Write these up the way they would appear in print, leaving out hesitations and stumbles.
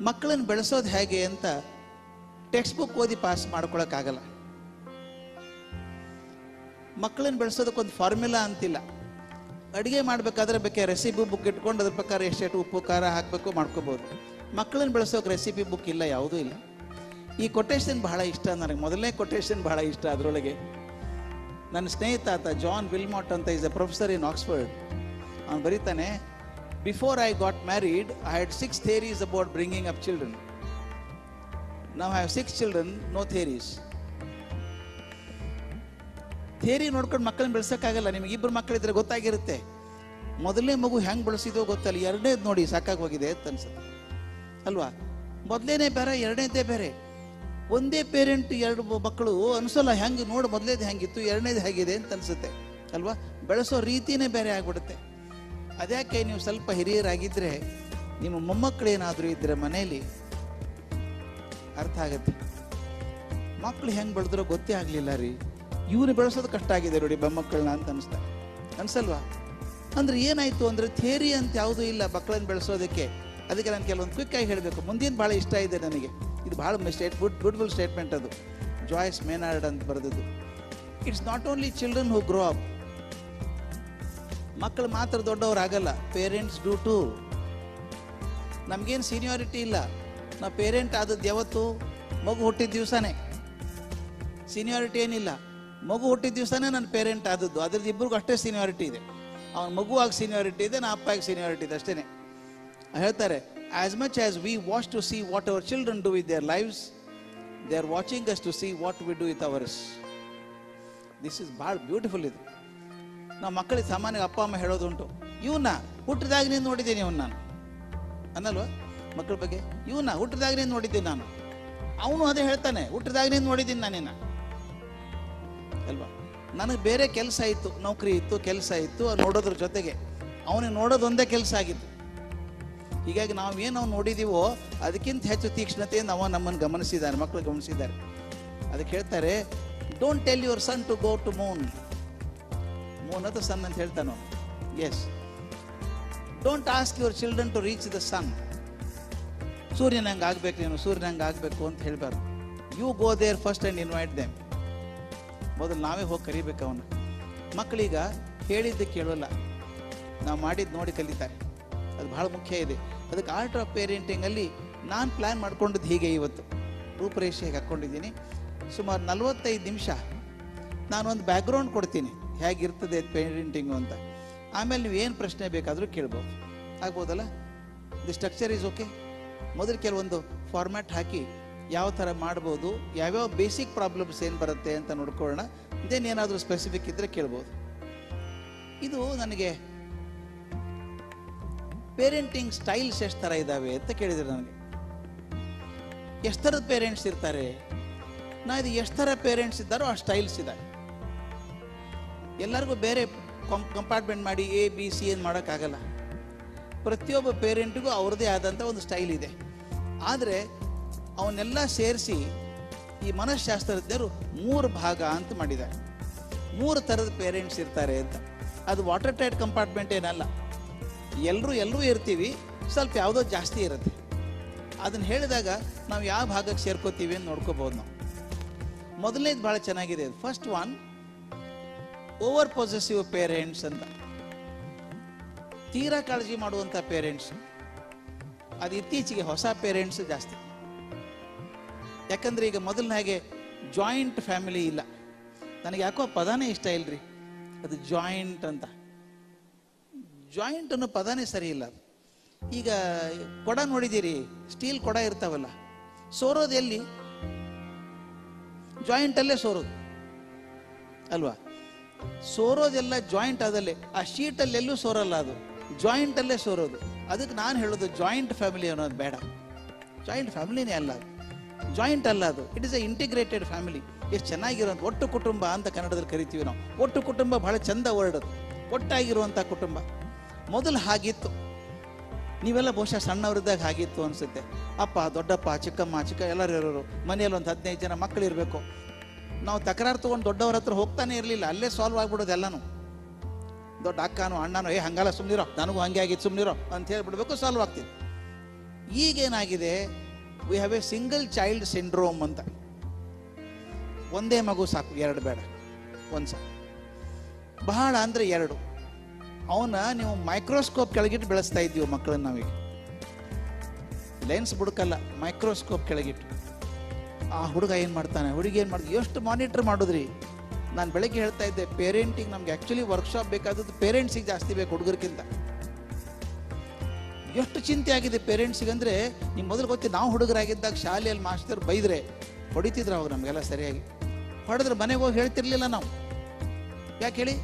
ಮಕ್ಕಳನ್ನು ಬೆಳೆಸೋದು ಹೇಗೆ ಅಂತ ಟೆಕ್ಸ್ಟ್ ಬುಕ್ ಓದಿ ಪಾಸ್ ಮಾಡ್ಕೊಳಕ್ಕಾಗಲ್ಲ. ಮಕ್ಕಳನ್ನು ಬೆಳೆಸೋದಕ್ಕೊಂದು ಫಾರ್ಮುಲಾ ಅಂತಿಲ್ಲ. ಅಡುಗೆ ಮಾಡಬೇಕಾದ್ರೆ ಬೇಕಾದ್ರೆ ರೆಸಿಪಿ ಬುಕ್ ಇಟ್ಕೊಂಡು ಅದ್ರ ಪ್ರಕಾರ ಎಷ್ಟೆಷ್ಟು ಉಪ್ಪು ಖಾರ ಹಾಕಬೇಕು ಮಾಡ್ಕೋಬೋದು. ಮಕ್ಕಳನ್ನು ಬೆಳೆಸೋಕೆ ರೆಸಿಪಿ ಬುಕ್ ಇಲ್ಲ, ಯಾವುದೂ ಇಲ್ಲ. ಈ ಕೊಟೇಶನ್ ಬಹಳ ಇಷ್ಟ ನನಗೆ. ಮೊದಲನೇ ಕೊಟೇಶನ್ ಬಹಳ ಇಷ್ಟ. ಅದರೊಳಗೆ ನನ್ನ ಸ್ನೇಹಿತ ಆತ ಜಾನ್ ವಿಲ್ಮಾಟ್ ಅಂತ is a professor in Oxford. ಅವನು ಬರೀತಾನೆ, before I got married I had 6 theories about bringing up children. ನಾವು have 6 children, no theories. Theory ನೋಡ್ಕೊಂಡು ಮಕ್ಕಳನ್ನ ಬೆಳೆಸೋಕ್ಕಾಗಲ್ಲ. ನಿಮಗೆ 2 ಮಕ್ಕಳಿದ್ರೆ ಗೊತ್ತಾಗಿರುತ್ತೆ. ಮೊದಲನೇ ಮಗು ಹೆಂಗೆ ಬೆಳೆಸಿದೋ ಗೊತ್ತಲ್ಲ, ಎರಡನೇದು ನೋಡಿ ಸಾಕಾಗಿ ಹೋಗಿದೆ ಅಂತ ಅನ್ಸುತ್ತೆ ಅಲ್ವಾ? ಮೊದಲನೇ ಬೇರೆ, ಎರಡನೇದೇ ಬೇರೆ. ಒಂದೇ ಪೇರೆಂಟ್ 2 ಮಕ್ಕಳು ಅನ್ಸೋಲ್ಲ. ಹೆಂಗೆ ನೋಡಿ, ಮೊದಲೇದು ಹೆಂಗಿತ್ತು, ಎರಡನೇದು ಹೇಗಿದೆ ಅಂತ ಅನ್ಸುತ್ತೆ ಅಲ್ವಾ? ಬೆಳೆಸೋ ರೀತಿನೇ ಬೇರೆ ಆಗ್ಬಿಡುತ್ತೆ. ಅದ್ಯಾಕೆ ನೀವು ಸ್ವಲ್ಪ ಹಿರಿಯರಾಗಿದ್ದರೆ ನಿಮ್ಮ ಮೊಮ್ಮಕ್ಕಳೇನಾದರೂ ಇದ್ದರೆ ಮನೇಲಿ ಅರ್ಥ ಆಗುತ್ತೆ. ಮಕ್ಕಳು ಹೆಂಗೆ ಬೆಳೆದ್ರೋ ಗೊತ್ತೇ ಆಗಲಿಲ್ಲ ರೀ, ಇವ್ರು ಬೆಳೆಸೋದು ಕಷ್ಟ ಆಗಿದೆ ನೋಡಿ ಮೊಮ್ಮಕ್ಕಳನ್ನ ಅಂತ ಅನ್ಸಲ್ವಾ? ಅಂದ್ರೆ ಏನಾಯ್ತು ಅಂದರೆ ಥಿಯರಿ ಅಂತ ಯಾವುದೂ ಇಲ್ಲ ಮಕ್ಕಳನ್ನು ಬೆಳೆಸೋದಕ್ಕೆ. ಅದಕ್ಕೆ ನಾನು ಕೆಲವೊಂದು ಕ್ವಿಕ್ ಆಗಿ ಹೇಳಬೇಕು. ಮುಂದಿನ ಭಾಳ ಇಷ್ಟ ಇದೆ ನನಗೆ. ಇದು ಭಾಳ ಬ್ಯೂಟಿಫುಲ್ ಸ್ಟೇಟ್ಮೆಂಟ್. ಅದು ಜಾಯ್ಸ್ ಮೇನಾರ್ಡ್ ಅಂತ ಬರೆದದ್ದು. It's not only children who grow up. ಮಕ್ಕಳು ಮಾತ್ರ ದೊಡ್ಡವರಾಗಲ್ಲ, ಪೇರೆಂಟ್ಸ್ ಡೂ ಟು. ನಮಗೇನು ಸೀನಿಯಾರಿಟಿ ಇಲ್ಲ. ನಾವು ಪೇರೆಂಟ್ ಆದದ್ದು ಯಾವತ್ತು? ಮಗು ಹುಟ್ಟಿದ ದಿವಸನೇ. ಸೀನಿಯಾರಿಟಿ ಏನಿಲ್ಲ. ಮಗು ಹುಟ್ಟಿದ ದಿವಸನೇ ನನ್ನ ಪೇರೆಂಟ್ ಆದದ್ದು. ಅದ್ರದ್ದು ಇಬ್ಬರಿಗೂ ಅಷ್ಟೇ ಸೀನಿಯಾರಿಟಿ ಇದೆ. ಅವನ ಮಗುವಾಗಿ ಸೀನಿಯಾರಿಟಿ ಇದೆ, ನಾ ಅಪ್ಪಾಗಿ ಸೀನಿಯಾರಿಟಿ ಇದೆ, ಅಷ್ಟೇ. ಹೇಳ್ತಾರೆ, as much as we watch to see what our children do with their lives, they are watching us to see what we do with ours. This is ಭಾಳ ಬ್ಯೂಟಿಫುಲ್. ಇದು ನಾವು ಮಕ್ಕಳಿಗೆ ಸಾಮಾನ್ಯ ಅಪ್ಪ ಅಮ್ಮ ಹೇಳೋದುಂಟು, ಇವನ್ನ ಹುಟ್ಟಿದಾಗ ನೀನು ನೋಡಿದ್ದೀನಿ, ಇವನು ನಾನು ಅನ್ನಲ್ವ ಮಕ್ಕಳ ಬಗ್ಗೆ. ಇವನ್ನ ಹುಟ್ಟಿದಾಗ ನೀನು ನೋಡಿದ್ದೀನಿ ನಾನು. ಅವನು ಅದೇ ಹೇಳ್ತಾನೆ, ಹುಟ್ಟಿದಾಗ ನೀನು ನೋಡಿದ್ದೀನಿ ನಾನಿನ್ನ ಅಲ್ವಾ? ನನಗೆ ಬೇರೆ ಕೆಲಸ ಇತ್ತು, ನೌಕರಿ ಇತ್ತು, ಕೆಲಸ ಇತ್ತು, ನೋಡೋದ್ರ ಜೊತೆಗೆ ಅವನಿಗೆ ನೋಡೋದು ಒಂದೇ ಕೆಲಸ ಆಗಿತ್ತು. ಹೀಗಾಗಿ ನಾವೇನು ನಾವು ನೋಡಿದ್ದೀವೋ ಅದಕ್ಕಿಂತ ಹೆಚ್ಚು ತೀಕ್ಷ್ಣತೆಯಿಂದ ನಮ್ಮನ್ನು ಗಮನಿಸಿದ್ದಾರೆ, ಮಕ್ಕಳು ಗಮನಿಸಿದ್ದಾರೆ. ಅದಕ್ಕೆ ಹೇಳ್ತಾರೆ, don't tell your son to go to moon. Moon ಅಥವಾ ಸನ್ ಅಂತ ಹೇಳ್ತಾನೋ. Yes. Don't ask your children to reach the sun. ಸೂರ್ಯನಂಗೆ ಆಗ್ಬೇಕು ನೀನು, ಸೂರ್ಯನಂಗೆ ಆಗಬೇಕು ಅಂತ ಹೇಳಬಾರ್ದು. You go there first and invite them. ಮೊದಲು ನಾವೇ ಹೋಗಿ ಕರಿಬೇಕು ಅವನು. ಮಕ್ಕಳೀಗ ಹೇಳಿದ್ದು ಕೇಳೋಲ್ಲ, ನಾವು ಮಾಡಿದ್ದು ನೋಡಿ ಕಲಿತಾರೆ. ಅದು ಭಾಳ ಮುಖ್ಯ ಇದೆ. ಅದಕ್ಕೆ ಆರ್ಟ್ ಆಫ್ ಪೇರೆಂಟಿಂಗಲ್ಲಿ ನಾನು ಪ್ಲ್ಯಾನ್ ಮಾಡ್ಕೊಂಡಿದ್ದು ಹೀಗೆ. ಇವತ್ತು ರೂಪರೇಷೆಗೆ ಹಾಕ್ಕೊಂಡಿದ್ದೀನಿ. ಸುಮಾರು 45 ನಿಮಿಷ ನಾನೊಂದು ಬ್ಯಾಕ್ಗ್ರೌಂಡ್ ಕೊಡ್ತೀನಿ, ಹೇಗಿರ್ತದೆ ಪೇರೆಂಟಿಂಗು ಅಂತ. ಆಮೇಲೆ ನೀವು ಏನು ಪ್ರಶ್ನೆ ಬೇಕಾದರೂ ಕೇಳ್ಬೋದು. ಆಗ್ಬೋದಲ್ಲ? The structure is okay. ಮೊದಲು ಕೆಲವೊಂದು ಫಾರ್ಮ್ಯಾಟ್ ಹಾಕಿ ಯಾವ ಥರ ಮಾಡ್ಬೋದು, ಯಾವ್ಯಾವ ಬೇಸಿಕ್ ಪ್ರಾಬ್ಲಮ್ಸ್ ಏನು ಬರುತ್ತೆ ಅಂತ ನೋಡ್ಕೊಳ್ಳೋಣ. ಇದೇನು ಏನಾದರೂ ಸ್ಪೆಸಿಫಿಕ್ ಇದ್ದರೆ ಕೇಳ್ಬೋದು. ಇದು ನನಗೆ ಪೇರೆಂಟಿಂಗ್ ಸ್ಟೈಲ್ಸ್ ಎಷ್ಟು ಥರ ಇದ್ದಾವೆ ಅಂತ ಕೇಳಿದರೆ ನನಗೆ ಎಷ್ಟು ಥರದ ಪೇರೆಂಟ್ಸ್ ಇರ್ತಾರೆ. ಇದು ಎಷ್ಟು ಥರ ಪೇರೆಂಟ್ಸ್ ಇದ್ದಾರೋ ಆ ಸ್ಟೈಲ್ಸ್ ಇದ್ದಾವೆ. ಎಲ್ಲರಿಗೂ ಬೇರೆ ಕಂಪಾರ್ಟ್ಮೆಂಟ್ ಮಾಡಿ ಎ ಬಿ ಸಿ ಏನು ಮಾಡೋಕ್ಕಾಗಲ್ಲ. ಪ್ರತಿಯೊಬ್ಬ ಪೇರೆಂಟಿಗೂ ಅವ್ರದ್ದೇ ಆದಂಥ ಒಂದು ಸ್ಟೈಲ್ ಇದೆ. ಆದರೆ ಅವನ್ನೆಲ್ಲ ಸೇರಿಸಿ ಈ ಮನಃಶಾಸ್ತ್ರಜ್ಞರು 3 ಭಾಗ ಅಂತ ಮಾಡಿದ್ದಾರೆ. 3 ಥರದ ಪೇರೆಂಟ್ಸ್ ಇರ್ತಾರೆ ಅಂತ. ಅದು ವಾಟರ್ ಟೈಟ್ ಕಂಪಾರ್ಟ್ಮೆಂಟ್ ಏನಲ್ಲ. ಎಲ್ಲರೂ ಇರ್ತೀವಿ, ಸ್ವಲ್ಪ ಯಾವುದೋ ಜಾಸ್ತಿ ಇರುತ್ತೆ. ಅದನ್ನು ಹೇಳಿದಾಗ ನಾವು ಯಾವ ಭಾಗಕ್ಕೆ ಸೇರ್ಕೋತೀವಿ ಅಂತ ನೋಡ್ಕೋಬೋದು ನಾವು. ಮೊದಲನೇದು ಭಾಳ ಚೆನ್ನಾಗಿದೆ. First one, over possessive parents ಅಂತ. ತೀರಾ ಕಾಳಜಿ ಮಾಡುವಂಥ ಪೇರೆಂಟ್ಸ್. ಅದು ಇತ್ತೀಚೆಗೆ ಹೊಸ ಪೇರೆಂಟ್ಸ್ ಜಾಸ್ತಿ. ಯಾಕಂದರೆ ಈಗ ಮೊದಲನೇ ಹಾಗೆ ಜಾಯಿಂಟ್ ಫ್ಯಾಮಿಲಿ ಇಲ್ಲ. ನನಗೆ ಯಾಕೋ ಪದಾನೇ ಇಷ್ಟ ಇಲ್ಲರಿ, ಅದು ಜಾಯಿಂಟ್ ಅಂತ. ಜಾಯಿಂಟ್ ಅನ್ನೋ ಪದಾನೇ ಸರಿ ಇಲ್ಲ. ಈಗ ಕೊಡ ನೋಡಿದ್ದೀರಿ, ಸ್ಟೀಲ್ ಕೊಡ ಇರ್ತಾವಲ್ಲ, ಸೋರೋದು ಎಲ್ಲಿ? ಜಾಯಿಂಟಲ್ಲೇ ಸೋರೋದು ಅಲ್ವಾ? ಸೋರೋದೆಲ್ಲ ಜಾಯಿಂಟ್ ಆದಲ್ಲೇ. ಆ ಶೀಟಲ್ಲೆಲ್ಲೂ ಸೋರಲ್ಲ, ಅದು ಜಾಯಿಂಟಲ್ಲೇ ಸೋರೋದು. ಅದಕ್ಕೆ ನಾನು ಹೇಳೋದು ಜಾಯಿಂಟ್ ಫ್ಯಾಮಿಲಿ ಅನ್ನೋದು ಬೇಡ. ಜಾಯಿಂಟ್ ಫ್ಯಾಮಿಲಿನೇ ಅಲ್ಲ ಅದು, ಜಾಯಿಂಟ್ ಅಲ್ಲ ಅದು. It is A integrated family. ಎಷ್ಟು ಚೆನ್ನಾಗಿರೋದು ಒಟ್ಟು ಕುಟುಂಬ ಅಂತ ಕನ್ನಡದಲ್ಲಿ ಕರಿತೀವಿ ನಾವು. ಒಟ್ಟು ಕುಟುಂಬ ಬಹಳ ಚಂದ ವರ್ಡ್ ಅದು, ಒಟ್ಟಾಗಿರುವಂಥ ಕುಟುಂಬ. ಮೊದಲು ಹಾಗಿತ್ತು. ನೀವೆಲ್ಲ ಬಹುಶಃ ಸಣ್ಣವರಿದ್ದಾಗ ಹಾಗಿತ್ತು ಅನಿಸುತ್ತೆ. ಅಪ್ಪ, ದೊಡ್ಡಪ್ಪ, ಚಿಕ್ಕಮ್ಮ, ಎಲ್ಲರೂ ಇರೋರು. ಮನೆಯಲ್ಲಿ ಒಂದು 15 ಜನ ಮಕ್ಕಳು ಇರಬೇಕು. ನಾವು ತಕರಾರು ತೊಗೊಂಡು ದೊಡ್ಡವ್ರ ಹತ್ರ ಹೋಗ್ತಾನೆ ಇರಲಿಲ್ಲ, ಅಲ್ಲೇ ಸಾಲ್ವ್ ಆಗ್ಬಿಡೋದು ಎಲ್ಲನೂ. ದೊಡ್ಡ ಅಕ್ಕನೋ ಅಣ್ಣನೋ, ಹಂಗಲ್ಲ ಸುಮ್ಮನಿರೋ, ನನಗೂ ಹಂಗೆ ಆಗಿತ್ತು ಸುಮ್ಮನಿರೋ ಅಂತ ಹೇಳ್ಬಿಡ್ಬೇಕು, ಸಾಲ್ವ್ ಆಗ್ತಿತ್ತು. ಈಗೇನಾಗಿದೆ, we have a single child syndrome ಅಂತ. ಒಂದೇ ಮಗು ಸಾಕು, ಎರಡು ಬೇಡ, ಒಂದು ಸಾಕು. ಬಹಳ ಅಂದರೆ ಎರಡು. ಅವನ್ನ ನೀವು ಮೈಕ್ರೋಸ್ಕೋಪ್ ಕೆಳಗಿಟ್ಟು ಬೆಳೆಸ್ತಾ ಇದ್ದೀವಿ ಮಕ್ಕಳನ್ನ ನಾವೀಗ. ಲೆನ್ಸ್ ಬುಡಕಲ್ಲ, ಮೈಕ್ರೋಸ್ಕೋಪ್ ಕೆಳಗಿಟ್ಟು. ಆ ಹುಡುಗ ಏನು ಮಾಡ್ತಾನೆ, ಹುಡುಗಿ ಏನು ಮಾಡ್ತಾನೆ, ಎಷ್ಟು ಮಾನಿಟರ್ ಮಾಡೋದ್ರಿ. ನಾನು ಬೆಳಗ್ಗೆ ಹೇಳ್ತಾ ಇದ್ದೆ, ಪೇರೆಂಟಿಂಗ್ ನಮ್ಗೆ ಆ್ಯಕ್ಚುಲಿ ವರ್ಕ್ಶಾಪ್ ಬೇಕಾದದ್ದು ಪೇರೆಂಟ್ಸಿಗೆ ಜಾಸ್ತಿ ಬೇಕು ಹುಡುಗರಿಗಿಂತ. ಎಷ್ಟು ಚಿಂತೆ ಆಗಿದೆ ಪೇರೆಂಟ್ಸಿಗೆ ಅಂದರೆ, ನಿಮ್ಮ ಮೊದಲು ಗೊತ್ತಿ, ನಾವು ಹುಡುಗರಾಗಿದ್ದಾಗ ಶಾಲೆಯಲ್ಲಿ ಮಾಸ್ಟರ್ ಬೈದರೆ ಹೊಡಿತಿದ್ರು ಅವಾಗ ನಮಗೆಲ್ಲ ಸರಿಯಾಗಿ. ಹೊಡೆದ್ರೆ ಮನೆಗೆ ಹೋಗಿ ಹೇಳ್ತಿರ್ಲಿಲ್ಲ ನಾವು. ಯಾಕೆ ಹೇಳಿ?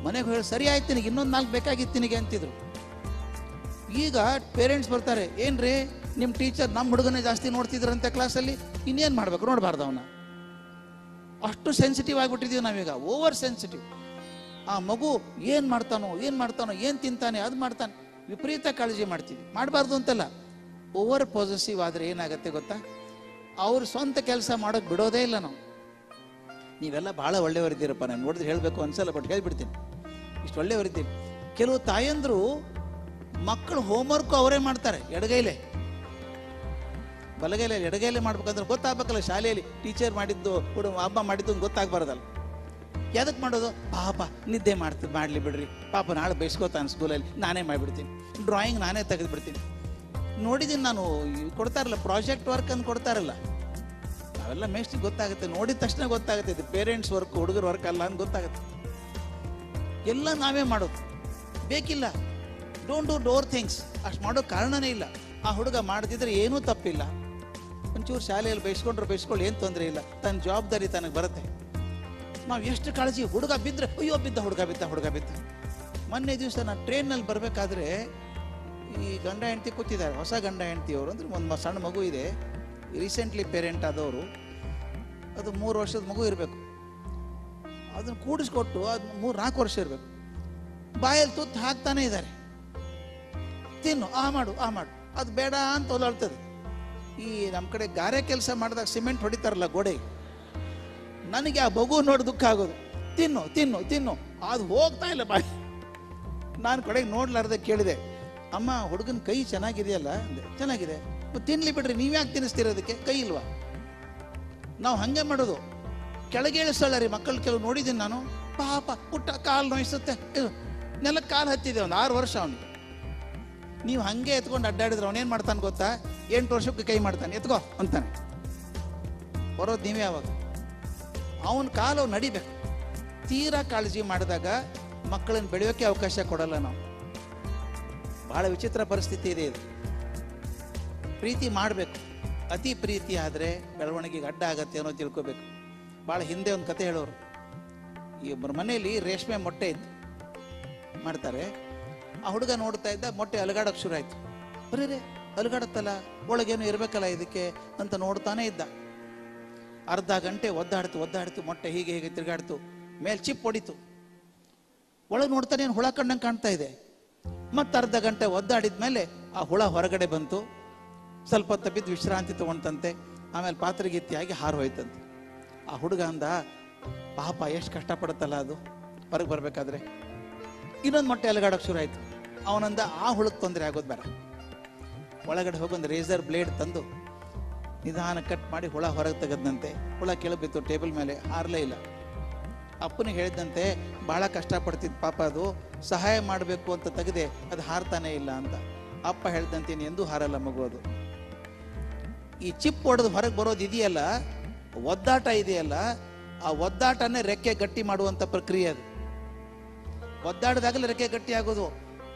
ಮನೆಗೆ ಹೇಳಿ ಸರಿ ಆಯ್ತು ನಿನಗೆ, ಇನ್ನೊಂದು 4 ಬೇಕಾಗಿತ್ತು ನಿನಗೆ ಅಂತಿದ್ರು. ಈಗ ಪೇರೆಂಟ್ಸ್ ಬರ್ತಾರೆ, ಏನ್ರಿ ನಿಮ್ಮ ಟೀಚರ್ ನಮ್ಮ ಹುಡುಗನೇ ಜಾಸ್ತಿ ನೋಡ್ತಿದ್ರಂತೆ ಕ್ಲಾಸಲ್ಲಿ, ಇನ್ನೇನು ಮಾಡ್ಬೇಕು, ನೋಡಬಾರ್ದು ಅವನ್ನ. ಅಷ್ಟು ಸೆನ್ಸಿಟಿವ್ ಆಗಿಬಿಟ್ಟಿದ್ದೀವಿ ನಾವೀಗ, ಓವರ್ ಸೆನ್ಸಿಟಿವ್. ಆ ಮಗು ಏನು ಮಾಡ್ತಾನೋ, ಏನು ತಿಂತಾನೆ, ಅದು ಮಾಡ್ತಾನೆ, ವಿಪರೀತ ಕಾಳಜಿ ಮಾಡ್ತೀವಿ. ಮಾಡಬಾರ್ದು ಅಂತಲ್ಲ, ಓವರ್ ಪಾಸಿಟಿವ್ ಆದರೆ ಏನಾಗುತ್ತೆ ಗೊತ್ತಾ, ಅವ್ರು ಸ್ವಂತ ಕೆಲಸ ಮಾಡೋಕ್ಕೆ ಬಿಡೋದೇ ಇಲ್ಲ ನಾವು. ನೀವೆಲ್ಲ ಭಾಳ ಒಳ್ಳೆಯವರಿದ್ದೀರಪ್ಪ, ನಾನು ನೋಡಿದ್ರೆ ಹೇಳಬೇಕು ಅನ್ಸಲ್ಲ, ಬಟ್ ಹೇಳ್ಬಿಡ್ತೀನಿ, ಇಷ್ಟು ಒಳ್ಳೆಯವರಿದ್ದೀವಿ. ಕೆಲವು ತಾಯಂದರು ಮಕ್ಕಳು ಹೋಮ್ವರ್ಕು ಅವರೇ ಮಾಡ್ತಾರೆ ಎಡಗೈಲೆ, ಬಲಗೈಲೆ ಎಡಗೈಲೆ ಮಾಡ್ಬೇಕಂದ್ರೆ ಗೊತ್ತಾಗಬೇಕಲ್ಲ. ಶಾಲೆಯಲ್ಲಿ ಟೀಚರ್ ಮಾಡಿದ್ದು ಅಮ್ಮ ಮಾಡಿದ್ದು ಗೊತ್ತಾಗಬಾರ್ದಲ್ಲ. ಯಾವ್ದಕ್ಕೆ ಮಾಡೋದು? ಪಾಪ ನಿದ್ದೆ ಮಾಡಲಿ ಬಿಡ್ರಿ, ಪಾಪ ನಾಳೆ ಬೈಸ್ಕೋತಾನೆ ಸ್ಕೂಲಲ್ಲಿ, ನಾನೇ ಮಾಡಿಬಿಡ್ತೀನಿ. ಡ್ರಾಯಿಂಗ್ ನಾನೇ ತೆಗೆದುಬಿಡ್ತೀನಿ. ನೋಡಿದ್ದೀನಿ ನಾನು, ಕೊಡ್ತಾರಲ್ಲ ಪ್ರಾಜೆಕ್ಟ್ ವರ್ಕ್ ಅಂತ ಕೊಡ್ತಾರಲ್ಲ, ನಾವೆಲ್ಲ ಮೇಷ್ಟಿಗೆ ಗೊತ್ತಾಗುತ್ತೆ, ನೋಡಿದ ತಕ್ಷಣ ಗೊತ್ತಾಗುತ್ತೆ ಇದು ಪೇರೆಂಟ್ಸ್ ವರ್ಕ್, ಹುಡುಗರ ವರ್ಕ್ ಅಲ್ಲ ಅಂತ ಗೊತ್ತಾಗುತ್ತೆ. ಎಲ್ಲ ನಾವೇ ಮಾಡೋದು, ಬೇಕಿಲ್ಲ. ಡೋಂಟ್ ಡೂ ಡೋರ್ ಥಿಂಗ್ಸ್, ಅಷ್ಟು ಮಾಡೋ ಕಾರಣನೇ ಇಲ್ಲ. ಆ ಹುಡುಗ ಮಾಡ್ತಿದ್ರೆ ಏನೂ ತಪ್ಪಿಲ್ಲ. ಒಂಚೂರು ಶಾಲೆಯಲ್ಲಿ ಬೈಸ್ಕೊಳ್ಳಿ, ಏನು ತೊಂದರೆ ಇಲ್ಲ, ತನ್ನ ಜವಾಬ್ದಾರಿ ತನಗೆ ಬರುತ್ತೆ. ನಾವು ಎಷ್ಟು ಕಾಳಜಿ, ಹುಡುಗ ಬಿದ್ದರೆ ಅಯ್ಯೋ ಹುಡುಗ ಬಿದ್ದ. ಮೊನ್ನೆ ದಿವಸ ನಾನು ಟ್ರೈನಲ್ಲಿ ಬರಬೇಕಾದ್ರೆ ಈ ಗಂಡ ಹೆಂಡತಿ ಕೂತಿದ್ದಾರೆ, ಹೊಸ ಗಂಡ ಹೆಂಡತಿಯವರು, ಅಂದರೆ ಒಂದು ಸಣ್ಣ ಮಗು ಇದೆ, ರೀಸೆಂಟ್ಲಿ ಪೇರೆಂಟ್ ಆದವರು. ಅದು 3 ವರ್ಷದ ಮಗು ಇರಬೇಕು. ಅದನ್ನು ಕೂಡಿಸ್ಕೊಟ್ಟು ಅದು 3-4 ವರ್ಷ ಇರಬೇಕು. ಬಾಯಲ್ಲಿ ತುತ್ತು ಹಾಕ್ತಾನೆ ಇದ್ದಾರೆ, ತಿನ್ನು, ಆ ಮಾಡು, ಅದು ಬೇಡ ಅಂತ ಓಲಾಡ್ತದೆ. ಈ ನಮ್ಮ ಕಡೆ ಗಾರೆ ಕೆಲಸ ಮಾಡಿದಾಗ ಸಿಮೆಂಟ್ ಹೊಡಿತಾರಲ್ಲ ಗೋಡೆಗೆ, ನನಗೆ ಆ ಮಗು ನೋಡಿ ದುಃಖ ಆಗೋದು. ತಿನ್ನು ಅದು ಹೋಗ್ತಾ ಇಲ್ಲ ಬಾಯಿ. ನಾನು ಕಡೆಗೆ ನೋಡ್ಲಾರ್ದೆ ಕೇಳಿದೆ, ಅಮ್ಮ ಹುಡುಗನ ಕೈ ಚೆನ್ನಾಗಿದೆಯಲ್ಲ ಅಂದೆ. ಚೆನ್ನಾಗಿದೆ, ತಿನ್ಲಿ ಬಿಡ್ರಿ, ನೀವ್ಯಾಕೆ ತಿನ್ನಿಸ್ತಿರೋದಕ್ಕೆ, ಕೈ ಇಲ್ವಾ? ನಾವು ಹಾಗೆ ಮಾಡೋದು, ಕೆಳಗೆ ಇಳಿಸಲ್ಲ ರೀ ಮಕ್ಕಳು. ಕೆಲವು ನೋಡಿದ್ದೀನಿ ನಾನು, ಪಾಪ ಪುಟ್ಟ ಕಾಲು ನೋಯಿಸುತ್ತೆ, ನೆಲಕ್ಕೆ ಕಾಲು ಹತ್ತಿದೆ, ಒಂದು 6 ವರ್ಷ ಅವನಿಗೆ. ನೀವು ಹಾಗೆ ಎತ್ಕೊಂಡು ಅಡ್ಡಾಡಿದ್ರೆ ಅವನೇನು ಮಾಡ್ತಾನೆ ಗೊತ್ತಾ, 8 ವರ್ಷಕ್ಕೆ ಕೈ ಮಾಡ್ತಾನೆ, ಎತ್ಕೋ ಅಂತಾನೆ. ಬರೋದು ನೀವೇ ಅವಾಗ. ಅವನ ಕಾಲು ನಡಿಬೇಕು. ತೀರಾ ಕಾಳಜಿ ಮಾಡಿದಾಗ ಮಕ್ಕಳನ್ನು ಬೆಳೆಯೋಕ್ಕೆ ಅವಕಾಶ ಕೊಡಲ್ಲ ನಾವು. ಬಹಳ ವಿಚಿತ್ರ ಪರಿಸ್ಥಿತಿ ಇದೆ ಇದು. ಪ್ರೀತಿ ಮಾಡಬೇಕು, ಅತಿ ಪ್ರೀತಿ ಆದರೆ ಬೆಳವಣಿಗೆಗೆ ಅಡ್ಡ ಆಗತ್ತೆ ಅನ್ನೋ ತಿಳ್ಕೊಬೇಕು. ಭಾಳ ಹಿಂದೆ ಒಂದು ಕತೆ ಹೇಳೋರು, ಈ ಒಬ್ಬರ ಮನೆಯಲ್ಲಿ ರೇಷ್ಮೆ ಮೊಟ್ಟೆ ಇತ್ತು, ಮಾಡ್ತಾರೆ. ಆ ಹುಡುಗ ನೋಡ್ತಾ ಇದ್ದ, ಮೊಟ್ಟೆ ಅಲಗಾಡೋಕ್ಕೆ ಶುರು ಆಯಿತು. ಬರೀ ಅಲಗಾಡತ್ತಲ್ಲ, ಒಳಗೇನು ಇರಬೇಕಲ್ಲ ಇದಕ್ಕೆ ಅಂತ ನೋಡ್ತಾನೆ ಇದ್ದ. ಅರ್ಧ ಗಂಟೆ ಒದ್ದಾಡ್ತು, ಮೊಟ್ಟೆ ಹೀಗೆ ತಿರುಗಾಡ್ತು, ಮೇಲೆ ಚಿಪ್ ಹೊಡಿತು. ಒಳಗೆ ನೋಡ್ತಾನೆ, ಏನು ಹುಳ ಕಂಡಂಗೆ ಕಾಣ್ತಾ ಇದೆ. ಮತ್ತೆ ಅರ್ಧ ಗಂಟೆ ಒದ್ದಾಡಿದ್ಮೇಲೆ ಆ ಹುಳ ಹೊರಗಡೆ ಬಂತು. ಸ್ವಲ್ಪ ಹೊತ್ತು ಬಿದ್ದು ವಿಶ್ರಾಂತಿ ತಗೊಂತಂತೆ. ಆಮೇಲೆ ಪಾತ್ರೆಗೀತಿಯಾಗಿ ಹಾರು ಹೋಯ್ತಂತೆ. ಆ ಹುಡುಗ ಅಂದ, ಪಾಪ ಎಷ್ಟು ಕಷ್ಟಪಡುತ್ತಲ್ಲ ಅದು ಹೊರಗೆ ಬರಬೇಕಾದ್ರೆ. ಇನ್ನೊಂದು ಮೊಟ್ಟೆ ಅಲಗಾಡೋಕೆ ಶುರು ಆಯಿತು. ಅವನಂದ, ಆ ಹುಳಕ್ಕೆ ತೊಂದರೆ ಆಗೋದು ಬೇಡ, ಒಳಗಡೆ ಹೋಗೊಂದು ರೇಸರ್ ಬ್ಲೇಡ್ ತಂದು ನಿಧಾನ ಕಟ್ ಮಾಡಿ ಹುಳ ಹೊರಗೆ ತೆಗೆದಂತೆ. ಹುಳ ಕೆಳಬಿತ್ತು ಟೇಬಲ್ ಮೇಲೆ, ಹಾರಲೇ ಇಲ್ಲ. ಅಪ್ಪನಿಗೆ ಹೇಳಿದಂತೆ, ಭಾಳ ಕಷ್ಟಪಡ್ತಿದ್ದು ಪಾಪ, ಅದು ಸಹಾಯ ಮಾಡಬೇಕು ಅಂತ ತೆಗೆದೆ, ಅದು ಹಾರ್ತಾನೆ ಇಲ್ಲ ಅಂತ. ಅಪ್ಪ ಹೇಳ್ದಂತೆ, ನೀನು ಎಂದೂ ಹಾರಲ್ಲ ಮಗು, ಅದು ಈ ಚಿಪ್ ಹೊಡೆದು ಹೊರಗೆ ಬರೋದು ಇದೆಯಲ್ಲ, ಒದ್ದಾಟ ಇದೆಯಲ್ಲ, ಆ ಒದ್ದಾಟನೇ ರೆಕ್ಕೆ ಗಟ್ಟಿ ಮಾಡುವಂಥ ಪ್ರಕ್ರಿಯೆ ಅದು. ಒದ್ದಾಡಿದಾಗಲೇ ರೆಕ್ಕೆ ಗಟ್ಟಿ ಆಗೋದು.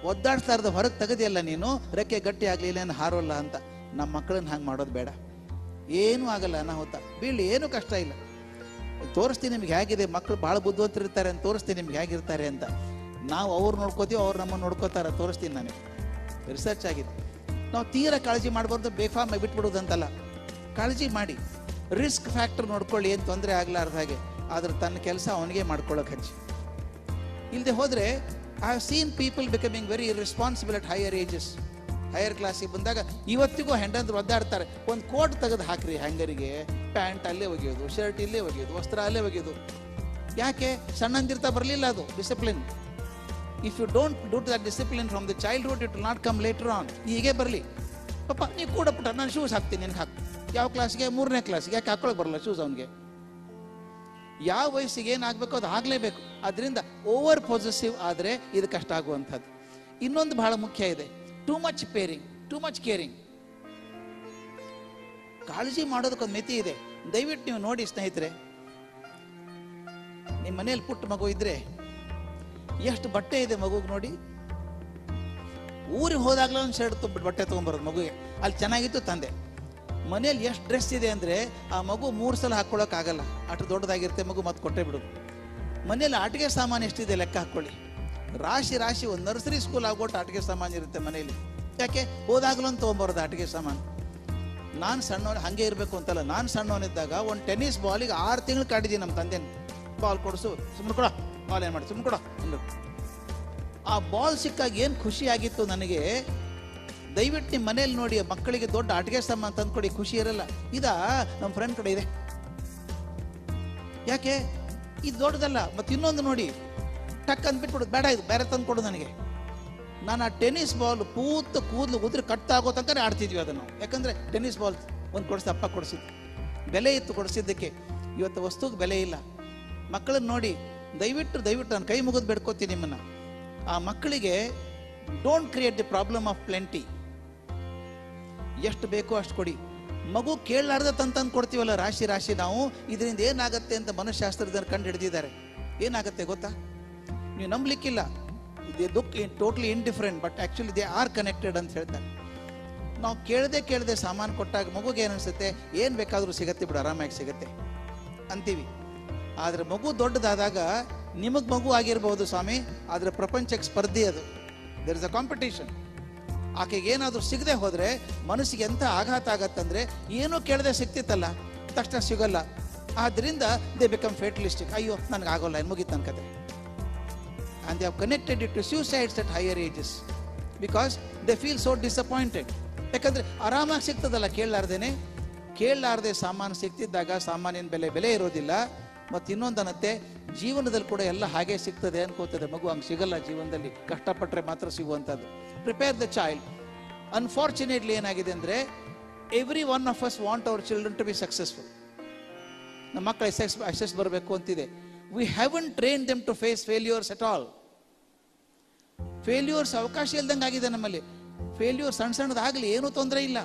ಒದ್ದಾಡ್ತಾ ಇರೋದು ಹೊರಗೆ ತೆಗೆದಿಯಲ್ಲ ನೀನು, ರೆಕ್ಕೆ ಗಟ್ಟಿ ಆಗಲಿಲ್ಲ, ಏನು ಹಾರೋಲ್ಲ ಅಂತ. ನಮ್ಮ ಮಕ್ಕಳನ್ನ ಹಂಗೆ ಮಾಡೋದು ಬೇಡ. ಏನೂ ಆಗಲ್ಲ, ಅನಾಹುತ ಬೀಳಿ, ಏನೂ ಕಷ್ಟ ಇಲ್ಲ. ತೋರಿಸ್ತೀನಿ ನಿಮ್ಗೆ ಹೇಗಿದೆ, ಮಕ್ಕಳು ಭಾಳ ಬುದ್ಧಿವಂತರಿರ್ತಾರೆ ಅಂತ ತೋರಿಸ್ತೀನಿ ನಿಮ್ಗೆ ಹೇಗಿರ್ತಾರೆ ಅಂತ. ನಾವು ಅವ್ರು ನೋಡ್ಕೋತೀವಿ, ಅವ್ರು ನಮ್ಮನ್ನು ನೋಡ್ಕೋತಾರೆ, ತೋರಿಸ್ತೀನಿ ನನಗೆ, ರಿಸರ್ಚ್ ಆಗಿದೆ. ನಾವು ತೀರಾ ಕಾಳಜಿ ಮಾಡಬಾರ್ದು, ಬೇಫಾಮ್ ಬಿಟ್ಬಿಡೋದಂತಲ್ಲ. ಕಾಳಜಿ ಮಾಡಿ, ರಿಸ್ಕ್ ಫ್ಯಾಕ್ಟರ್ ನೋಡ್ಕೊಳ್ಳಿ, ಏನು ತೊಂದರೆ ಆಗಲಾರ್ದ ಹಾಗೆ. ಆದ್ರೆ ತನ್ನ ಕೆಲಸ ಅವನಿಗೆ ಮಾಡ್ಕೊಳ್ಳೋಕೆ ಹಚ್ಚಿ. ಇಲ್ಲದೆ ಹೋದರೆ I have seen people becoming very irresponsible at higher ages. Higher ಕ್ಲಾಸಿಗೆ ಬಂದಾಗ ಇವತ್ತಿಗೂ ಹೆಂಡಂದ್ರೆ ಒದ್ದಾಡ್ತಾರೆ. ಒಂದು ಕೋಟ್ ತೆಗೆದು ಹಾಕ್ರಿ ಹ್ಯಾಂಗರಿಗೆ, ಪ್ಯಾಂಟ್ ಅಲ್ಲೇ ಒಗೆಯೋದು, ಶರ್ಟ್ ಇಲ್ಲೇ ಒಗೆಯೋದು, ವಸ್ತ್ರ ಅಲ್ಲೇ ಒಗೆಯೋದು. ಯಾಕೆ? ಸಣ್ಣಂದಿರ್ತಾ ಬರಲಿಲ್ಲ ಅದು discipline. If you don't do that discipline from the childhood it will not come later on. ಹೀಗೆ ಬರಲಿ, ಪಾಪ ನೀವು ಕೂಡ ಪುಟ್ಟ ನಾನು ಶೂಸ್ ಹಾಕ್ತೀನಿ, ನಿನಗೆ ಹಾಕು. ಯಾವ ಕ್ಲಾಸ್ಗೆ? 3ನೇ ಕ್ಲಾಸ್ಗೆ. ಯಾಕೆ ಹಾಕೊಳಕ್ಕೆ ಬರಲ್ಲ ಶೂಸ್ ಅವನಿಗೆ? ಯಾವ ವಯಸ್ಸಿಗೆ ಏನಾಗಬೇಕು ಅದು ಆಗಲೇಬೇಕು. ಅದರಿಂದ ಓವರ್ ಪೊಸೆಸಿವ್ ಆದರೆ ಇದು ಕಷ್ಟ ಆಗುವಂಥದ್ದು. ಇನ್ನೊಂದು ಬಹಳ ಮುಖ್ಯ ಇದೆ, ಟೂ ಮಚ್ ಕೇರಿಂಗ್. ಕಾಳಜಿ ಮಾಡೋದಕ್ಕೊಂದು ಮಿತಿ ಇದೆ. ದಯವಿಟ್ಟು ನೀವು ನೋಡಿ ಸ್ನೇಹಿತರೆ, ನಿಮ್ಮ ಮನೇಲಿ ಪುಟ್ಟ ಮಗು ಇದ್ರೆ ಎಷ್ಟು ಬಟ್ಟೆ ಇದೆ ಮಗುಗೆ ನೋಡಿ. ಊರಿಗೆ ಹೋದಾಗಲೂ ಒಂದು ಶರ್ಟ್ ಬಟ್ಟೆ ತೊಗೊಂಬರೋದು ಮಗುಗೆ, ಅಲ್ಲಿ ಚೆನ್ನಾಗಿತ್ತು ತಂದೆ. ಮನೇಲಿ ಎಷ್ಟು ಡ್ರೆಸ್ ಇದೆ ಅಂದರೆ ಆ ಮಗು 3 ಸಲ ಹಾಕ್ಕೊಳ್ಳೋಕ್ಕಾಗಲ್ಲ, ಅಷ್ಟು ದೊಡ್ಡದಾಗಿರುತ್ತೆ ಮಗು, ಮತ್ತೆ ಕೊಟ್ಟೆ ಬಿಡೋದು. ಮನೇಲಿ ಆಟಿಕೆ ಸಾಮಾನು ಎಷ್ಟಿದೆ ಲೆಕ್ಕ ಹಾಕ್ಕೊಳ್ಳಿ. ರಾಶಿ ಒಂದು ನರ್ಸರಿ ಸ್ಕೂಲ್ ಆಗೋಟ್ಟು ಆಟಿಕೆ ಸಾಮಾನು ಇರುತ್ತೆ ಮನೇಲಿ. ಯಾಕೆ? ಹೋದಾಗಲೂ ಒಂದು ತೊಗೊಂಬರೋದು ಆಟಿಕೆ ಸಾಮಾನು. ನಾನು ಸಣ್ಣವನು ಹಾಗೆ ಇರಬೇಕು ಅಂತಲ್ಲ, ನಾನು ಸಣ್ಣವನಿದ್ದಾಗ ಒಂದು ಟೆನ್ನಿಸ್ ಬಾಲಿಗೆ 6 ತಿಂಗಳು ಕಾಡಿದ್ದೀನಿ ನಮ್ಮ ತಂದೆ. ಬಾಲ್ ಕೊಡಿಸು, ಸುಮ್ಮನೆ ಕೊಡ, ಬಾಲ್ ಏನು ಮಾಡಿ ಸುಮ್ಮನೆ ಕೊಡ ಅಂದರು. ಆ ಬಾಲ್ ಸಿಕ್ಕಾಗ ಏನು ಖುಷಿ ಆಗಿತ್ತು ನನಗೆ. ದಯವಿಟ್ಟು ನಿಮ್ಮ ಮನೇಲಿ ನೋಡಿ, ಮಕ್ಕಳಿಗೆ ದೊಡ್ಡ ಆಟಿಕೆ ಸಾಮಾನು ತಂದ್ಕೊಡಿ, ಖುಷಿ ಇರಲ್ಲ. ಇದಾ ನಮ್ಮ ಫ್ರೆಂಡ್ ಕಡೆ ಇದೆ, ಯಾಕೆ ಇದು ದೊಡ್ಡದಲ್ಲ. ಮತ್ತು ಇನ್ನೊಂದು ನೋಡಿ, ಟಕ್ ಅಂದ್ಬಿಟ್ಬಿಡೋದು, ಬೇಡ ಇದು ಬೇರೆ ತಂದು ಕೊಡು ನನಗೆ. ನಾನು ಆ ಟೆನ್ನಿಸ್ ಬಾಲ್ ಕೂದಲು ಉದುರಿ ಕಟ್ಟಾಗೋ ತನಕ ಆಡ್ತಿದ್ವಿ ಅದನ್ನು. ಯಾಕಂದರೆ ಟೆನ್ನಿಸ್ ಬಾಲ್ ಒಂದು ಕೊಡಿಸಿ ಅಪ್ಪ ಕೊಡಿಸಿದ್ದು, ಬೆಲೆ ಇತ್ತು ಕೊಡಿಸಿದ್ದಕ್ಕೆ. ಇವತ್ತು ವಸ್ತುಗೆ ಬೆಲೆ ಇಲ್ಲ. ಮಕ್ಕಳನ್ನ ನೋಡಿ, ದಯವಿಟ್ಟು ನಾನು ಕೈ ಮುಗಿದು ಬೇಡ್ಕೋತೀನಿ ನಿಮ್ಮನ್ನು, ಆ ಮಕ್ಕಳಿಗೆ don't create the problem of plenty. ಎಷ್ಟು ಬೇಕೋ ಅಷ್ಟು ಕೊಡಿ. ಮಗು ಕೇಳಲಾರ್ದ ತಂದು ಕೊಡ್ತೀವಲ್ಲ ರಾಶಿ ನಾವು, ಇದರಿಂದ ಏನಾಗುತ್ತೆ ಅಂತ ಮನಃಶಾಸ್ತ್ರಜ್ಞರು ಕಂಡು ಹಿಡಿದಿದ್ದಾರೆ. ಏನಾಗುತ್ತೆ ಗೊತ್ತಾ? ನೀವು ನಂಬಲಿಕ್ಕಿಲ್ಲ. They look totally indifferent but actually they are connected ಅಂತ ಹೇಳ್ತಾರೆ. ನಾವು ಕೇಳದೆ ಸಾಮಾನು ಕೊಟ್ಟಾಗ ಮಗುಗೆ ಏನು ಅನಿಸುತ್ತೆ, ಏನು ಬೇಕಾದರೂ ಸಿಗತ್ತೆ ಬಿಡು, ಆರಾಮಾಗಿ ಸಿಗತ್ತೆ ಅಂತೀವಿ. ಆದರೆ ಮಗು ದೊಡ್ಡದಾದಾಗ ನಿಮಗೆ ಮಗು ಆಗಿರ್ಬೋದು ಸ್ವಾಮಿ, ಆದರೆ ಪ್ರಪಂಚಕ್ಕೆ ಸ್ಪರ್ಧೆ ಅದು. There is a competition. ಆಕೆಗೆ ಏನಾದರೂ ಸಿಗದೆ ಹೋದರೆ ಮನಸ್ಸಿಗೆ ಎಂಥ ಆಘಾತ ಆಗತ್ತಂದರೆ, ಏನೂ ಕೇಳದೆ ಸಿಗ್ತಿತ್ತಲ್ಲ ತಕ್ಷಣ ಸಿಗಲ್ಲ. ಆದ್ದರಿಂದ ದೇ ಬಿಕಮ್ ಫೇಟಲಿಸ್ಟಿಕ್. ಅಯ್ಯೋ ನನಗೆ ಆಗೋಲ್ಲ, ಏನು ಮುಗಿತು ನನ್ನ ಕತೆ. And they have connected it to suicides at higher ages because they feel so disappointed. ಯಾಕಂದರೆ ಆರಾಮಾಗಿ ಸಿಗ್ತದಲ್ಲ ಕೇಳಲಾರ್ದೆ ಸಾಮಾನು ಸಿಗ್ತಿದ್ದಾಗ ಸಾಮಾನಿನ ಬೆಲೆ ಇರೋದಿಲ್ಲ. ಮತ್ತು ಇನ್ನೊಂದು ಅನ್ನತ್ತೆ, ಜೀವನದಲ್ಲಿ ಕೂಡ ಎಲ್ಲ ಹಾಗೆ ಸಿಗ್ತದೆ ಅನ್ಕೋತದೆ ಮಗು. ಹಂಗೆ ಸಿಗಲ್ಲ ಜೀವನದಲ್ಲಿ, ಕಷ್ಟಪಟ್ಟರೆ ಮಾತ್ರ ಸಿಗುವಂಥದ್ದು. Prepare the child. ಅನ್ಫಾರ್ಚುನೇಟ್ಲಿ ಏನಾಗಿದೆ ಅಂದರೆ, every one of us want our children to be successful. ನಮ್ಮ ಮಕ್ಕಳು ಯಶಸ್ ಬರಬೇಕು ಅಂತಿದೆ. We haven't train them to face failures at all. Failures ಅವಕಾಶ ಇಲ್ದಂಗೆ ಆಗಿದೆ ನಮ್ಮಲ್ಲಿ. ಫೇಲ್ಯೂರ್ ಸಣ್ಣದಾಗಲಿ ಏನೂ ತೊಂದರೆ ಇಲ್ಲ.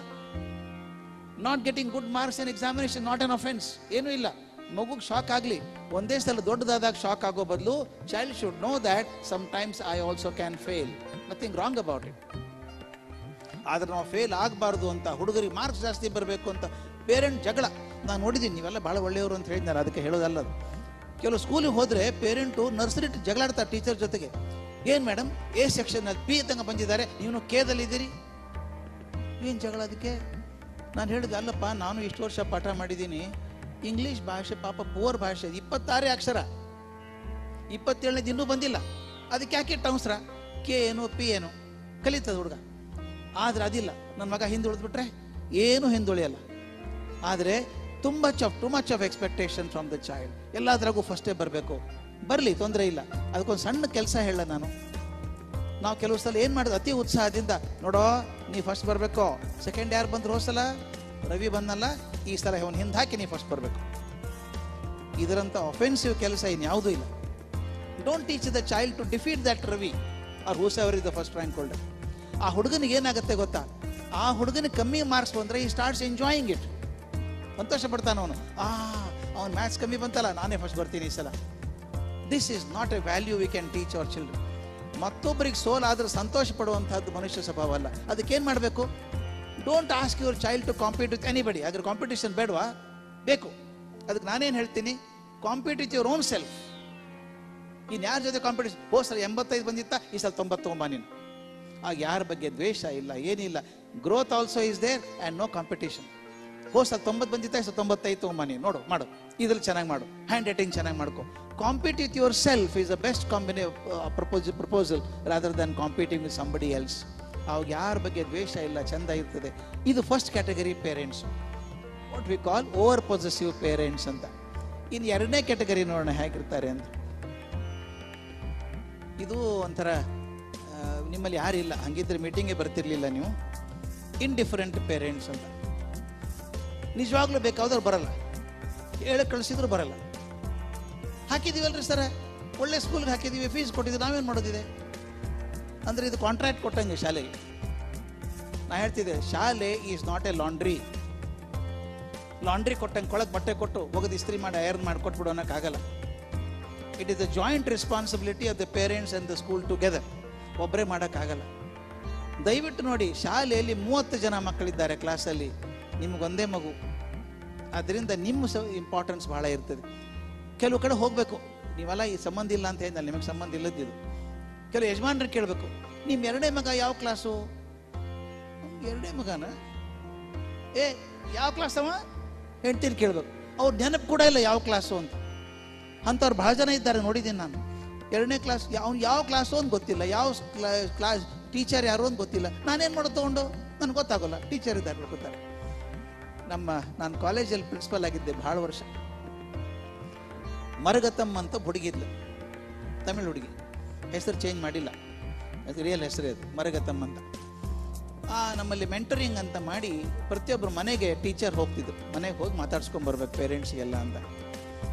Not getting good marks in examination not an offense, ಏನೂ ಇಲ್ಲ. ಮಗುಗೆ ಶಾಕ್ ಆಗಲಿ, ಒಂದೇ ಸಲ ದೊಡ್ಡದಾದಾಗ ಶಾಕ್ ಆಗೋ ಬದಲು child should know that sometimes I also can fail, nothing wrong about it. ಆದರೆ ನಾವು ಫೇಲ್ ಆಗಬಾರ್ದು ಅಂತ, ಹುಡುಗರಿಗೆ ಮಾರ್ಕ್ಸ್ ಜಾಸ್ತಿ ಬರಬೇಕು ಅಂತ ಪೇರೆಂಟ್ ಜಗಳ ನಾನು ನೋಡಿದ್ದೀನಿ. ನೀವೆಲ್ಲ ಭಾಳ ಒಳ್ಳೆಯವರು ಅಂತ ಹೇಳಿದ್ದಾರೆ, ಅದಕ್ಕೆ ಹೇಳೋದಲ್ಲ. ಕೆಲವು ಸ್ಕೂಲಿಗೆ ಹೋದರೆ ಪೇರೆಂಟು ನರ್ಸರಿ ಜಗಳಾಡ್ತಾರೆ ಟೀಚರ್ ಜೊತೆಗೆ. ಏನು ಮೇಡಮ್, ಎ ಸೆಕ್ಷನಲ್ಲಿ ಪಿ ತನಕ ಬಂದಿದ್ದಾರೆ, ನೀವು ಕೆದಲ್ಲಿದ್ದೀರಿ, ಏನು ಜಗಳ ಅದಕ್ಕೆ? ನಾನು ಹೇಳಿದೆ, ಅಲ್ಲಪ್ಪ ನಾನು ಇಷ್ಟು ವರ್ಷ ಪಾಠ ಮಾಡಿದ್ದೀನಿ, ಇಂಗ್ಲೀಷ್ ಭಾಷೆ ಪಾಪ ಪೂರ್ ಭಾಷೆ, 26 ಅಕ್ಷರ, 27ನೇದು ಇನ್ನೂ ಬಂದಿಲ್ಲ, ಅದಕ್ಕೆ ಯಾಕೆ ಟೌನ್ಸ್ರ ಕೆ ಏನು ಪಿ ಏನು ಕಲಿತದ ಹುಡುಗ. ಆದರೆ ಅದಿಲ್ಲ, ನನ್ನ ಮಗ ಹಿಂದುಳಿದ್ಬಿಟ್ರೆ ಏನೂ ಹಿಂದುಳಿಯಲ್ಲ. ಆದರೆ too much of expectation from the child. ಎಲ್ಲದ್ರಾಗೂ ಫಸ್ಟೇ ಬರಬೇಕು. ಬರಲಿ, ತೊಂದರೆ ಇಲ್ಲ. ಅದಕ್ಕೊಂದು ಸಣ್ಣ ಕೆಲಸ ಹೇಳ ನಾನು. ನಾವು ಕೆಲವು ಸಲ ಏನು ಮಾಡೋದು, ಅತಿ ಉತ್ಸಾಹದಿಂದ, ನೋಡೋ ನೀ ಫಸ್ಟ್ ಬರಬೇಕು, ಸೆಕೆಂಡ್ ಯಾರು ಬಂದ್ರು ಹೋಸಲ ರವಿ ಬಂದಲ್ಲ, ಈ ಸಲ ಅವನು ಹಿಂದೆ ಹಾಕಿ ನೀ ಫಸ್ಟ್ ಬರಬೇಕು. ಇದರಂಥ ಅಫೆನ್ಸಿವ್ ಕೆಲಸ ಇನ್ಯಾವುದೂ ಇಲ್ಲ. Don't teach the child to defeat that Ravi or whosoever is the first rank holder. ಆ ಹುಡುಗನಿಗೆ ಏನಾಗುತ್ತೆ ಗೊತ್ತಾ, ಆ ಹುಡುಗನಿಗೆ ಕಮ್ಮಿ ಮಾರ್ಕ್ಸ್ ಬಂದರೆ ಈ ಸ್ಟಾರ್ಟ್ಸ್ ಎಂಜಾಯಿಂಗ್ ಇಟ್. ಸಂತೋಷ ಪಡ್ತಾನೆ ಅವನು. ಅವನು ಮ್ಯಾಥ್ಸ್ ಕಮ್ಮಿ ಬಂತಲ್ಲ, ನಾನೇ ಫಸ್ಟ್ ಬರ್ತೀನಿ ಈ ಸಲ. This is not a value we can teach our children. ಮತ್ತೊಬ್ಬರಿಗೆ ಸೋಲಾದ್ರೆ ಸಂತೋಷ ಪಡುವಂಥದ್ದು ಮನುಷ್ಯ ಸ್ವಭಾವ ಅಲ್ಲ. ಅದಕ್ಕೇನು ಮಾಡಬೇಕು? Don't ask your child to compete with anybody. ಅದ್ರ ಕಾಂಪಿಟೇಷನ್ ಬೇಡವಾ? ಬೇಕು. ಅದಕ್ಕೆ ನಾನೇನು ಹೇಳ್ತೀನಿ, compete with your own self. ಇನ್ಯಾರ ಜೊತೆ ಕಾಂಪಿಟೇಷನ್? ಸಲ 85 ಬಂದಿತ್ತಾ, ಈ ಸಲ 90 ತೊಗೊಂಬ ನೀನು. ಆಗ ಯಾರ ಬಗ್ಗೆ ದ್ವೇಷ ಇಲ್ಲ, ಏನಿಲ್ಲ. Growth also is there and no competition. ಸಲ 90 ಬಂದಿತ್ತಾ, ಈ ಸಲ 95 ತೊಗೊಂಬ ನೀನು, ನೋಡು ಮಾಡು, ಇದ್ರಲ್ಲಿ ಚೆನ್ನಾಗಿ ಮಾಡು, ಹ್ಯಾಂಡ್ ರೈಟಿಂಗ್ ಚೆನ್ನಾಗಿ ಮಾಡ್ಕೊ. Compete with yourself is the best proposal rather than competing with somebody else. ಅವಾಗ ಯಾರ ಬಗ್ಗೆ ದ್ವೇಷ ಇಲ್ಲ, ಚಂದ ಇರ್ತದೆ. ಇದು first category parents, what we call over possessive parents ಅಂತ. ಇನ್ನು ಎರಡನೇ ಕ್ಯಾಟಗರಿ ನೋಡೋಣ ಹೇಗಿರ್ತಾರೆ ಅಂತ. ಇದು ಒಂಥರ ನಿಮ್ಮಲ್ಲಿ ಯಾರಿಲ್ಲ, ಹಂಗಿದ್ರೆ ಮೀಟಿಂಗೇ ಬರ್ತಿರ್ಲಿಲ್ಲ ನೀವು. ಇಂಡಿಫರೆಂಟ್ ಪೇರೆಂಟ್ಸ್ ಅಂತ. ನಿಜವಾಗ್ಲೂ ಬೇಕಾದ್ರೆ ಬರಲ್ಲ, ಹೇಳಿ ಕಳಿಸಿದ್ರು ಬರಲ್ಲ. ಹಾಕಿದೀವಲ್ರಿ ಸರ, ಒಳ್ಳೆ ಸ್ಕೂಲ್ಗೆ ಹಾಕಿದ್ದೀವಿ, ಫೀಸ್ ಕೊಟ್ಟಿದ್ದೀವಿ, ನಾವೇನು ಮಾಡೋದಿದೆ ಅಂದರೆ ಇದು ಕಾಂಟ್ರಾಕ್ಟ್ ಕೊಟ್ಟಂಗೆ ಶಾಲೆಗೆ. ನಾ ಹೇಳ್ತಿದ್ದೆ, ಶಾಲೆ is not A laundry. Laundry ಕೊಟ್ಟಂಗೆ ಕೊಳಗೆ ಬಟ್ಟೆ ಕೊಟ್ಟು ಒಗದು ಇಸ್ತ್ರಿ ಮಾಡಿ ಐರನ್ ಮಾಡಿ ಕೊಟ್ಬಿಡು ಅನ್ನೋಕ್ಕಾಗಲ್ಲ. It is the joint responsibility of the parents and the school together. ಒಬ್ಬರೇ ಮಾಡೋಕ್ಕಾಗಲ್ಲ. ದಯವಿಟ್ಟು ನೋಡಿ, ಶಾಲೆಯಲ್ಲಿ 30 ಜನ ಮಕ್ಕಳಿದ್ದಾರೆ ಕ್ಲಾಸಲ್ಲಿ, ನಿಮಗೊಂದೇ ಮಗು. ಆದ್ದರಿಂದ ನಿಮ್ಮ ಇಂಪಾರ್ಟೆನ್ಸ್ ಭಾಳ ಇರ್ತದೆ. ಕೆಲವು ಕಡೆ ಹೋಗಬೇಕು, ನೀವೆಲ್ಲ ಈ ಸಂಬಂಧ ಇಲ್ಲ ಅಂತ ಹೇಳಿದ್ನಲ್ಲ, ನಿಮಗೆ ಸಂಬಂಧ ಇಲ್ಲದಿದ್ದು. ಕೆಲವು ಯಜಮಾನ್ರಿಗೆ ಕೇಳಬೇಕು, ನಿಮ್ಮ 2ನೇ ಮಗ ಯಾವ ಕ್ಲಾಸು? 2ನೇ ಮಗನ ಯಾವ ಕ್ಲಾಸ್ ಅವ? ಹೆಂಡ್ತೀರಿ ಕೇಳಬೇಕು. ಅವ್ರು ನೆನಪು ಕೂಡ ಇಲ್ಲ ಯಾವ ಕ್ಲಾಸು ಅಂತ. ಅಂಥವ್ರು ಭಾಳ ಜನ ಇದ್ದಾರೆ, ನೋಡಿದ್ದೀನಿ ನಾನು. 2ನೇ ಕ್ಲಾಸ್, ಅವ್ನು ಯಾವ ಕ್ಲಾಸು ಅಂತ ಗೊತ್ತಿಲ್ಲ, ಯಾವ ಕ್ಲಾಸ್ ಟೀಚರ್ ಯಾರು ಅಂತ ಗೊತ್ತಿಲ್ಲ. ನಾನೇನು ಮಾಡೋದು ತೊಗೊಂಡು? ನನಗೆ ಗೊತ್ತಾಗೋಲ್ಲ. ಟೀಚರ್ ಇದ್ದಾರೆ ಗೊತ್ತಾರೆ. ನಾನು ಕಾಲೇಜಲ್ಲಿ ಪ್ರಿನ್ಸಿಪಲ್ ಆಗಿದ್ದೆ ಭಾಳ ವರ್ಷ. ಮರಗತಮ್ ಅಂತ ಹುಡುಗಿದ್ಲು, ತಮಿಳ್ ಹುಡುಗಿ, ಹೆಸರು ಚೇಂಜ್ ಮಾಡಿಲ್ಲ, ಅದು ರಿಯಲ್ ಹೆಸರೇ ಅದು, ಮರಗತಮ್ ಅಂತ. ನಮ್ಮಲ್ಲಿ ಮೆಂಟರಿಂಗ್ ಅಂತ ಮಾಡಿ ಪ್ರತಿಯೊಬ್ಬರು ಮನೆಗೆ ಟೀಚರ್ ಹೋಗ್ತಿದ್ರು, ಮನೆಗೆ ಹೋಗಿ ಮಾತಾಡ್ಸ್ಕೊಂಡು ಬರ್ಬೇಕು ಪೇರೆಂಟ್ಸ್ಗೆಲ್ಲ ಅಂತ.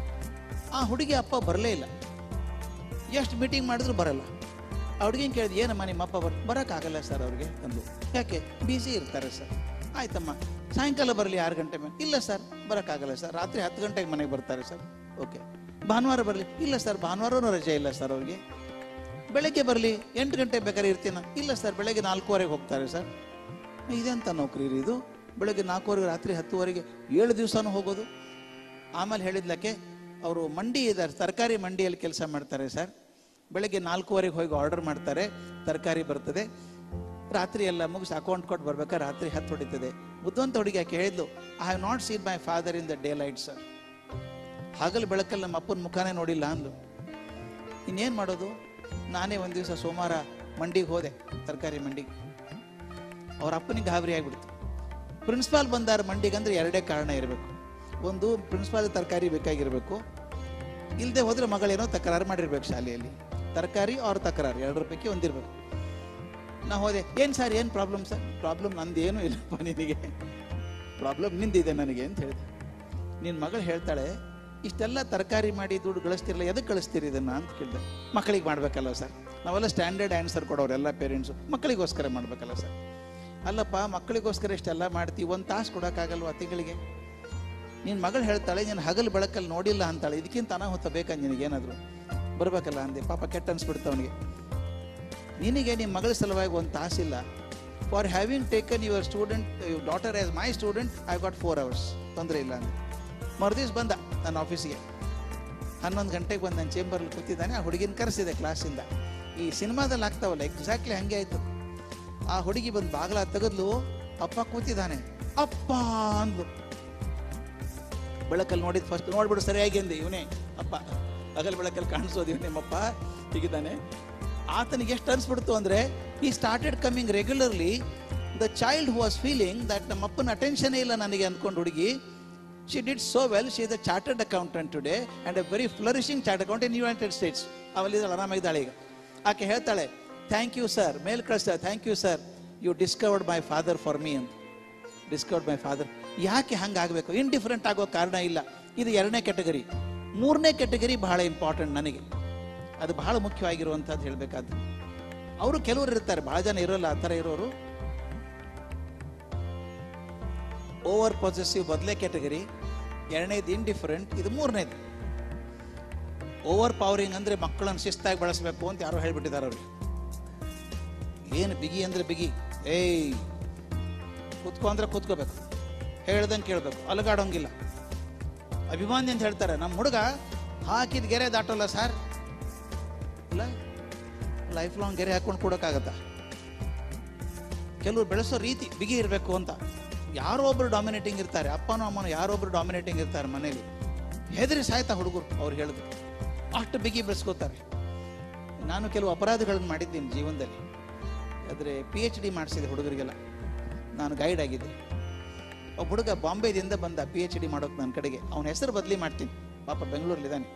ಆ ಹುಡುಗಿ ಅಪ್ಪ ಬರಲೇ ಇಲ್ಲ, ಎಷ್ಟು ಮೀಟಿಂಗ್ ಮಾಡಿದ್ರು ಬರಲ್ಲ. ಆ ಹುಡುಗಿನ ಕೇಳಿದ್, ಏನಮ್ಮ ನಿಮ್ಮ ಅಪ್ಪ ಬರೋಕ್ಕಾಗಲ್ಲ ಸರ್ ಅವ್ರಿಗೆ ಅಂದು. ಯಾಕೆ? ಬ್ಯುಸಿ ಇರ್ತಾರೆ ಸರ್. ಆಯ್ತಮ್ಮ, ಸಾಯಂಕಾಲ ಬರಲಿ 6 ಗಂಟೆ ಮೇಲೆ. ಇಲ್ಲ ಸರ್ ಬರೋಕ್ಕಾಗಲ್ಲ ಸರ್, ರಾತ್ರಿ 10 ಗಂಟೆಗೆ ಮನೆಗೆ ಬರ್ತಾರೆ ಸರ್. ಓಕೆ. ಭಾನುವಾರ ಬರಲಿ? ಇಲ್ಲ ಸರ್ ಭಾನುವಾರನೂ ರಜೆ ಇಲ್ಲ ಸರ್ ಅವ್ರಿಗೆ. ಬೆಳಗ್ಗೆ ಬರಲಿ 8 ಗಂಟೆ ಬೇಕಾದ್ರೆ ಇರ್ತೀನ? ಇಲ್ಲ ಸರ್ ಬೆಳಗ್ಗೆ 4:15 ಹೋಗ್ತಾರೆ ಸರ್. ಇದೆಂತ ನೌಕರಿ ರೀ ಇದು? ಬೆಳಗ್ಗೆ 4:15 ರಾತ್ರಿ 10:00 7 ದಿವಸನೂ ಹೋಗೋದು. ಆಮೇಲೆ ಹೇಳಿದ್ಲಕ್ಕೆ, ಅವರು ಮಂಡಿ ಇದ್ದಾರೆ, ತರಕಾರಿ ಮಂಡಿಯಲ್ಲಿ ಕೆಲಸ ಮಾಡ್ತಾರೆ ಸರ್. ಬೆಳಗ್ಗೆ 4:15 ಹೋಗಿ ಆರ್ಡರ್ ಮಾಡ್ತಾರೆ, ತರಕಾರಿ ಬರ್ತದೆ, ರಾತ್ರಿ ಎಲ್ಲ ಮುಗಿಸಿ ಅಕೌಂಟ್ ಕೊಟ್ಟು ಬರ್ಬೇಕಾದ್ರೆ ರಾತ್ರಿ 10 ಹೊಡಿತದೆ. ಬುದ್ಧಿವಂತ ಹುಡುಗಿ ಯಾಕೆ ಹೇಳಿದ್ಲು, I have not seen my father in the day light sir. ಹಗಲು ಬೆಳಕಲ್ಲಿ ನಮ್ಮ ಅಪ್ಪನ ಮುಖಾನೇ ನೋಡಿಲ್ಲ ಅಂದು. ಇನ್ನೇನು ಮಾಡೋದು? ನಾನೇ ಒಂದು ದಿವಸ ಸೋಮವಾರ ಮಂಡಿಗೆ ಹೋದೆ, ತರಕಾರಿ ಮಂಡಿಗೆ. ಅವ್ರ ಅಪ್ಪನಿಗೆ ಗಾಬರಿ ಆಗಿಬಿಡ್ತು. ಪ್ರಿನ್ಸಿಪಾಲ್ ಬಂದಾರ ಮಂಡಿಗೆ ಅಂದರೆ 2 ಕಾರಣ ಇರಬೇಕು. ಒಂದು, ಪ್ರಿನ್ಸಿಪಾಲ್ ತರಕಾರಿ ಬೇಕಾಗಿರಬೇಕು, ಇಲ್ಲದೆ ಹೋದರೆ ಮಗಳೇನೋ ತಕರಾರು ಮಾಡಿರ್ಬೇಕು ಶಾಲೆಯಲ್ಲಿ. ತರಕಾರಿ ಅವ್ರ ತಕರಾರು 2 ಪೈಕಿ ಒಂದಿರ್ಬೇಕು. ನಾ ಹೋದೆ, ಏನು ಸರ್ ಏನು ಪ್ರಾಬ್ಲಮ್ ಸರ್? ಪ್ರಾಬ್ಲಮ್ ನಂದೇನು ಇಲ್ಲಪ್ಪ, ನಿನಗೆ ಪ್ರಾಬ್ಲಮ್ ನಿಂದಿದೆ ನನಗೆ ಅಂತ ಹೇಳಿದೆ. ನಿನ್ನ ಮಗಳು ಹೇಳ್ತಾಳೆ, ಇಷ್ಟೆಲ್ಲ ತರಕಾರಿ ಮಾಡಿ ದುಡ್ಡು ಗಳಿಸ್ತಿರಲ್ಲ, ಎದಕ್ಕೆ ಕಳಿಸ್ತೀರಿ ಇದನ್ನು ಅಂತ ಕೇಳಿದೆ. ಮಕ್ಕಳಿಗೆ ಮಾಡಬೇಕಲ್ಲ ಸರ್, ನಾವೆಲ್ಲ ಸ್ಟ್ಯಾಂಡರ್ಡ್ ಆನ್ಸರ್ ಕೊಡೋರು ಎಲ್ಲ ಪೇರೆಂಟ್ಸು, ಮಕ್ಕಳಿಗೋಸ್ಕರ ಮಾಡಬೇಕಲ್ಲ ಸರ್. ಅಲ್ಲಪ್ಪ, ಮಕ್ಕಳಿಗೋಸ್ಕರ ಇಷ್ಟೆಲ್ಲ ಮಾಡ್ತೀವಿ, 1 ತಾಸು ಕೊಡೋಕ್ಕಾಗಲ್ವ ತಿಂಗಳಿಗೆ? ನಿನ್ನ ಮಗಳು ಹೇಳ್ತಾಳೆ, ನೀನು ಹಗಲು ಬೆಳಕಲ್ಲಿ ನೋಡಿಲ್ಲ ಅಂತಾಳೆ, ಇದಕ್ಕಿಂತ ಅನಾಹುತ ಬೇಕಾ ನಿನಗೇನಾದರೂ? ಬರಬೇಕಲ್ಲ ಅಂದೆ. ಪಾಪ ಕೆಟ್ಟ ಅನ್ಸ್ಬಿಡ್ತು ಅವನಿಗೆ. ನಿನಗೆ ನಿಮ್ಮ ಮಗಳ ಸಲುವಾಗಿ 1 ತಾಸಿಲ್ಲ. For having taken your student, your daughter as my student, I got 4 hours, ತೊಂದರೆ ಇಲ್ಲ ಅಂದೆ. ಮರುದಿವ್ಸ ಬಂದ ನನ್ನ ಆಫೀಸಿಗೆ, 11 ಗಂಟೆಗೆ ಬಂದು ನನ್ನ ಚೇಂಬರ್ಲ್ಲಿ ಕೂತಿದ್ದಾನೆ. ಆ ಹುಡುಗಿನ ಕರೆಸಿದೆ ಕ್ಲಾಸಿಂದ. ಈ ಸಿನಿಮಾದಲ್ಲಿ ಆಗ್ತಾವಲ್ಲ, ಎಕ್ಸಾಕ್ಟ್ಲಿ ಹಂಗೆ ಆಯಿತು. ಆ ಹುಡುಗಿ ಬಂದು ಬಾಗಿಲ ತೆಗೆದ್ಲು, ಅಪ್ಪ ಕೂತಿದ್ದಾನೆ. ಅಪ್ಪ ಅಂದ್ಲು. ಬೆಳಕಲ್ಲಿ ನೋಡಿದ್ ಫಸ್ಟ್ ನೋಡ್ಬಿಡು ಸರಿಯಾಗಿ ಅಂದೆ. ಇವನೇ ಅಪ್ಪ, ಹಗಲ್ ಬೆಳಕಲ್ಲಿ ಕಾಣಿಸೋದು ನಿಮ್ಮಪ್ಪ ಹೀಗಿದ್ದಾನೆ. ಆತನಿಗೆ ಎಷ್ಟು ಅನ್ಸ್ಬಿಡ್ತು ಅಂದರೆ, ಈ started coming regularly. The child who was feeling that ನಮ್ಮ ಅಪ್ಪನ ಅಟೆನ್ಷನ್ ಇಲ್ಲ ನನಗೆ ಅಂದ್ಕೊಂಡು ಹುಡುಗಿ, she did so well. She is a chartered accountant today and a very flourishing chartered accountant in United States. ಅವಳಿದ್ದಾಳೆ, ಆರಾಮಾಗಿದ್ದಾಳೆ ಈಗ. ಆಕೆ ಹೇಳ್ತಾಳೆ, ಥ್ಯಾಂಕ್ ಯು ಸರ್, ಮೇಲ್ ಕಳಿಸ್ತಾಳೆ, thank you sir, you discovered my father for me ಅಂತ. Discovered my father. ಯಾಕೆ ಹಂಗಾಗಬೇಕು? Indifferent ಆಗೋ ಕಾರಣ ಇಲ್ಲ. ಇದು 2ನೇ ಕ್ಯಾಟಗರಿ. 3ನೇ ಕ್ಯಾಟಗರಿ ಬಹಳ ಇಂಪಾರ್ಟೆಂಟ್ ನನಗೆ, ಅದು ಬಹಳ ಮುಖ್ಯವಾಗಿರುವಂಥದ್ದು ಹೇಳಬೇಕಾದ್ರೆ. ಅವರು ಕೆಲವರು ಇರ್ತಾರೆ, ಭಾಳ ಜನ ಇರೋಲ್ಲ ಆ ಥರ ಇರೋರು. ಓವರ್ ಪೊಸೆಸಿವ್ ಮೊದಲನೇ ಕ್ಯಾಟಗರಿ, 2ನೇದು ಇಂಡಿಫರೆಂಟ್, ಇದು 3ನೇದು. ಓವರ್ ಪವರಿಂಗ್ ಅಂದರೆ ಮಕ್ಕಳನ್ನು ಶಿಸ್ತಾಗಿ ಬಳಸಬೇಕು ಅಂತ ಯಾರೋ ಹೇಳ್ಬಿಟ್ಟಿದ್ದಾರೆ ಅವ್ರಿಗೆ. ಏನು ಬಿಗಿ ಅಂದರೆ ಬಿಗಿ, ಏಯ್ ಕೂತ್ಕೊ ಅಂದರೆ ಕೂತ್ಕೋಬೇಕು, ಹೇಳ್ದಂಗೆ ಕೇಳಬೇಕು, ಅಲಗಾಡೋಂಗಿಲ್ಲ. ಅಭಿಮಾನಿ ಅಂತ ಹೇಳ್ತಾರೆ, ನಮ್ಮ ಹುಡುಗ ಹಾಕಿದ ಗೆರೆ ದಾಟೋಲ್ಲ ಸರ್. ಇಲ್ಲ, ಲೈಫ್ ಲಾಂಗ್ ಗೆರೆ ಹಾಕೊಂಡು ಕೊಡೋಕ್ಕಾಗತ್ತಾ? ಕೆಲವರು ಬೆಳೆಸೋ ರೀತಿ ಬಿಗಿ ಇರಬೇಕು ಅಂತ. ಯಾರೋ ಒಬ್ರು ಡಾಮಿನೇಟಿಂಗ್ ಇರ್ತಾರೆ, ಅಪ್ಪನೋ ಅಮ್ಮನೋ ಯಾರೊಬ್ರು ಡಾಮಿನೇಟಿಂಗ್ ಇರ್ತಾರೆ ಮನೇಲಿ. ಹೆದರಿ ಸಾಯ್ತಾ ಹುಡುಗರು ಅವ್ರು ಹೇಳಿದ್ರು, ಅಷ್ಟು ಬಿಗಿ ಬೆಳೆಸ್ಕೋತಾರೆ. ನಾನು ಕೆಲವು ಅಪರಾಧಗಳನ್ನು ಮಾಡಿದ್ದೀನಿ ಜೀವನದಲ್ಲಿ. ಆದರೆ PhD ಮಾಡಿಸಿದೆ ಹುಡುಗರಿಗೆಲ್ಲ. ನಾನು ಗೈಡ್ ಆಗಿದ್ದೆ. ಒಬ್ಬ ಹುಡುಗ ಬಾಂಬೆದಿಂದ ಬಂದ PhD ಮಾಡೋಕೆ ನನ್ನ ಕಡೆಗೆ. ಅವನ ಹೆಸರು ಬದಲಿ ಮಾಡ್ತೀನಿ, ಪಾಪ ಬೆಂಗಳೂರಲ್ಲಿದ್ದಾನೆ,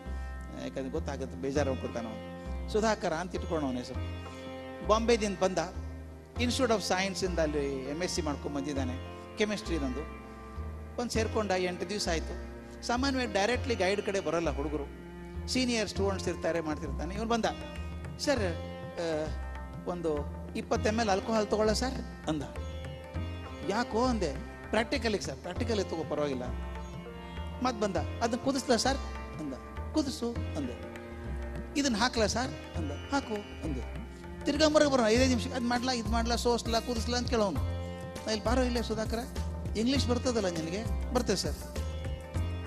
ಯಾಕಂದ್ರೆ ಗೊತ್ತಾಗುತ್ತೆ, ಬೇಜಾರು ಹೋಗ್ಕೊತಾನೆ ಅವನು. ಸುಧಾಕರ ಅಂತ ಇಟ್ಕೊಂಡು ಅವನ ಹೆಸರು. ಬಾಂಬೆದಿಂದ ಬಂದ, ಇನ್ಸ್ಟಿಟ್ಯೂಟ್ ಆಫ್ ಸೈನ್ಸಿಂದ ಅಲ್ಲಿ MSc ಮಾಡ್ಕೊಂಡು ಬಂದಿದ್ದಾನೆ, ಕೆಮಿಸ್ಟ್ರಿನೊಂದು. ಬಂದು ಸೇರ್ಕೊಂಡ 8 ದಿವಸ ಆಯಿತು. ಸಾಮಾನ್ಯವಾಗಿ ಡೈರೆಕ್ಟ್ಲಿ ಗೈಡ್ ಕಡೆ ಬರೋಲ್ಲ ಹುಡುಗರು, ಸೀನಿಯರ್ ಸ್ಟೂಡೆಂಟ್ಸ್ ಇರ್ತಾರೆ, ಮಾಡ್ತಿರ್ತಾನೆ. ಇವನು ಬಂದ, ಸರ್ ಒಂದು 20 ml ಆಲ್ಕೋಹಾಲ್ ತೊಗೊಳ್ಳ ಸರ್ ಅಂದ. ಯಾಕೋ ಅಂದೆ. ಪ್ರಾಕ್ಟಿಕಲಿಗೆ ಸರ್, ಪ್ರಾಕ್ಟಿಕಲಿಗೆ ತಗೋ ಪರವಾಗಿಲ್ಲ. ಮತ್ತೆ ಬಂದ, ಅದನ್ನು ಕುದಿಸ್ಲಾ ಸರ್ ಅಂದ. ಕುದಿಸು ಅಂದೆ. ಇದನ್ನು ಹಾಕ್ಲಾ ಸರ್ ಅಂದ. ಹಾಕು ಅಂದೆ. ತಿರ್ಗಾ ಮರಗೆ ಬರೋಣ 5 ನಿಮಿಷಕ್ಕೆ, ಅದು ಮಾಡ್ಲಾ ಇದು ಮಾಡ್ಲಾ ಸೋಸ್ಲಾ ಕುದಿಸ್ಲಾ ಅಂತ ಕೇಳೋನು. ನಾ ಇಲ್ಲಿ ಬಾರೋ ಇಲ್ಲೇ ಸುಧಾಕರ, ಇಂಗ್ಲೀಷ್ ಬರ್ತದಲ್ಲ ನಿನಗೆ? ಬರ್ತದೆ ಸರ್.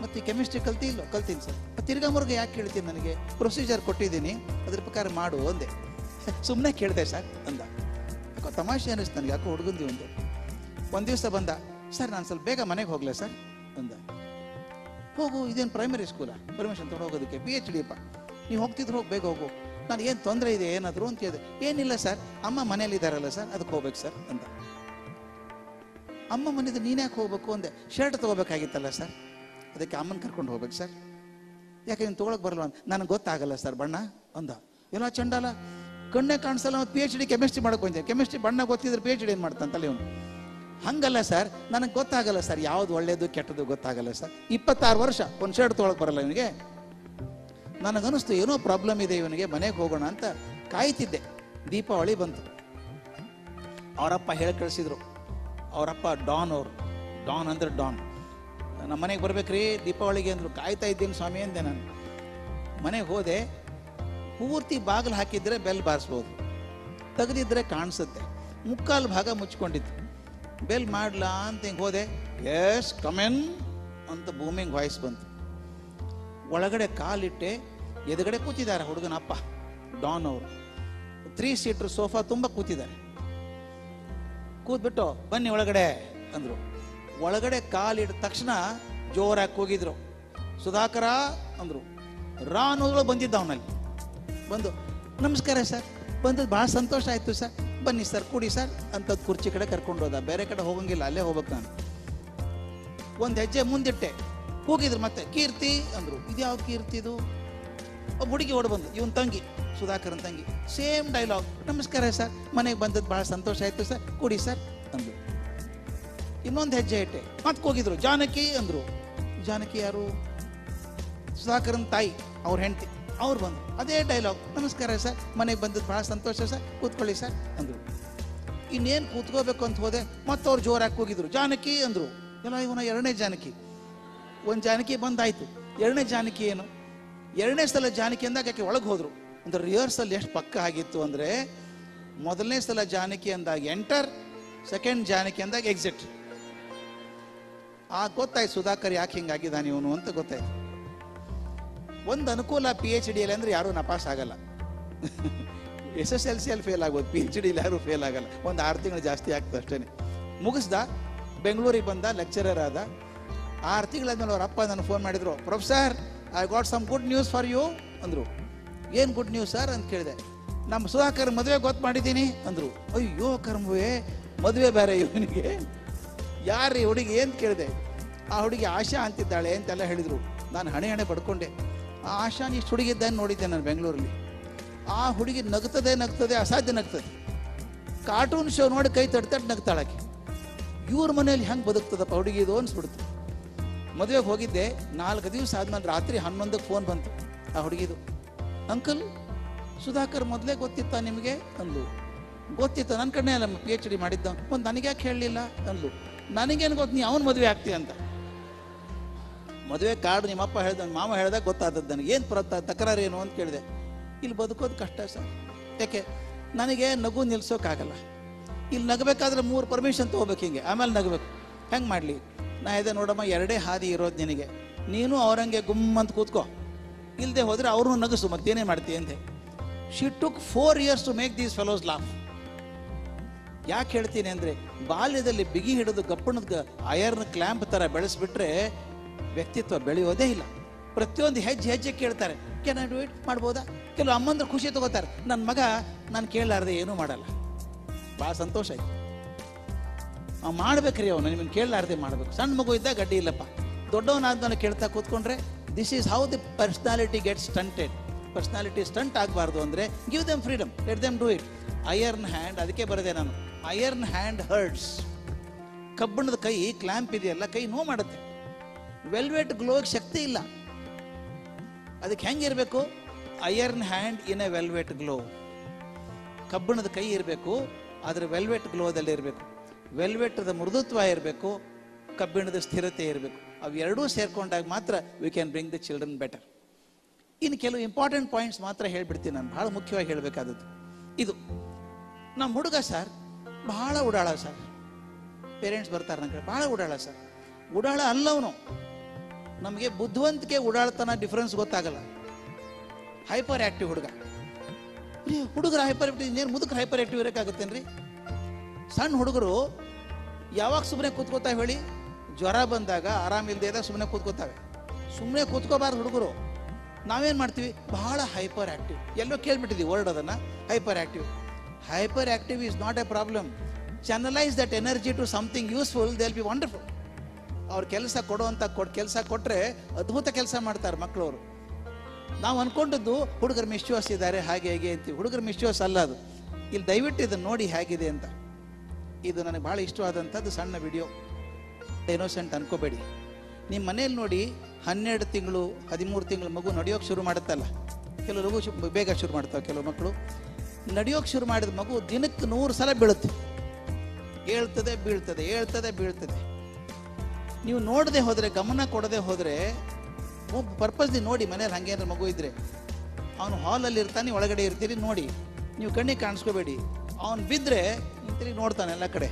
ಮತ್ತು ಕೆಮಿಸ್ಟ್ರಿ ಕಲ್ತಿ ಇಲ್ಲೋ? ಕಲ್ತೀನಿ ಸರ್. ಮತ್ತು ತಿರ್ಗಾ ಮರಗೆ ಯಾಕೆ ಕೇಳ್ತೀನಿ? ನನಗೆ ಪ್ರೊಸೀಜರ್ ಕೊಟ್ಟಿದ್ದೀನಿ, ಅದ್ರ ಪ್ರಕಾರ ಮಾಡು ಅಂದೆ. ಸುಮ್ಮನೆ ಕೇಳಿದೆ ಸರ್ ಅಂದ. ಯಾಕೋ ತಮಾಷೆ ಅನ್ನಿಸ್ತು ನನಗೆ, ಯಾಕೋ ಹುಡುಗಂದಿ ಒಂದು ದಿವಸ ಬಂದ, ಸರ್ ನಾನು ಸ್ವಲ್ಪ ಬೇಗ ಮನೆಗೆ ಹೋಗ್ಲಾ ಸರ್ ಅಂದ. ಹೋಗು, ಇದೇನು ಪ್ರೈಮರಿ ಸ್ಕೂಲಾ ಪರ್ಮಿಷನ್ ತೊಗೊಂಡು ಹೋಗೋದಕ್ಕೆ? PhD ಅಪ್ಪ, ನೀವು ಹೋಗ್ತಿದ್ರು ಹೋಗಿ ಬೇಗ ಹೋಗು. ನಾನು ಏನು ತೊಂದರೆ ಇದೆ ಏನಾದರೂ ಅಂತ ಹೇಳಿದೆ. ಏನಿಲ್ಲ ಸರ್, ಅಮ್ಮ ಮನೇಲಿ ಇದ್ದಾರಲ್ಲ ಸರ್, ಅದಕ್ಕೆ ಹೋಗ್ಬೇಕು ಸರ್ ಅಂದ. ಅಮ್ಮ ಮನೇದು ನೀನು ಯಾಕೆ ಹೋಗ್ಬೇಕು ಅಂದೆ. ಶರ್ಟ್ ತೊಗೋಬೇಕಾಗಿತ್ತಲ್ಲ ಸರ್, ಅದಕ್ಕೆ ಅಮ್ಮನ ಕರ್ಕೊಂಡು ಹೋಗ್ಬೇಕು ಸರ್. ಯಾಕೆ ನೀನು ತೊಗೊಳಕ್ಕೆ ಬರಲ್ಲ ಅಂತ. ನನಗೆ ಗೊತ್ತಾಗಲ್ಲ ಸರ್ ಬಣ್ಣ ಅಂದ. ಎಲ್ಲ ಚಂಡಾಲ, ಕಣ್ಣೇ ಕಾಣಿಸಲ್ಲ. ಮತ್ತು PhD ಕೆಮಿಸ್ಟ್ರಿ ಮಾಡೋಕೆ ಬಂದೆ, ಕೆಮಿಸ್ಟ್ರಿ ಬಣ್ಣ ಗೊತ್ತಿದ್ರೆ PhD ಏನು ಮಾಡ್ತಾನಂತಲ್ಲ ಇವನು. ಹಂಗಲ್ಲ ಸರ್, ನನಗೆ ಗೊತ್ತಾಗಲ್ಲ ಸರ್, ಯಾವ್ದು ಒಳ್ಳೇದು ಕೆಟ್ಟದ್ದು ಗೊತ್ತಾಗಲ್ಲ ಸರ್. 26 ವರ್ಷ ಒಂದು ಶರ್ಟ್ ತೊಗೊಳಕ್ಕೆ ಬರಲ್ಲ ಇವನಿಗೆ. ನನಗನ್ನಿಸ್ತು ಏನೋ ಪ್ರಾಬ್ಲಮ್ ಇದೆ ಇವನಿಗೆ, ಮನೆಗೆ ಹೋಗೋಣ ಅಂತ ಕಾಯ್ತಿದ್ದೆ. ದೀಪಾವಳಿ ಬಂತು. ಅವರಪ್ಪ ಹೇಳಿ ಕಳಿಸಿದ್ರು. ಅವರಪ್ಪ ಡಾನ್, ಅವರು ಡಾನ್ ಅಂದ್ರೆ ಡಾನ್. ನಮ್ಮ ಮನೆಗೆ ಬರ್ಬೇಕ್ರಿ ದೀಪಾವಳಿಗೆ ಅಂದರು. ಕಾಯ್ತಾ ಇದ್ದೀನಿ ಸ್ವಾಮಿ ಅಂದೆ ನಾನು. ಮನೆಗೆ ಹೋದೆ. ಪೂರ್ತಿ ಬಾಗಿಲು ಹಾಕಿದ್ರೆ ಬೆಲ್ ಬಾರಿಸ್ಬೋದು, ತೆಗೆದಿದ್ರೆ ಕಾಣಿಸುತ್ತೆ. ಮುಕ್ಕಾಲು ಭಾಗ ಮುಚ್ಕೊಂಡಿತ್ತು. ಬೆಲ್ ಮಾಡ್ಲಾ ಅಂತ ಹಿಂಗೆ ಹೋದೆ. ಎಸ್ ಕಮೆನ್ ಅಂತ ಬೂಮಿಂಗ್ ವಾಯ್ಸ್ ಬಂತು. ಒಳಗಡೆ ಕಾಲಿಟ್ಟೆ. ಎದುರುಗಡೆ ಕೂತಿದ್ದಾರೆ ಹುಡುಗನ ಅಪ್ಪ ಡಾನ್ ಅವರು. 3 ಸೀಟರ್ ಸೋಫಾ ತುಂಬ ಕೂತಿದ್ದಾರೆ. ಕೂತ್ಬಿಟ್ಟು ಬನ್ನಿ ಒಳಗಡೆ ಅಂದರು. ಒಳಗಡೆ ಕಾಲಿಟ್ಟ ತಕ್ಷಣ ಜೋರಾಗಿ ಕೂಗಿದ್ರು. ಸುಧಾಕರ ಅಂದರು. ರಾನೂರು ಬಂದಿದ್ದ ಅವನಲ್ಲಿ. ಬಂದು ನಮಸ್ಕಾರ ಸರ್, ಬಂದದ್ದು ಭಾಳ ಸಂತೋಷ ಆಯಿತು ಸರ್, ಬನ್ನಿ ಸರ್ ಕೂಡಿ ಸರ್ ಅಂಥದ್ದು ಕುರ್ಚಿ ಕಡೆ ಕರ್ಕೊಂಡು ಹೋದ. ಬೇರೆ ಕಡೆ ಹೋಗಂಗಿಲ್ಲ, ಅಲ್ಲೇ ಹೋಗ್ಬೇಕು ನಾನು. ಒಂದು ಹೆಜ್ಜೆ ಮುಂದಿಟ್ಟೆ. ಹೋಗಿದ್ರು ಮತ್ತೆ. ಕೀರ್ತಿ ಅಂದರು. ಇದು ಯಾವ ಕೀರ್ತಿದು? ಒಬ್ಬ ಹುಡುಗಿ ಓಡಿ ಬಂದು, ಇವನ್ ತಂಗಿ, ಸುಧಾಕರನ್ ತಂಗಿ. Same dialogue. ನಮಸ್ಕಾರ ಸರ್, ಮನೆಗೆ ಬಂದದ್ದು ಭಾಳ ಸಂತೋಷ ಆಯಿತು ಸರ್, ಕೂಡಿ ಸರ್ ಅಂದರು. ಇನ್ನೊಂದು ಹೆಜ್ಜೆ ಇಟ್ಟೆ. ಮತ್ತೆ ಹೋಗಿದ್ರು. ಜಾನಕಿ ಅಂದರು. ಜಾನಕಿ ಯಾರು? ಸುಧಾಕರನ್ ತಾಯಿ, ಅವ್ರ ಹೆಂಡತಿ. ಅವ್ರು ಬಂದರು. ಅದೇ ಡೈಲಾಗ್. ನಮಸ್ಕಾರ ಸರ್, ಮನೆಗೆ ಬಂದದ್ದು ಭಾಳ ಸಂತೋಷ ಸರ್, ಕೂತ್ಕೊಳ್ಳಿ ಸರ್ ಅಂದರು. ಇನ್ನೇನು ಕೂತ್ಕೋಬೇಕು ಅಂತ ಹೋದೆ. ಮತ್ತೆ ಅವ್ರು ಜೋರಾಗಿ ಕೂಗಿದ್ರು. ಜಾನಕಿ ಅಂದರು. ಎಲ್ಲ ಇವನ 2ನೇ ಜಾನಕಿ. ಒಂದು ಜಾನಕಿ ಬಂದಾಯ್ತು. 2ನೇ ಜಾನಕಿ ಏನು? 2ನೇ ಸಲ ಜಾನಕಿ ಅಂದಾಗ ಯಾಕೆ ಒಳಗೆ ಹೋದ್ರು ಅಂದ್ರೆ ರಿಹರ್ಸಲ್ ಎಷ್ಟು ಪಕ್ಕ ಆಗಿತ್ತು ಅಂದರೆ, 1ನೇ ಸಲ ಜಾನಕಿ ಅಂದಾಗ ಎಂಟರ್, 2nd ಜಾನಕಿ ಅಂದಾಗ ಎಕ್ಸಿಟ್. ಗೊತ್ತಾಯ್ತು ಸುಧಾಕರ್ ಯಾಕೆ ಹಿಂಗಾಗಿದ್ದಾನೆ ಇವನು ಅಂತ ಗೊತ್ತಾಯ್ತು. ಒಂದು ಅನುಕೂಲ PhD ಅಲ್ಲಿ ಅಂದರೆ ಯಾರೂ ನಪಾಸ್ ಆಗಲ್ಲ. SSLC ಅಲ್ಲಿ ಫೇಲ್ ಆಗ್ಬೋದು, PhD ಅಲ್ಲಿ ಯಾರೂ ಫೇಲ್ ಆಗಲ್ಲ. ಒಂದು 6 ತಿಂಗಳು ಜಾಸ್ತಿ ಆಗ್ತದೆ ಅಷ್ಟೇ. ಮುಗಿಸ್ದ, ಬೆಂಗಳೂರಿಗೆ ಬಂದ, ಲೆಕ್ಚರರ್ ಆದ. 6 ತಿಂಗಳಾದ್ಮೇಲೆ ಅವ್ರ ಅಪ್ಪ ನನಗೆ ಫೋನ್ ಮಾಡಿದ್ರು. Professor, I got some good news for you ಅಂದರು. ಏನು ಗುಡ್ ನ್ಯೂಸ್ ಸರ್ ಅಂತ ಕೇಳಿದೆ. ನಮ್ಮ ಸುಧಾಕರ್ ಮದುವೆ ಗೊತ್ತು ಮಾಡಿದ್ದೀನಿ ಅಂದರು. ಅಯ್ಯೋ ಕರ್ಮವೇ, ಮದುವೆ ಬೇರೆ ಇವನಿಗೆ. ಯಾರು ಹುಡುಗಿ ಏನು ಕೇಳಿದೆ. ಆ ಹುಡುಗಿ ಆಶಾ ಅಂತಿದ್ದಾಳೆ ಅಂತೆಲ್ಲ ಹೇಳಿದರು. ನಾನು ಹಣೆ ಪಡ್ಕೊಂಡೆ. ಆ ಆಶಾನ ಇಷ್ಟು ಹುಡುಗಿದ್ದಾನೆ ನೋಡಿದ್ದೆ ನಾನು ಬೆಂಗಳೂರಲ್ಲಿ. ಆ ಹುಡುಗಿ ನಗ್ತದೆ, ಅಸಾಧ್ಯ ನಗ್ತದೆ. ಕಾರ್ಟೂನ್ ಶೋ ನೋಡಿ ಕೈ ತಡ್ತಟ್ಟು ನಗ್ತಾಳಕ್ಕೆ. ಇವ್ರ ಮನೇಲಿ ಹೆಂಗೆ ಬದುಕ್ತದಪ್ಪ ಹುಡುಗಿ ಇದು ಅನ್ಸ್ಬಿಡ್ತು. ಮದುವೆಗೆ ಹೋಗಿದ್ದೆ. 4 ದಿವಸ ಆದ್ಮೇಲೆ ರಾತ್ರಿ 11ಕ್ಕೆ ಫೋನ್ ಬಂತು ಆ ಹುಡುಗಿದು. ಅಂಕಲ್, ಸುಧಾಕರ್ ಮೊದಲೇ ಗೊತ್ತಿತ್ತ ನಿಮಗೆ ಅಂದ್ಲು. ಗೊತ್ತಿತ್ತ, ನನ್ನ ಕಡೆ ಅಲ್ಲ PhD ಮಾಡಿದ್ದ. ಒಂದು ನನಗೆ ಯಾಕೆ ಹೇಳಲಿಲ್ಲ ಅಂದ್ಲು. ನನಗೇನು ಗೊತ್ತು ನೀ ಅವನು ಮದುವೆ ಆಗ್ತೀಯ ಅಂತ. ಮದುವೆ ಕಾರ್ಡ್ ನಿಮ್ಮಪ್ಪ ಹೇಳ್ದ, ಮಾಮ ಹೇಳ್ದಾಗ ಗೊತ್ತಾದದ್ದು ನನಗೆ. ಏನು ತಕರಾರು ಏನು ಅಂತ ಕೇಳಿದೆ. ಇಲ್ಲಿ ಬದುಕೋದು ಕಷ್ಟ ಸರ್. ಯಾಕೆ? ನನಗೆ ನಗು ನಿಲ್ಸೋಕ್ಕಾಗಲ್ಲ. ಇಲ್ಲಿ ನಗಬೇಕಾದ್ರೆ 3 ಪರ್ಮಿಷನ್ ತೊಗೋಬೇಕು, ಹಿಂಗೆ ಆಮೇಲೆ ನಗಬೇಕು. ಹೆಂಗೆ ಮಾಡಲಿ? ನಾ ಇದೆ ನೋಡಮ್ಮ, 2 ಹಾದಿ ಇರೋದು ನಿನಗೆ. ನೀನು ಅವರಂಗೆ ಗುಮ್ಮಂತ ಕೂತ್ಕೋ, ಇಲ್ಲದೆ ಹೋದರೆ ಅವ್ರನ್ನೂ ನಗಸು, ಮತ್ತೇನೇ ಮಾಡ್ತೀಯ ಅಂದೆ. She took 4 years to make these fellows laugh. ಯಾಕೆ ಹೇಳ್ತೀನಿ ಅಂದರೆ, ಬಾಲ್ಯದಲ್ಲಿ ಬಿಗಿ ಹಿಡಿದು ಗಪ್ಪಣದ ಐರನ್ ಕ್ಲ್ಯಾಂಪ್ ಥರ ಬೆಳೆಸ್ಬಿಟ್ರೆ ವ್ಯಕ್ತಿತ್ವ ಬೆಳೆಯೋದೇ ಇಲ್ಲ. ಪ್ರತಿಯೊಂದು ಹೆಜ್ಜೆ ಕೇಳ್ತಾರೆ, ಕೆನ್ ಐ ಡೂ ಇಟ್, ಮಾಡ್ಬೋದಾ? ಕೆಲವು ಅಮ್ಮಂದ್ರೆ ಖುಷಿ ತಗೋತಾರೆ. ನನ್ನ ಮಗ ನಾನು ಕೇಳಲಾರ್ದೆ ಏನೂ ಮಾಡಲ್ಲ. ಭಾಳ ಸಂತೋಷ ಆಯ್ತು. ಮಾಡ್ಬೇಕ್ರಿ ಅವನು, ನಿಮ್ಮನ್ನು ಕೇಳಲಾರ್ದೆ ಮಾಡಬೇಕು. ಸಣ್ಣ ಮಗು ಇದ್ದಾಗ ಅಡ್ಡಿ ಇಲ್ಲಪ್ಪ. ದೊಡ್ಡವನಾದ್ಮೇಲೆ ಕೇಳ್ತಾ ಕೂತ್ಕೊಂಡ್ರೆ this is how the personality get stunted. Personality stunt ಆಗಬಾರ್ದು ಅಂದರೆ give them freedom, let them do it. Iron hand, ಅದಕ್ಕೆ ಬರದೆ ನಾನು, ಐರನ್ ಹ್ಯಾಂಡ್ ಹರ್ಟ್ಸ್. ಕಬ್ಬಿಣದ ಕೈ ಕ್ಲ್ಯಾಂಪ್ ಇದೆಯಲ್ಲ, ಕೈ ನೋವು ಮಾಡುತ್ತೆ. ವೆಲ್ವೆಟ್ ಗ್ಲೋಗೆ ಶಕ್ತಿ ಇಲ್ಲ. ಅದಕ್ಕೆ ಹೆಂಗಿರಬೇಕು? Iron hand in a velvet glove. ಕಬ್ಬಿಣದ ಕೈ ಇರಬೇಕು, ಆದರೆ ವೆಲ್ವೆಟ್ ಗ್ಲೋದಲ್ಲಿ ಇರಬೇಕು. ವೆಲ್ವೆಟ್ದ ಮೃದುತ್ವ ಇರಬೇಕು, ಕಬ್ಬಿಣದ ಸ್ಥಿರತೆ ಇರಬೇಕು. ಅವೆರಡೂ ಸೇರ್ಕೊಂಡಾಗ ಮಾತ್ರ we can bring the children better. ಇನ್ನು ಕೆಲವು ಇಂಪಾರ್ಟೆಂಟ್ ಪಾಯಿಂಟ್ಸ್ ಮಾತ್ರ ಹೇಳ್ಬಿಡ್ತೀನಿ ನಾನು, ಬಹಳ ಮುಖ್ಯವಾಗಿ ಹೇಳಬೇಕಾದದ್ದು ಇದು. ನಮ್ಮ ಹುಡುಗ ಸರ್ ಬಹಳ ಉಡಾಳ ಸರ್, ಪೇರೆಂಟ್ಸ್ ಬರ್ತಾರೆ ನನ್ನ ಕಡೆ, ಬಹಳ ಉಡಾಳ ಸರ್. ಉಡಾಳ ಅಲ್ಲವನು, ನಮಗೆ ಬುದ್ಧಿವಂತಿಕೆ ಉಡಾಳತನ ಡಿಫ್ರೆನ್ಸ್ ಗೊತ್ತಾಗಲ್ಲ. ಹೈಪರ್ ಆಕ್ಟಿವ್ ಹುಡುಗ. ಹುಡುಗರು ಹೈಪರ್ ಆಕ್ಟಿವ್, ಇನ್ನೇನು ಮುದುಕರು ಹೈಪರ್ ಆಕ್ಟಿವ್ ಇರೋಕ್ಕಾಗುತ್ತೇನ್ರಿ? ಸಣ್ಣ ಹುಡುಗರು ಯಾವಾಗ ಸುಮ್ಮನೆ ಕೂತ್ಕೋತಾವೆ ಹೇಳಿ? ಜ್ವರ ಬಂದಾಗ, ಆರಾಮಿಲ್ಲದೆ ಇದ್ದಾಗ ಸುಮ್ಮನೆ ಕೂತ್ಕೋತಾವೆ. ಸುಮ್ಮನೆ ಕೂತ್ಕೋಬಾರ್ದು ಹುಡುಗರು. ನಾವೇನು ಮಾಡ್ತೀವಿ? ಬಹಳ ಹೈಪರ್ ಆಕ್ಟಿವ್. ಎಲ್ಲೋ ಕೇಳ್ಬಿಟ್ಟಿದ್ದೀವಿ ವರ್ಡ್ ಅದನ್ನು, hyper active. Hyper active is not a problem. Channelise that energy to something useful, they will be wonderful. ಅವ್ರ ಕೆಲಸ ಕೊಡುವಂಥ ಕೆಲಸ ಕೊಟ್ಟರೆ ಅದ್ಭುತ ಕೆಲಸ ಮಾಡ್ತಾರೆ ಮಕ್ಕಳವರು. ನಾವು ಅಂದ್ಕೊಂಡದ್ದು ಹುಡುಗರು ಮಿಸ್ಚುವಸ್ ಇದ್ದಾರೆ ಹಾಗೆ ಹೇಗೆ ಅಂತೀವಿ. ಹುಡುಗರು ಮಿಸ್ಚುವಸ್ ಅಲ್ಲ ಅದು. ಇಲ್ಲಿ ದಯವಿಟ್ಟು ಇದನ್ನು ನೋಡಿ ಹೇಗಿದೆ ಅಂತ. ಇದು ನನಗೆ ಭಾಳ ಇಷ್ಟವಾದಂಥದ್ದು ಸಣ್ಣ ವಿಡಿಯೋ. ಇನ್ನೋಸೆಂಟ್ ಅನ್ಕೋಬೇಡಿ. ನಿಮ್ಮ ಮನೇಲಿ ನೋಡಿ, 12 ತಿಂಗಳು 13 ತಿಂಗಳು ಮಗು ನಡೆಯೋಕೆ ಶುರು ಮಾಡುತ್ತಲ್ಲ, ಕೆಲವು ಮಗು ಬೇಗ ಶುರು ಮಾಡ್ತಾವೆ, ಕೆಲವು ಮಕ್ಕಳು ನಡೆಯೋಕೆ ಶುರು ಮಾಡಿದ ಮಗು ದಿನಕ್ಕೆ 100 ಸಲ ಬೀಳುತ್ತೆ. ಹೇಳ್ತದೆ ಬೀಳ್ತದೆ, ಹೇಳ್ತದೆ ಬೀಳ್ತದೆ. ನೀವು ನೋಡದೆ ಹೋದರೆ, ಗಮನ ಕೊಡದೆ ಹೋದರೆ, ಪರ್ಪಸ್ಲಿ ನೋಡಿ ಮನೇಲಿ ಹಂಗೇನಾರು ಮಗು ಇದ್ದರೆ. ಅವನು ಹಾಲಲ್ಲಿ ಇರ್ತಾನೆ, ಒಳಗಡೆ ಇರ್ತೀರಿ ನೋಡಿ, ನೀವು ಕಣ್ಣಿಗೆ ಕಾಣಿಸ್ಕೋಬೇಡಿ. ಅವನು ಬಿದ್ದರೆ ತಿರುಗಿ ನೋಡ್ತಾನೆ ಎಲ್ಲ ಕಡೆ,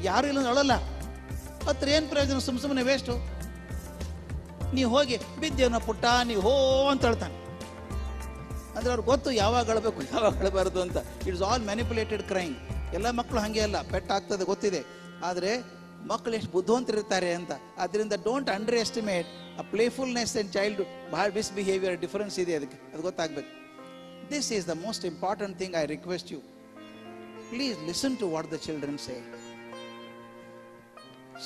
ಯಾರು ಇಲ್ಲ ಅಳಲ್ಲ. ಹತ್ರ ಏನು ಪ್ರಯೋಜನ? ಸುಮ್ಮನೆ ವೇಸ್ಟು. ನೀವು ಹೋಗಿ ಬಿದ್ದೇವನ ಪುಟ್ಟ, ನೀವು ಹೋ ಅಂತ ಹೇಳ್ತಾನೆ. ಅಂದರೆ ಅವ್ರಿಗೆ ಗೊತ್ತು ಯಾವಾಗ ಅಳಬೇಕು ಯಾವಾಗ ಅಳಬಾರ್ದು ಅಂತ. It's all manipulated crime. ಎಲ್ಲ ಮಕ್ಕಳು ಹಾಗೆ ಅಲ್ಲ, ಪೆಟ್ಟಾಗ್ತದೆ ಗೊತ್ತಿದೆ. ಆದರೆ ಮಕ್ಕಳು ಎಷ್ಟು ಬುದ್ಧಿವಂತರಿರ್ತಾರೆ ಅಂತ. ಆದ್ದರಿಂದ don't underestimate a playfulness and child. ಭಾಳ ಮಿಸ್ಬಿಹೇವಿಯರ್ ಡಿಫರೆನ್ಸ್ ಇದೆ, ಅದಕ್ಕೆ ಅದು ಗೊತ್ತಾಗಬೇಕು. This is the most important thing. I request you, please listen to what the children say.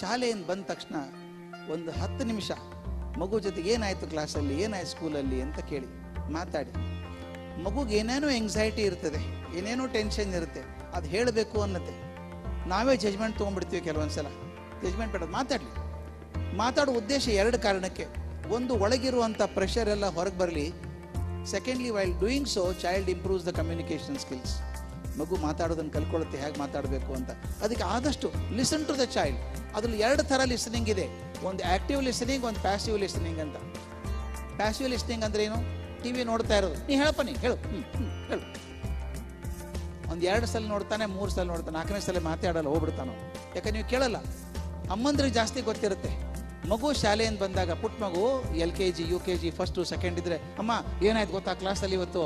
ಶಾಲೆಯಿಂದ ಬಂದ ತಕ್ಷಣ ಒಂದು 10 ನಿಮಿಷ ಮಗು ಜೊತೆಗೆ ಏನಾಯಿತು ಕ್ಲಾಸಲ್ಲಿ, ಏನಾಯ್ತು ಸ್ಕೂಲಲ್ಲಿ ಅಂತ ಕೇಳಿ ಮಾತಾಡಿ. ಮಗುಗೆ ಏನೇನೋ ಎಂಗ್ಸೈಟಿ ಇರ್ತದೆ, ಏನೇನೋ ಟೆನ್ಷನ್ ಇರುತ್ತೆ, ಅದು ಹೇಳಬೇಕು ಅನ್ನತ್ತೆ. ನಾವೇ ಜಜ್ಮೆಂಟ್ ತೊಗೊಂಡ್ಬಿಡ್ತೀವಿ ಕೆಲವೊಂದು ಸಲ. ಜಜ್ಮೆಂಟ್ ಬೇಡ, ಮಾತಾಡಲಿ. ಮಾತಾಡೋ ಉದ್ದೇಶ 2 ಕಾರಣಕ್ಕೆ. ಒಂದು, ಒಳಗಿರುವಂಥ ಪ್ರೆಷರ್ ಎಲ್ಲ ಹೊರಗೆ ಬರಲಿ. Secondly, while doing so child improves the communication skills. ಮಗು ಮಾತಾಡೋದನ್ನು ಕಲ್ಕೊಳ್ಳುತ್ತೆ, ಹೇಗೆ ಮಾತಾಡಬೇಕು ಅಂತ. ಅದಕ್ಕೆ ಆದಷ್ಟು ಲಿಸನ್ ಟು ದ ಚೈಲ್ಡ್. ಅದ್ರಲ್ಲಿ 2 ಥರ ಲಿಸನಿಂಗ್ ಇದೆ. ಒಂದು ಆ್ಯಕ್ಟಿವ್ ಲಿಸನಿಂಗ್, ಒಂದು ಪ್ಯಾಸಿವ್ ಲಿಸನಿಂಗ್ ಅಂತ. ಪ್ಯಾಸಿವ್ ಲಿಸನಿಂಗ್ ಅಂದ್ರೆ ಏನು? ಟಿ ವಿ ನೋಡ್ತಾ ಇರೋದು, ನೀ ಹೇಳಪ್ಪ, ನೀ ಹೇಳು, ಹೇಳು. ಒಂದು 2 ಸಲ ನೋಡ್ತಾನೆ, 3 ಸಲ ನೋಡ್ತಾನೆ, 4ನೇ ಸಲ ಮಾತಾಡಲ್ಲ, ಹೋಗ್ಬಿಡ್ತಾನೋ. ಯಾಕಂದ್ರೆ ನೀವು ಕೇಳಲ್ಲ. ಅಮ್ಮಂದ್ರಿಗೆ ಜಾಸ್ತಿ ಗೊತ್ತಿರುತ್ತೆ. ಮಗು ಶಾಲೆಯಿಂದ ಬಂದಾಗ, ಪುಟ್ಟ ಮಗು LKG UKG ಫಸ್ಟು ಸೆಕೆಂಡ್ ಇದ್ರೆ, ಅಮ್ಮ ಏನಾಯ್ತು ಗೊತ್ತಾ ಕ್ಲಾಸಲ್ಲಿ ಇವತ್ತು,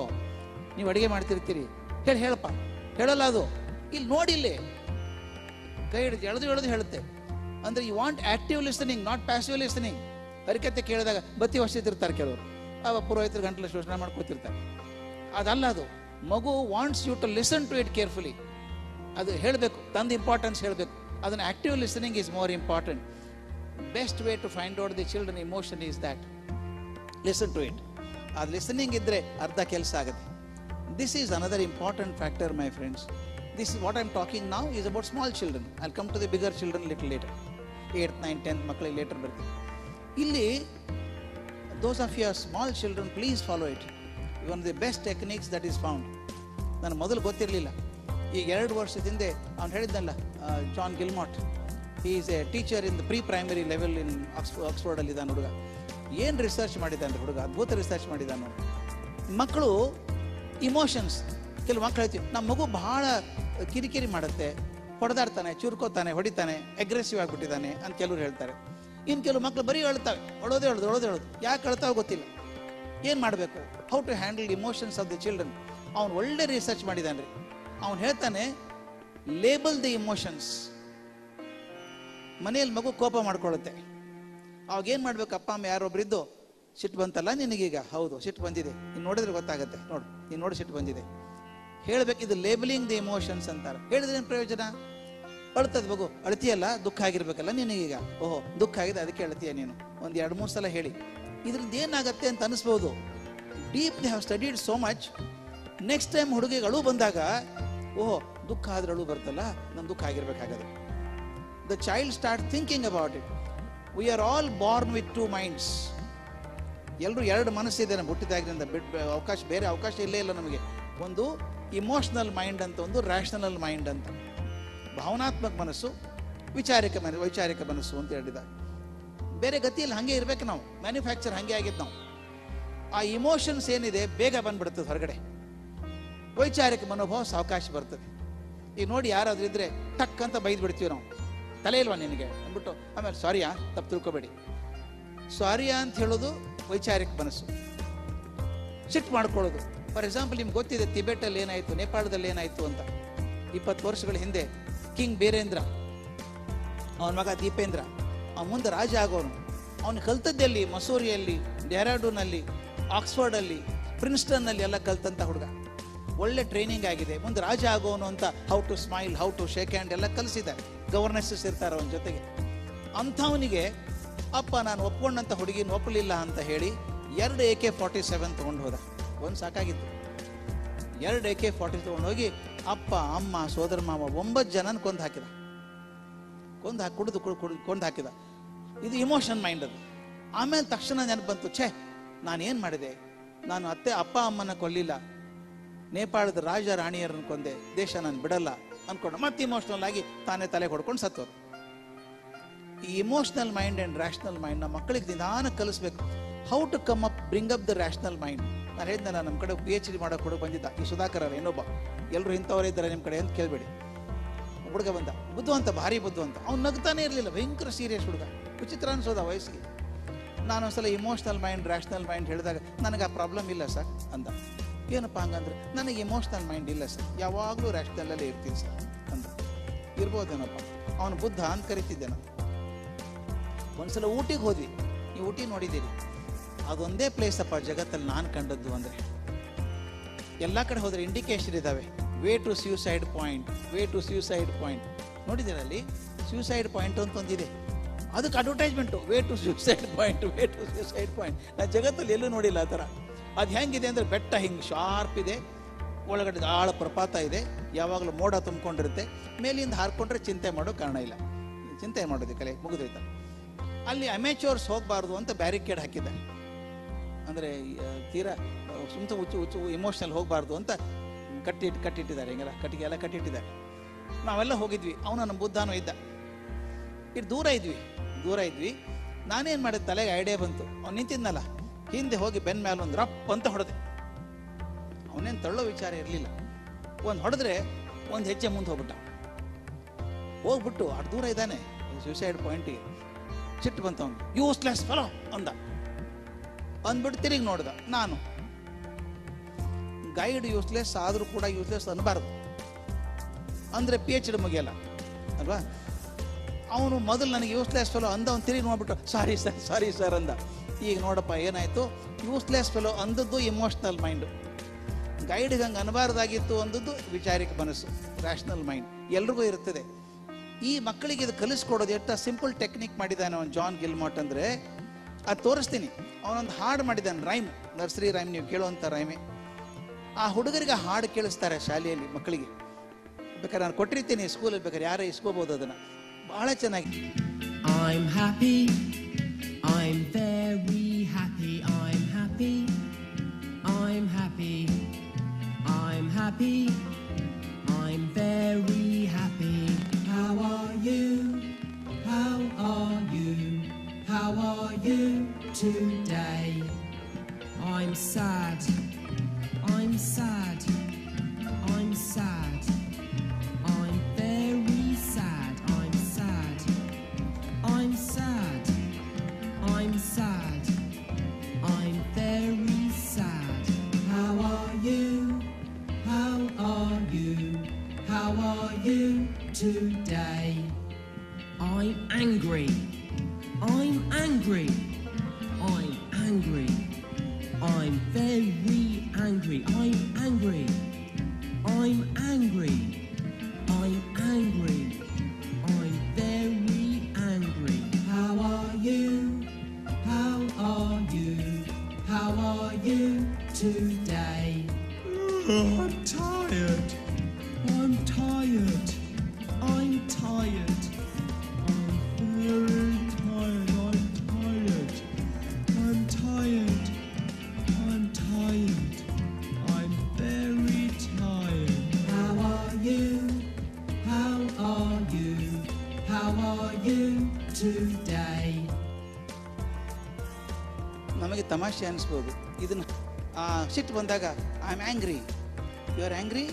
ನೀವು ಅಡುಗೆ ಮಾಡ್ತಿರ್ತೀರಿ, ಹೇಳಪ್ಪ. ಹೇಳಲ್ಲ ಅದು. ಇಲ್ಲಿ ನೋಡಿ, ಇಲ್ಲಿ ಕೈ ಹಿಡಿದು ಎಳೆದು ಹೇಳುತ್ತೆ. ಅಂದರೆ you want active listening, not passive listening. ಹರಿಕತೆ ಕೇಳಿದಾಗ ಬತ್ತಿ ಹೊಸಿತಿರ್ತಾರೆ ಕೆಲವರು, ಪುರೋಹಿತರು ಗಂಟಲು ಶೋಷಣೆ ಮಾಡ್ಕೊತಿರ್ತಾರೆ. ಅದಲ್ಲ ಅದು. ಮಗು wants you to listen to it carefully. ಅದು ಹೇಳಬೇಕು, ತಂದು ಇಂಪಾರ್ಟೆನ್ಸ್ ಹೇಳಬೇಕು. ಅದನ್ನು active listening is more important. Best way to find out the children emotion is that, listen to it. ಅದು ಲಿಸನಿಂಗ್ ಇದ್ದರೆ ಅರ್ಧ ಕೆಲಸ ಆಗುತ್ತೆ. This is another important factor, my friends. This is what I am talking now is about small children. I'll come to the bigger children little later. 8th, 9th, 10th ಮಕ್ಕಳಿಗೆ litre ಬರ್ತೀವಿ. ಇಲ್ಲಿ those of you small children, please follow it. One of the best techniques that is found. ನನಗೆ ಮೊದಲು ಗೊತ್ತಿರಲಿಲ್ಲ. ಈಗ 2 ವರ್ಷದಿಂದ ಅವ್ನು ಹೇಳಿದ್ನಲ್ಲ, John Gilmot, he is a teacher in the pre primary level in ಆಕ್ಸ್ಫೋರ್ಡಲ್ಲಿ ಇದ್ದಾನೆ ಹುಡುಗ. ಏನು ರಿಸರ್ಚ್ ಮಾಡಿದ್ದಾನೆ ಹುಡುಗ, ಅದ್ಭುತ ರಿಸರ್ಚ್ ಮಾಡಿದ್ದಾನೆ. ಮಕ್ಕಳು ಇಮೋಷನ್ಸ್, ಕೆಲವು ಮಕ್ಕಳು ಹೇಳ್ತೀವಿ ನಮ್ಮ ಮಗು ಬಹಳ ಕಿರಿಕಿರಿ ಮಾಡುತ್ತೆ, ಹೊಡೆದಾಡ್ತಾನೆ, ಚುರ್ಕೋತಾನೆ, ಹೊಡಿತಾನೆ, ಅಗ್ರೆಸಿವ್ ಆಗಿಬಿಟ್ಟಿದ್ದಾನೆ ಅಂತ ಕೆಲವರು ಹೇಳ್ತಾರೆ. ಇನ್ನು ಕೆಲವು ಮಕ್ಕಳು ಬರೀ ಹೇಳ್ತಾವೆ, ಹೇಳೋದು. ಯಾಕೆ ಹೇಳ್ತಾವೆ ಗೊತ್ತಿಲ್ಲ. ಏನು ಮಾಡಬೇಕು? How to handle emotions of the children. ಅವನು ಒಳ್ಳೆ ರಿಸರ್ಚ್ ಮಾಡಿದ್ದಾನೆ ರೀ. ಅವನು ಹೇಳ್ತಾನೆ, ಲೇಬಲ್ ದಿ ಇಮೋಷನ್ಸ್. ಮನೆಯಲ್ಲಿ ಮಗು ಕೋಪ ಮಾಡ್ಕೊಳ್ಳುತ್ತೆ, ಅವಾಗ ಏನು ಮಾಡ್ಬೇಕು? ಅಪ್ಪ ಅಮ್ಮ ಯಾರೊಬ್ಬರಿದ್ದು, ಸಿಟ್ಟು ಬಂತಲ್ಲ ನಿನಗೀಗ, ಹೌದು ಸಿಟ್ಟು ಬಂದಿದೆ, ನೀನು ನೋಡಿದ್ರೆ ಗೊತ್ತಾಗುತ್ತೆ, ನೋಡು ನೀನು ನೋಡಿ ಸಿಟ್ಟು ಬಂದಿದೆ ಹೇಳಬೇಕು. ಇದು ಲೇಬಲಿಂಗ್ ದಿ ಇಮೋಷನ್ಸ್ ಅಂತಾರೆ. ಹೇಳಿದ್ರೆ ಏನು ಪ್ರಯೋಜನ? ಅಳ್ತದೆ ಮಗು, ಅಳ್ತೀಯಲ್ಲ, ದುಃಖ ಆಗಿರ್ಬೇಕಲ್ಲ ನಿನಗೀಗ, ಓಹೋ ದುಃಖ ಆಗಿದೆ ಅದಕ್ಕೆ ಅಳ್ತೀಯ ನೀನು, ಒಂದು 2-3 ಸಲ ಹೇಳಿ. ಇದರಿಂದ ಏನಾಗತ್ತೆ ಅಂತ ಅನಿಸ್ಬೋದು. Deep they have studied so much. Next time ಹುಡುಗಿಗೆ ಅಳು ಬಂದಾಗ, ಓಹೋ ದುಃಖ ಆದ್ರೆ ಅಳು ಬರ್ತಲ್ಲ, ನನ್ನ ದುಃಖ ಆಗಿರ್ಬೇಕಾಗದು. The child start thinking about it. We are all born with two minds. ಎಲ್ಲರೂ ಎರಡು ಮನಸ್ಸಿದೆ ನಮ್ಮ ಹುಟ್ಟಿದಾಗಿನಿಂದ. ಬೇರೆ ಅವಕಾಶ ಇಲ್ಲೇ ಇಲ್ಲ ನಮಗೆ. ಒಂದು ಇಮೋಷನಲ್ ಮೈಂಡ್ ಅಂತ, ಒಂದು ರ್ಯಾಷನಲ್ ಮೈಂಡ್ ಅಂತ. ಭಾವನಾತ್ಮಕ ಮನಸ್ಸು, ವೈಚಾರಿಕ ಮನಸ್ಸು ಅಂತ ಹೇಳಿದ. ಬೇರೆ ಗತಿಯಲ್ಲಿ ಹಾಗೆ ಇರ್ಬೇಕು ನಾವು. ಮ್ಯಾನುಫ್ಯಾಕ್ಚರ್ ಹಾಗೆ ಆಗಿದ್ದು ನಾವು. ಆ ಇಮೋಷನ್ಸ್ ಏನಿದೆ ಬೇಗ ಬಂದ್ಬಿಡ್ತದೆ ಹೊರಗಡೆ. ವೈಚಾರಿಕ ಮನೋಭಾವ ಸಾವಕಾಶ ಬರ್ತದೆ. ಈಗ ನೋಡಿ, ಯಾರಾದ್ರೂ ಇದ್ರೆ ಟಕ್ ಅಂತ ಬೈದು ಬಿಡ್ತೀವಿ ನಾವು. ತಲೆ ಇಲ್ವಾ ನಿನಗೆ ಅಂದ್ಬಿಟ್ಟು ಆಮೇಲೆ ಸಾರಿಯಾ, ತಪ್ಪು ತಿಳ್ಕೊಬೇಡಿ. ಸಾರಿಯಾ ಅಂತ ಹೇಳೋದು ವೈಚಾರಿಕ ಮನಸ್ಸು. ಸಿಟ್ಟು ಮಾಡ್ಕೊಳ್ಳೋದು. ಫಾರ್ ಎಕ್ಸಾಂಪಲ್, ನಿಮ್ಗೆ ಗೊತ್ತಿದೆ ಟಿಬೆಟಲ್ಲಿ ಏನಾಯಿತು, ನೇಪಾಳದಲ್ಲಿ ಏನಾಯಿತು ಅಂತ. 20 ವರ್ಷಗಳ ಹಿಂದೆ ಕಿಂಗ್ ಬೀರೇಂದ್ರ, ಅವನ ಮಗ ದೀಪೇಂದ್ರ, ಅವನ ಮುಂದೆ ರಾಜ ಆಗೋನು. ಅವನು ಕಲ್ತದ್ದಲ್ಲಿ ಮಸೂರಿಯಲ್ಲಿ, ಡೆಹ್ರಾಡೂನಲ್ಲಿ, ಆಕ್ಸ್ಫರ್ಡಲ್ಲಿ, ಪ್ರಿನ್ಸ್ಟನ್ನಲ್ಲಿ ಎಲ್ಲ ಕಲ್ತಂತ ಹುಡುಗ. ಒಳ್ಳೆ ಟ್ರೈನಿಂಗ್ ಆಗಿದೆ. ಮುಂದೆ ರಾಜ ಆಗೋನು ಅಂತ how to smile, how to shake hand ಎಲ್ಲ ಕಲಿಸಿದ್ದಾರೆ. ಗವರ್ನೆನ್ಸಸ್ ಇರ್ತಾರೆ ಅವನ ಜೊತೆಗೆ. ಅಂಥವನಿಗೆ ಅಪ್ಪ ನಾನು ಒಪ್ಕೊಂಡಂಥ ಹುಡುಗಿನ ಒಪ್ಪಲಿಲ್ಲ ಅಂತ ಹೇಳಿ 2 AK-47 ತೊಗೊಂಡು ಹೋದ. ಒಂದು ಸಾಕಾಗಿತ್ತು. 2 AK-40 ತೊಗೊಂಡು ಹೋಗಿ ಅಪ್ಪ, ಅಮ್ಮ, ಸೋದರ ಮಾವ 9 ಜನನ ಕೊಂದು ಹಾಕಿದ. ಕೊಂದು ಹಾಕಿದ. ಇದು ಇಮೋಷನ್ ಮೈಂಡ್ ಅದು. ಆಮೇಲೆ ತಕ್ಷಣ ನೆನಪು ಬಂತು, ಛೇ ನಾನೇನು ಮಾಡಿದೆ, ನಾನು ಅಪ್ಪ ಅಮ್ಮನ ಕೊಲ್ಲಿಲ್ಲ, ನೇಪಾಳದ ರಾಜ ರಾಣಿಯರನ್ನು ಕೊಂದೆ, ದೇಶ ನಾನು ಬಿಡಲ್ಲ ಅನ್ಕೊಂಡು ಮತ್ತೆ ಇಮೋಷನಲ್ ಆಗಿ ತಾನೇ ತಲೆ ಹೊಡ್ಕೊಂಡು ಸತ್ತೋರು. ಈ emotional mind and rational mind ನಮ್ಮ ಮಕ್ಕಳಿಗೆ ನಿಧಾನ ಕಲಿಸ್ಬೇಕು. How to come up, bring up the rational mind. ನಾನು ಹೇಳಿದ್ನಲ್ಲ, ನಮ್ಮ ಕಡೆ PhD ಮಾಡೋಕೆ ಹುಡುಗ ಬಂದಿದ್ದ, ಈ ಸುಧಾಕರ್ ಅಲ್ಲ ಇನ್ನೊಬ್ಬ. ಎಲ್ಲರೂ ಇಂಥವರೇ ಇದ್ದಾರೆ ನಿಮ್ಮ ಕಡೆ ಅಂತ ಕೇಳಬೇಡಿ. ಹುಡುಗ ಬಂದ, ಬುದ್ಧಿವಂತ, ಭಾರಿ ಬುದ್ಧಿವಂತ. ಅವ್ನು ನಗ್ತಾನೆ ಇರಲಿಲ್ಲ, ಭಯಂಕರ ಸೀರಿಯಸ್ ಹುಡುಗ. ವಿಚಿತ್ರ ಅನ್ಸೋದ ವಯಸ್ಸಿಗೆ. ನಾನೊಂದ್ಸಲ ಇಮೋಷನಲ್ ಮೈಂಡ್, ರ್ಯಾಷನಲ್ ಮೈಂಡ್ ಹೇಳಿದಾಗ, ನನಗೆ ಆ ಪ್ರಾಬ್ಲಮ್ ಇಲ್ಲ ಸರ್ ಅಂದ. ಏನಪ್ಪ ಹಂಗಂದ್ರೆ, ನನಗೆ ಇಮೋಷನಲ್ ಮೈಂಡ್ ಇಲ್ಲ ಸರ್, ಯಾವಾಗಲೂ ರ್ಯಾಷನಲ್ಲೇ ಇರ್ತೀನಿ ಸರ್ ಅಂದ. ಇರ್ಬೋದೇನಪ್ಪ, ಅವನು ಬುದ್ಧ ಅಂತ ಕರಿತಿದ್ದೆ ನಾನು. ಒಂದ್ಸಲ ಊಟಿಗೆ ಹೋದ್ವಿ. ನೀವು ಊಟಿ ನೋಡಿದ್ದೀರಿ, ಅದೊಂದೇ ಪ್ಲೇಸ್ ಅಪ್ಪ ಜಗತ್ತಲ್ಲಿ ನಾನು ಕಂಡದ್ದು. ಅಂದರೆ ಎಲ್ಲ ಕಡೆ ಹೋದರೆ ಇಂಡಿಕೇಶನ್ ಇದ್ದಾವೆ. Way to suicide point, way to suicide point ನೋಡಿದ್ದೀರ? ಅಲ್ಲಿ ಸ್ಯೂಸೈಡ್ ಪಾಯಿಂಟ್ ಅಂತ ಒಂದಿದೆ, ಅದಕ್ಕೆ advertisement, way to suicide point, way to suicide point. ನಾನು ಜಗತ್ತಲ್ಲಿ ಎಲ್ಲೂ ನೋಡಿಲ್ಲ ಆ ಥರ. ಅದು ಹೆಂಗಿದೆ ಅಂದರೆ, ಬೆಟ್ಟ ಹಿಂಗೆ ಶಾರ್ಪ್ ಇದೆ, ಒಳಗಡೆ ಆಳ ಪ್ರಪಾತ ಇದೆ, ಯಾವಾಗಲೂ ಮೋಡ ತುಂಬಿಕೊಂಡಿರುತ್ತೆ. ಮೇಲಿಂದ ಹಾರ್ಕೊಂಡ್ರೆ ಚಿಂತೆ ಮಾಡೋ ಕಾರಣ ಇಲ್ಲ. ಚಿಂತೆ ಮಾಡೋದು ಕಲೆ ಮುಗಿದೋಯ್ತು. ಅಲ್ಲಿ ಅಮೇಚೂರ್ಸ್ ಹೋಗಬಾರ್ದು ಅಂತ ಬ್ಯಾರಿಕೇಡ್ ಹಾಕಿದ್ದಾರೆ. ಅಂದರೆ ತೀರಾ ಸುಮ್ತ ಹುಚ್ಚು ಇಮೋಷನಲ್ ಹೋಗಬಾರ್ದು ಅಂತ ಕಟ್ಟಿಟ್ಟಿದ್ದಾರೆ. ಹಿಂಗೆಲ್ಲ ಕಟ್ಟಿಗೆ ಎಲ್ಲ ಕಟ್ಟಿಟ್ಟಿದ್ದಾರೆ. ನಾವೆಲ್ಲ ಹೋಗಿದ್ವಿ. ಅವನು ನಮ್ಮ ಬುದ್ಧನೂ ಇದ್ದ. ಇಟ್ಟು ದೂರ ಇದ್ವಿ. ನಾನೇನು ಮಾಡಿದೆ, ತಲೆಗೆ ಐಡಿಯಾ ಬಂತು. ಅವ್ನು ನಿಂತಿದ್ನಲ್ಲ, ಹಿಂದೆ ಹೋಗಿ ಬೆನ್ನ ಮೇಲೆ ಒಂದು ರಪ್ ಅಂತ ಹೊಡೆದೆ. ಅವನೇನು ತಳ್ಳೋ ವಿಚಾರ ಇರಲಿಲ್ಲ. ಒಂದು ಹೊಡೆದ್ರೆ ಒಂದು ಹೆಜ್ಜೆ ಮುಂದೆ ಹೋಗ್ಬಿಟ್ಟು ಅಷ್ಟು ದೂರ ಇದ್ದಾನೆ ಸೂಸೈಡ್ ಪಾಯಿಂಟಿಗೆ. ಸಿಟ್ಟು ಬಂತು ಅವನು. ಯೂಸ್ಲೆಸ್ ಫಲೋ ಅಂದ್ಬಿಟ್ಟು ತಿರುಗಿ ನೋಡ್ದ. ನಾನು ಗೈಡ್ ಯೂಸ್ಲೆಸ್ ಆದರೂ ಕೂಡ ಯೂಸ್ಲೆಸ್ ಅನ್ನಬಾರ್ದು, ಅಂದರೆ PhD ಮುಗಿಯಲ್ಲ ಅಲ್ವಾ. ಅವನು ಮೊದಲು ನನಗೆ ಯೂಸ್ಲೆಸ್ ಫೆಲೋ ಅಂದ, ಅವ್ನು ತಿರುಗಿ ನೋಡ್ಬಿಟ್ಟು ಸಾರಿ ಸರ್ ಅಂದ. ಈಗ ನೋಡಪ್ಪ ಏನಾಯಿತು, ಯೂಸ್ಲೆಸ್ ಫೆಲೋ ಅಂದದ್ದು ಇಮೋಷ್ನಲ್ ಮೈಂಡು, ಗೈಡ್ಗೆ ಹಂಗೆ ಅನ್ನಬಾರ್ದಾಗಿತ್ತು ಅಂದದ್ದು ವಿಚಾರಿಕ ಮನಸ್ಸು, ರ್ಯಾಷನಲ್ ಮೈಂಡ್. ಎಲ್ರಿಗೂ ಇರ್ತದೆ. ಈ ಮಕ್ಕಳಿಗೆ ಇದು ಕಲಿಸ್ಕೊಡೋದು ಎಷ್ಟು ಸಿಂಪಲ್ ಟೆಕ್ನಿಕ್ ಮಾಡಿದ್ದಾನೆ ಅವನು ಜಾನ್ ಗಿಲ್ಮಾರ್ಟ್. ಅಂದರೆ ಅದು ತೋರಿಸ್ತೀನಿ. ಅವನೊಂದು ಹಾಡು ಮಾಡಿದ್ದಾನೆ, ರೈಮ್, ನರ್ಸರಿ ರೈಮ್, ನೀವು ಕೇಳುವಂಥ ರೈಮೆ. ಆ ಹುಡುಗರಿಗೆ ಹಾಡು ಕೇಳಿಸ್ತಾರೆ ಶಾಲೆಯಲ್ಲಿ ಮಕ್ಕಳಿಗೆ. ಬೇಕಾದ್ರೆ ನಾನು ಕೊಟ್ಟಿರ್ತೀನಿ ಸ್ಕೂಲಲ್ಲಿ, ಬೇಕಾದ್ರೆ ಯಾರೇ ಇಸ್ಕೋಬೋದು ಅದನ್ನು. ಬಹಳ ಚೆನ್ನಾಗಿ. I'm happy, I'm very happy, I'm happy, I'm happy, I'm happy, I'm very happy. How are you? How are you? How are you today? I'm sad, I'm sad, I'm sad, I'm very sad, I'm sad, I'm sad, I'm sad, I'm very sad. How are you? How are you? How are you today? I'm angry, I'm angry, I'm angry, I'm very angry, I'm angry, I'm angry, I'm angry, I'm very angry. How are you? How are you? How are you how are you today? ನಮಗೆ ತಮಾಷೆ ಅನಿಸ್ಬೋದು ಇದನ್ನ. ಸಿಟ್ಟು ಬಂದಾಗ I am angry, you are angry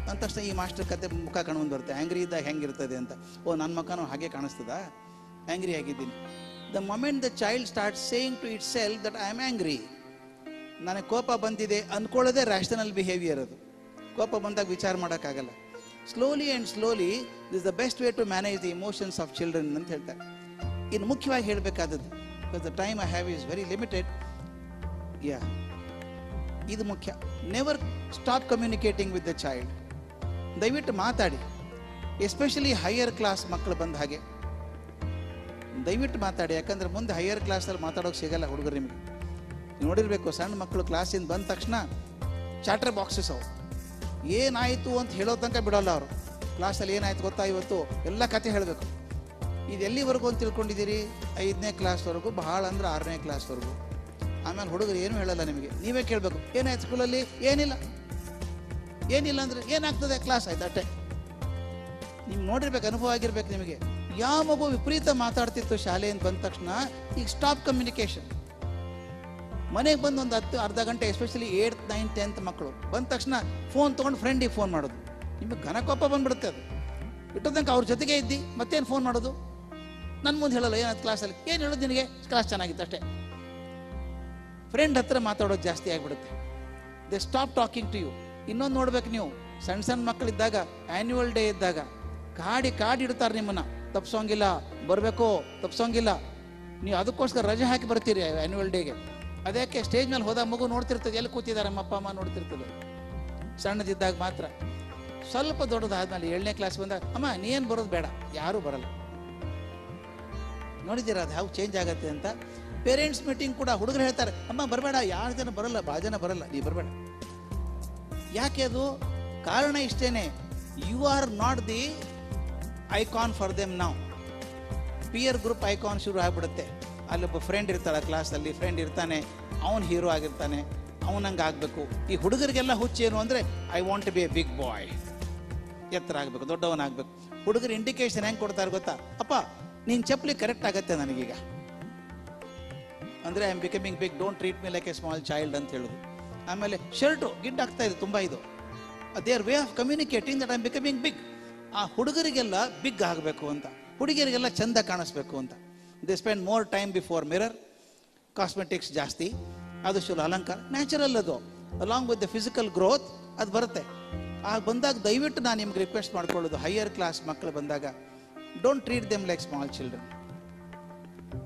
ಅಂತ ತಕ್ಷಣ ಈ master ಕತೆ ಮುಖ ಕಾಣ್ಕೊಂಡು ಬರುತ್ತೆ. ಆ್ಯಂಗ್ರಿ ಇದ್ದಾಗ ಹೆಂಗಿರ್ತದೆ ಅಂತ. ಓ, ನನ್ನ ಮುಖನೂ ಹಾಗೆ ಕಾಣಿಸ್ತದ, ಆ್ಯಂಗ್ರಿ ಆಗಿದ್ದೀನಿ. The moment the child start saying to itself that I am angry, ನನಗೆ ಕೋಪ ಬಂದಿದೆ ಅಂದ್ಕೊಳ್ಳೋದೇ ರ್ಯಾಷನಲ್ ಬಿಹೇವಿಯರ್. ಅದು ಕೋಪ ಬಂದಾಗ ವಿಚಾರ ಮಾಡೋಕ್ಕಾಗಲ್ಲ. Slowly and slowly this the best way to manage the emotions of children ಅಂತ ಹೇಳ್ತಾರೆ. ಇನ್ನು ಮುಖ್ಯವಾಗಿ ಹೇಳಬೇಕಾದದ್ದು, because the time I have is very limited. ಇದು ಮುಖ್ಯ. Never stop communicating with the child. ದಯವಿಟ್ಟು ಮಾತಾಡಿ, ಎಸ್ಪೆಷಲಿ ಹೈಯರ್ ಕ್ಲಾಸ್ ಮಕ್ಕಳು ಬಂದ ಹಾಗೆ ದಯವಿಟ್ಟು ಮಾತಾಡಿ. ಯಾಕಂದರೆ ಮುಂದೆ ಹೈಯರ್ ಕ್ಲಾಸಲ್ಲಿ ಮಾತಾಡೋಕೆ ಸಿಗಲ್ಲ ಹುಡುಗರು. ನಿಮಗೆ ನೋಡಿರಬೇಕು, ಸಣ್ಣ ಮಕ್ಕಳು ಕ್ಲಾಸಿಂದ ಬಂದ ತಕ್ಷಣ ಚಾಟರ್ ಬಾಕ್ಸಸ್ ಅವು, ಏನಾಯಿತು ಅಂತ ಹೇಳೋ ತನಕ ಬಿಡೋಲ್ಲ ಅವರು. ಕ್ಲಾಸಲ್ಲಿ ಏನಾಯ್ತು ಗೊತ್ತಾ ಇವತ್ತು, ಎಲ್ಲ ಕತೆ ಹೇಳಬೇಕು. ಇದು ಎಲ್ಲಿವರೆಗೂ ಅಂತ ತಿಳ್ಕೊಂಡಿದ್ದೀರಿ? 5ನೇ ಕ್ಲಾಸ್ವರೆಗೂ, ಬಹಳ ಅಂದ್ರೆ 6ನೇ ಕ್ಲಾಸ್ವರೆಗೂ. ಆಮೇಲೆ ಹುಡುಗರು ಏನೂ ಹೇಳಲ್ಲ ನಿಮಗೆ, ನೀವೇ ಕೇಳಬೇಕು. ಏನಾಯ್ತು ಸ್ಕೂಲಲ್ಲಿ? ಏನಿಲ್ಲ. ಏನಿಲ್ಲ ಅಂದರೆ ಏನಾಗ್ತದೆ, ಕ್ಲಾಸ್ ಆಯ್ತು ಅಷ್ಟೇ. ನೀವು ನೋಡಿರ್ಬೇಕು, ಅನುಭವ ಆಗಿರ್ಬೇಕು ನಿಮಗೆ. ಯಾವ ಮಗು ವಿಪರೀತ ಮಾತಾಡ್ತಿತ್ತು ಶಾಲೆಯಿಂದ ಬಂದ ತಕ್ಷಣ, ಈಗ ಸ್ಟಾಪ್ ಕಮ್ಯುನಿಕೇಷನ್. ಮನೆಗೆ ಬಂದು ಒಂದು ಅರ್ಧ ಗಂಟೆ, ಎಸ್ಪೆಷಲಿ 8th, 9th, 10th ಮಕ್ಕಳು ಬಂದ ತಕ್ಷಣ ಫೋನ್ ತೊಗೊಂಡು ಫ್ರೆಂಡಿಗೆ ಫೋನ್ ಮಾಡೋದು. ನಿಮಗೆ ಘನಕೋಪ ಬಂದ್ಬಿಡುತ್ತೆ. ಅದು ಇಟ್ಟು ತನಕ ಅವ್ರ ಜೊತೆಗೆ ಇದ್ದು ಮತ್ತೇನು ಫೋನ್ ಮಾಡೋದು? ನನ್ನ ಮುಂದೆ ಹೇಳಲ್ಲ ಏನಾಯ್ತು ಕ್ಲಾಸಲ್ಲಿ, ಏನು ಹೇಳೋದು ನಿನಗೆ, ಕ್ಲಾಸ್ ಚೆನ್ನಾಗಿತ್ತು ಅಷ್ಟೇ. ಫ್ರೆಂಡ್ ಹತ್ರ ಮಾತಾಡೋದು ಜಾಸ್ತಿ ಆಗಿಬಿಡುತ್ತೆ. They stop talking to you. ಇನ್ನೊಂದು ನೋಡ್ಬೇಕು ನೀವು, ಸಣ್ಣ ಸಣ್ಣ ಮಕ್ಕಳಿದ್ದಾಗ, ಆ್ಯನ್ಯುವಲ್ ಡೇ ಇದ್ದಾಗ ಕಾಡಿ ಇಡ್ತಾರೆ ನಿಮ್ಮನ್ನು. ತಪ್ಪಿಸೋಂಗಿಲ್ಲ, ಬರಬೇಕು, ತಪ್ಪಿಸೋಂಗಿಲ್ಲ. ನೀವು ಅದಕ್ಕೋಸ್ಕರ ರಜೆ ಹಾಕಿ ಬರ್ತೀರಿ ಆ್ಯನ್ಯುವಲ್ ಡೇಗೆ. ಅದಕ್ಕೆ ಸ್ಟೇಜ್ ಮೇಲೆ ಹೋದಾಗ ಮಗು ನೋಡ್ತಿರ್ತದೆ, ಎಲ್ಲಿ ಕೂತಿದ್ದಾರೆ ನಮ್ಮ ಅಪ್ಪ ಅಮ್ಮ ನೋಡ್ತಿರ್ತದೆ. ಸಣ್ಣದಿದ್ದಾಗ ಮಾತ್ರ. ಸ್ವಲ್ಪ ದೊಡ್ಡದಾದ್ಮೇಲೆ 7ನೇ ಕ್ಲಾಸ್ ಬಂದಾಗ, ಅಮ್ಮ ನೀನು ಬರೋದು ಬೇಡ, ಯಾರೂ ಬರಲ್ಲ. ನೋಡಿದ್ದೀರಾ ಅದು ಯಾವ ಚೇಂಜ್ ಆಗುತ್ತೆ ಅಂತ? ಪೇರೆಂಟ್ಸ್ ಮೀಟಿಂಗ್ ಕೂಡ ಹುಡುಗರು ಹೇಳ್ತಾರೆ, ಅಮ್ಮ ಬರಬೇಡ, 6 ಜನ ಬರಲ್ಲ, 5 ಜನ ಬರಲ್ಲ, ನೀ ಬರಬೇಡ. ಯಾಕೆ? ಅದು ಕಾರಣ ಇಷ್ಟೇನೆ, you are not the icon for them now. Peer group icon ಶುರು ಆಗ್ಬಿಡುತ್ತೆ. ಅಲ್ಲೊಬ್ಬ ಫ್ರೆಂಡ್ ಇರ್ತಾಳೆ ಕ್ಲಾಸಲ್ಲಿ, ಫ್ರೆಂಡ್ ಇರ್ತಾನೆ, ಅವನು ಹೀರೋ ಆಗಿರ್ತಾನೆ, ಅವನಂಗೆ ಆಗಬೇಕು. ಈ ಹುಡುಗರಿಗೆಲ್ಲ ಹುಚ್ಚೇನು ಅಂದರೆ, I want to be a big boy, ಎತ್ತರ ಆಗಬೇಕು, ದೊಡ್ಡವನಾಗಬೇಕು. ಹುಡುಗರು ಇಂಡಿಕೇಶನ್ ಹೆಂಗೆ ಕೊಡ್ತಾರೆ ಗೊತ್ತಾ? ಅಪ್ಪ ನೀನು ಚಪ್ಪಲಿ ಕರೆಕ್ಟ್ ಆಗತ್ತೆ ನನಗೀಗ ಅಂದರೆ, I am becoming big, don't treat me like a small child ಅಂತ ಹೇಳೋದು. ಆಮೇಲೆ ಶರ್ಟು ಗಿಡ್ ಆಗ್ತಾ ಇದೆ ತುಂಬ. ಇದು their way of communicating that I am becoming big. ಆ ಹುಡುಗರಿಗೆಲ್ಲ ಬಿಗ್ ಆಗಬೇಕು ಅಂತ, ಹುಡುಗಿಯರಿಗೆಲ್ಲ ಚಂದ ಕಾಣಿಸ್ಬೇಕು ಅಂತ. They spend more time before mirror. Cosmetics ಜಾಸ್ತಿ, ಅದು ಶುರು ಅಲಂಕಾರ, ನ್ಯಾಚುರಲ್. ಅದು along with the physical growth ಅದು ಬರುತ್ತೆ. ಆಗ ಬಂದಾಗ ದಯವಿಟ್ಟು ನಾನು ನಿಮ್ಗೆ ರಿಕ್ವೆಸ್ಟ್ ಮಾಡ್ಕೊಳ್ಳೋದು, ಹೈಯರ್ ಕ್ಲಾಸ್ ಮಕ್ಕಳು ಬಂದಾಗ, don't treat them like small children.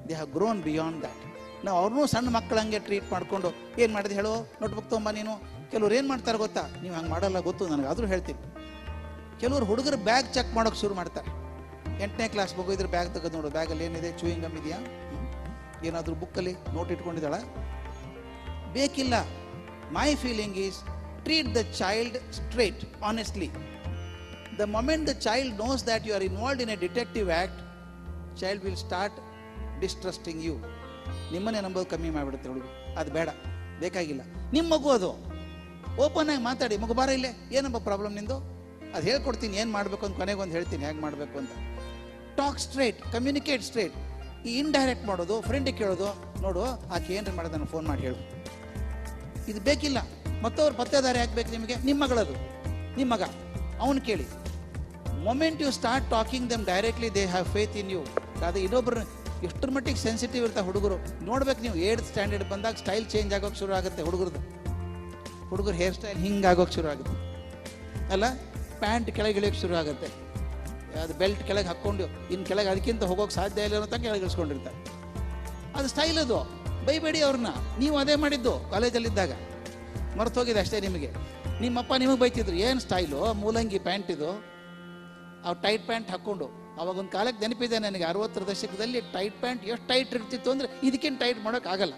They have grown beyond that. ನಾವು ಅವ್ರನ್ನೂ ಸಣ್ಣ ಮಕ್ಕಳಂಗೆ ಟ್ರೀಟ್ ಮಾಡಿಕೊಂಡು, ಏನು ಮಾಡಿದೆ ಹೇಳೋ, ನೋಟ್ಬುಕ್ ತೊಗೊಂಬ ನೀನು. ಕೆಲವ್ರು ಏನು ಮಾಡ್ತಾರೆ ಗೊತ್ತಾ? ನೀವು ಹಂಗೆ ಮಾಡಲ್ಲ ಗೊತ್ತು ನನಗೆ, ಆದರೂ ಹೇಳ್ತೀನಿ. ಕೆಲವರು ಹುಡುಗರು ಬ್ಯಾಗ್ ಚೆಕ್ ಮಾಡೋಕೆ ಶುರು ಮಾಡ್ತಾರೆ. 8ನೇ ಕ್ಲಾಸ್ ಮಗು ಇದ್ರೆ ಬ್ಯಾಗ್ ತೆಗೆದು ನೋಡು, ಬ್ಯಾಗಲ್ಲಿ ಏನಿದೆ, ಚೂಯಿಂಗ್ ಗಮ್ ಇದೆಯಾ, ಏನಾದರೂ ಬುಕ್ಕಲ್ಲಿ ನೋಟ್ ಇಟ್ಕೊಂಡಿದ್ದಾಳ? ಬೇಕಿಲ್ಲ. My feeling is, treat the child straight, honestly. The moment the child knows that you are involved in a detective act, child will start distrusting you. ನಿಮ್ಮನ್ನೇ ನಂಬೋದು ಕಮ್ಮಿ ಮಾಡಿಬಿಡುತ್ತೆ ಹುಡುಗ. ಅದು ಬೇಡ, ಬೇಕಾಗಿಲ್ಲ. ನಿಮ್ಮ ಮಗು ಅದು, ಓಪನ್ ಆಗಿ ಮಾತಾಡಿ, ಮಗು ಬಾರ ಇಲ್ಲೇ, ಏನಪ್ಪ ಪ್ರಾಬ್ಲಮ್ ನಿಂದು, ಅದು ಹೇಳ್ಕೊಡ್ತೀನಿ, ಏನು ಮಾಡಬೇಕು ಅಂತ ಕೊನೆಗೊಂದು ಹೇಳ್ತೀನಿ ಹೇಗೆ ಮಾಡಬೇಕು ಅಂತ. Talk straight, communicate straight. ಈ ಇಂಡೈರೆಕ್ಟ್ ಮಾಡೋದು, ಫ್ರೆಂಡಿಗೆ ಕೇಳೋದು, ನೋಡು ಆಕೆ ಏನ್ರಿ ಮಾಡೋದು ನಾನು ಫೋನ್ ಮಾಡಿ ಹೇಳು, ಇದು ಬೇಕಿಲ್ಲ. ಮತ್ತವ್ರು ಪತ್ತೇದಾರಿ ಹಾಕ್ಬೇಕು ನಿಮಗೆ. ನಿಮ್ಮ ಮಗಳದು, ನಿಮ್ಮ ಮಗ, ಅವನು ಕೇಳಿ. Moment you start talking them directly, they have faith in you. ಅದು ಇನ್ನೊಬ್ಬರು ಎಷ್ಟರ ಮಟ್ಟಿಗೆ ಸೆನ್ಸಿಟಿವ್ ಇರ್ತಾರೆ ಹುಡುಗರು. ನೋಡ್ಬೇಕು ನೀವು, 8th ಸ್ಟ್ಯಾಂಡರ್ಡ್ ಬಂದಾಗ ಸ್ಟೈಲ್ ಚೇಂಜ್ ಆಗೋಕೆ ಶುರು ಆಗುತ್ತೆ ಹುಡುಗರದು. ಹುಡುಗರು ಹೇರ್ ಸ್ಟೈಲ್ ಹಿಂಗೆ ಆಗೋಕೆ ಶುರು ಆಗುತ್ತೆ ಅಲ್ಲ, ಪ್ಯಾಂಟ್ ಕೆಳಗೆ ಇಳಿಯೋಕೆ ಶುರು ಆಗುತ್ತೆ, ಅದು ಬೆಲ್ಟ್ ಕೆಳಗೆ ಹಾಕ್ಕೊಂಡು ಇನ್ನು ಕೆಳಗೆ ಅದಕ್ಕಿಂತ ಹೋಗೋಕೆ ಸಾಧ್ಯ ಇಲ್ಲ ಅಂತ ಕೆಳಗೆ ಇಳಿಸ್ಕೊಂಡಿರ್ತಾರೆ. ಅದು ಸ್ಟೈಲ್. ಅದು ಬೈಬೇಡಿ ಅವ್ರನ್ನ. ನೀವು ಅದೇ ಮಾಡಿದ್ದು ಕಾಲೇಜಲ್ಲಿದ್ದಾಗ, ಮರ್ತೋಗಿದೆ ಅಷ್ಟೇ ನಿಮಗೆ. ನಿಮ್ಮಪ್ಪ ನಿಮಗೆ ಬೈತಿದ್ರು, ಏನು ಸ್ಟೈಲು, ಮೂಲಂಗಿ ಪ್ಯಾಂಟ್ ಇದು, ಅವು ಟೈಟ್ ಪ್ಯಾಂಟ್ ಹಾಕ್ಕೊಂಡು. ಅವಾಗ ಒಂದು ಕಾಲಕ್ಕೆ ನೆನಪಿದೆ ನನಗೆ, 60ರ ದಶಕದಲ್ಲಿ ಟೈಟ್ ಪ್ಯಾಂಟ್ ಎಷ್ಟು ಟೈಟ್ ಇರ್ತಿತ್ತು ಅಂದರೆ ಇದಕ್ಕೇನು ಟೈಟ್ ಮಾಡೋಕ್ಕಾಗಲ್ಲ,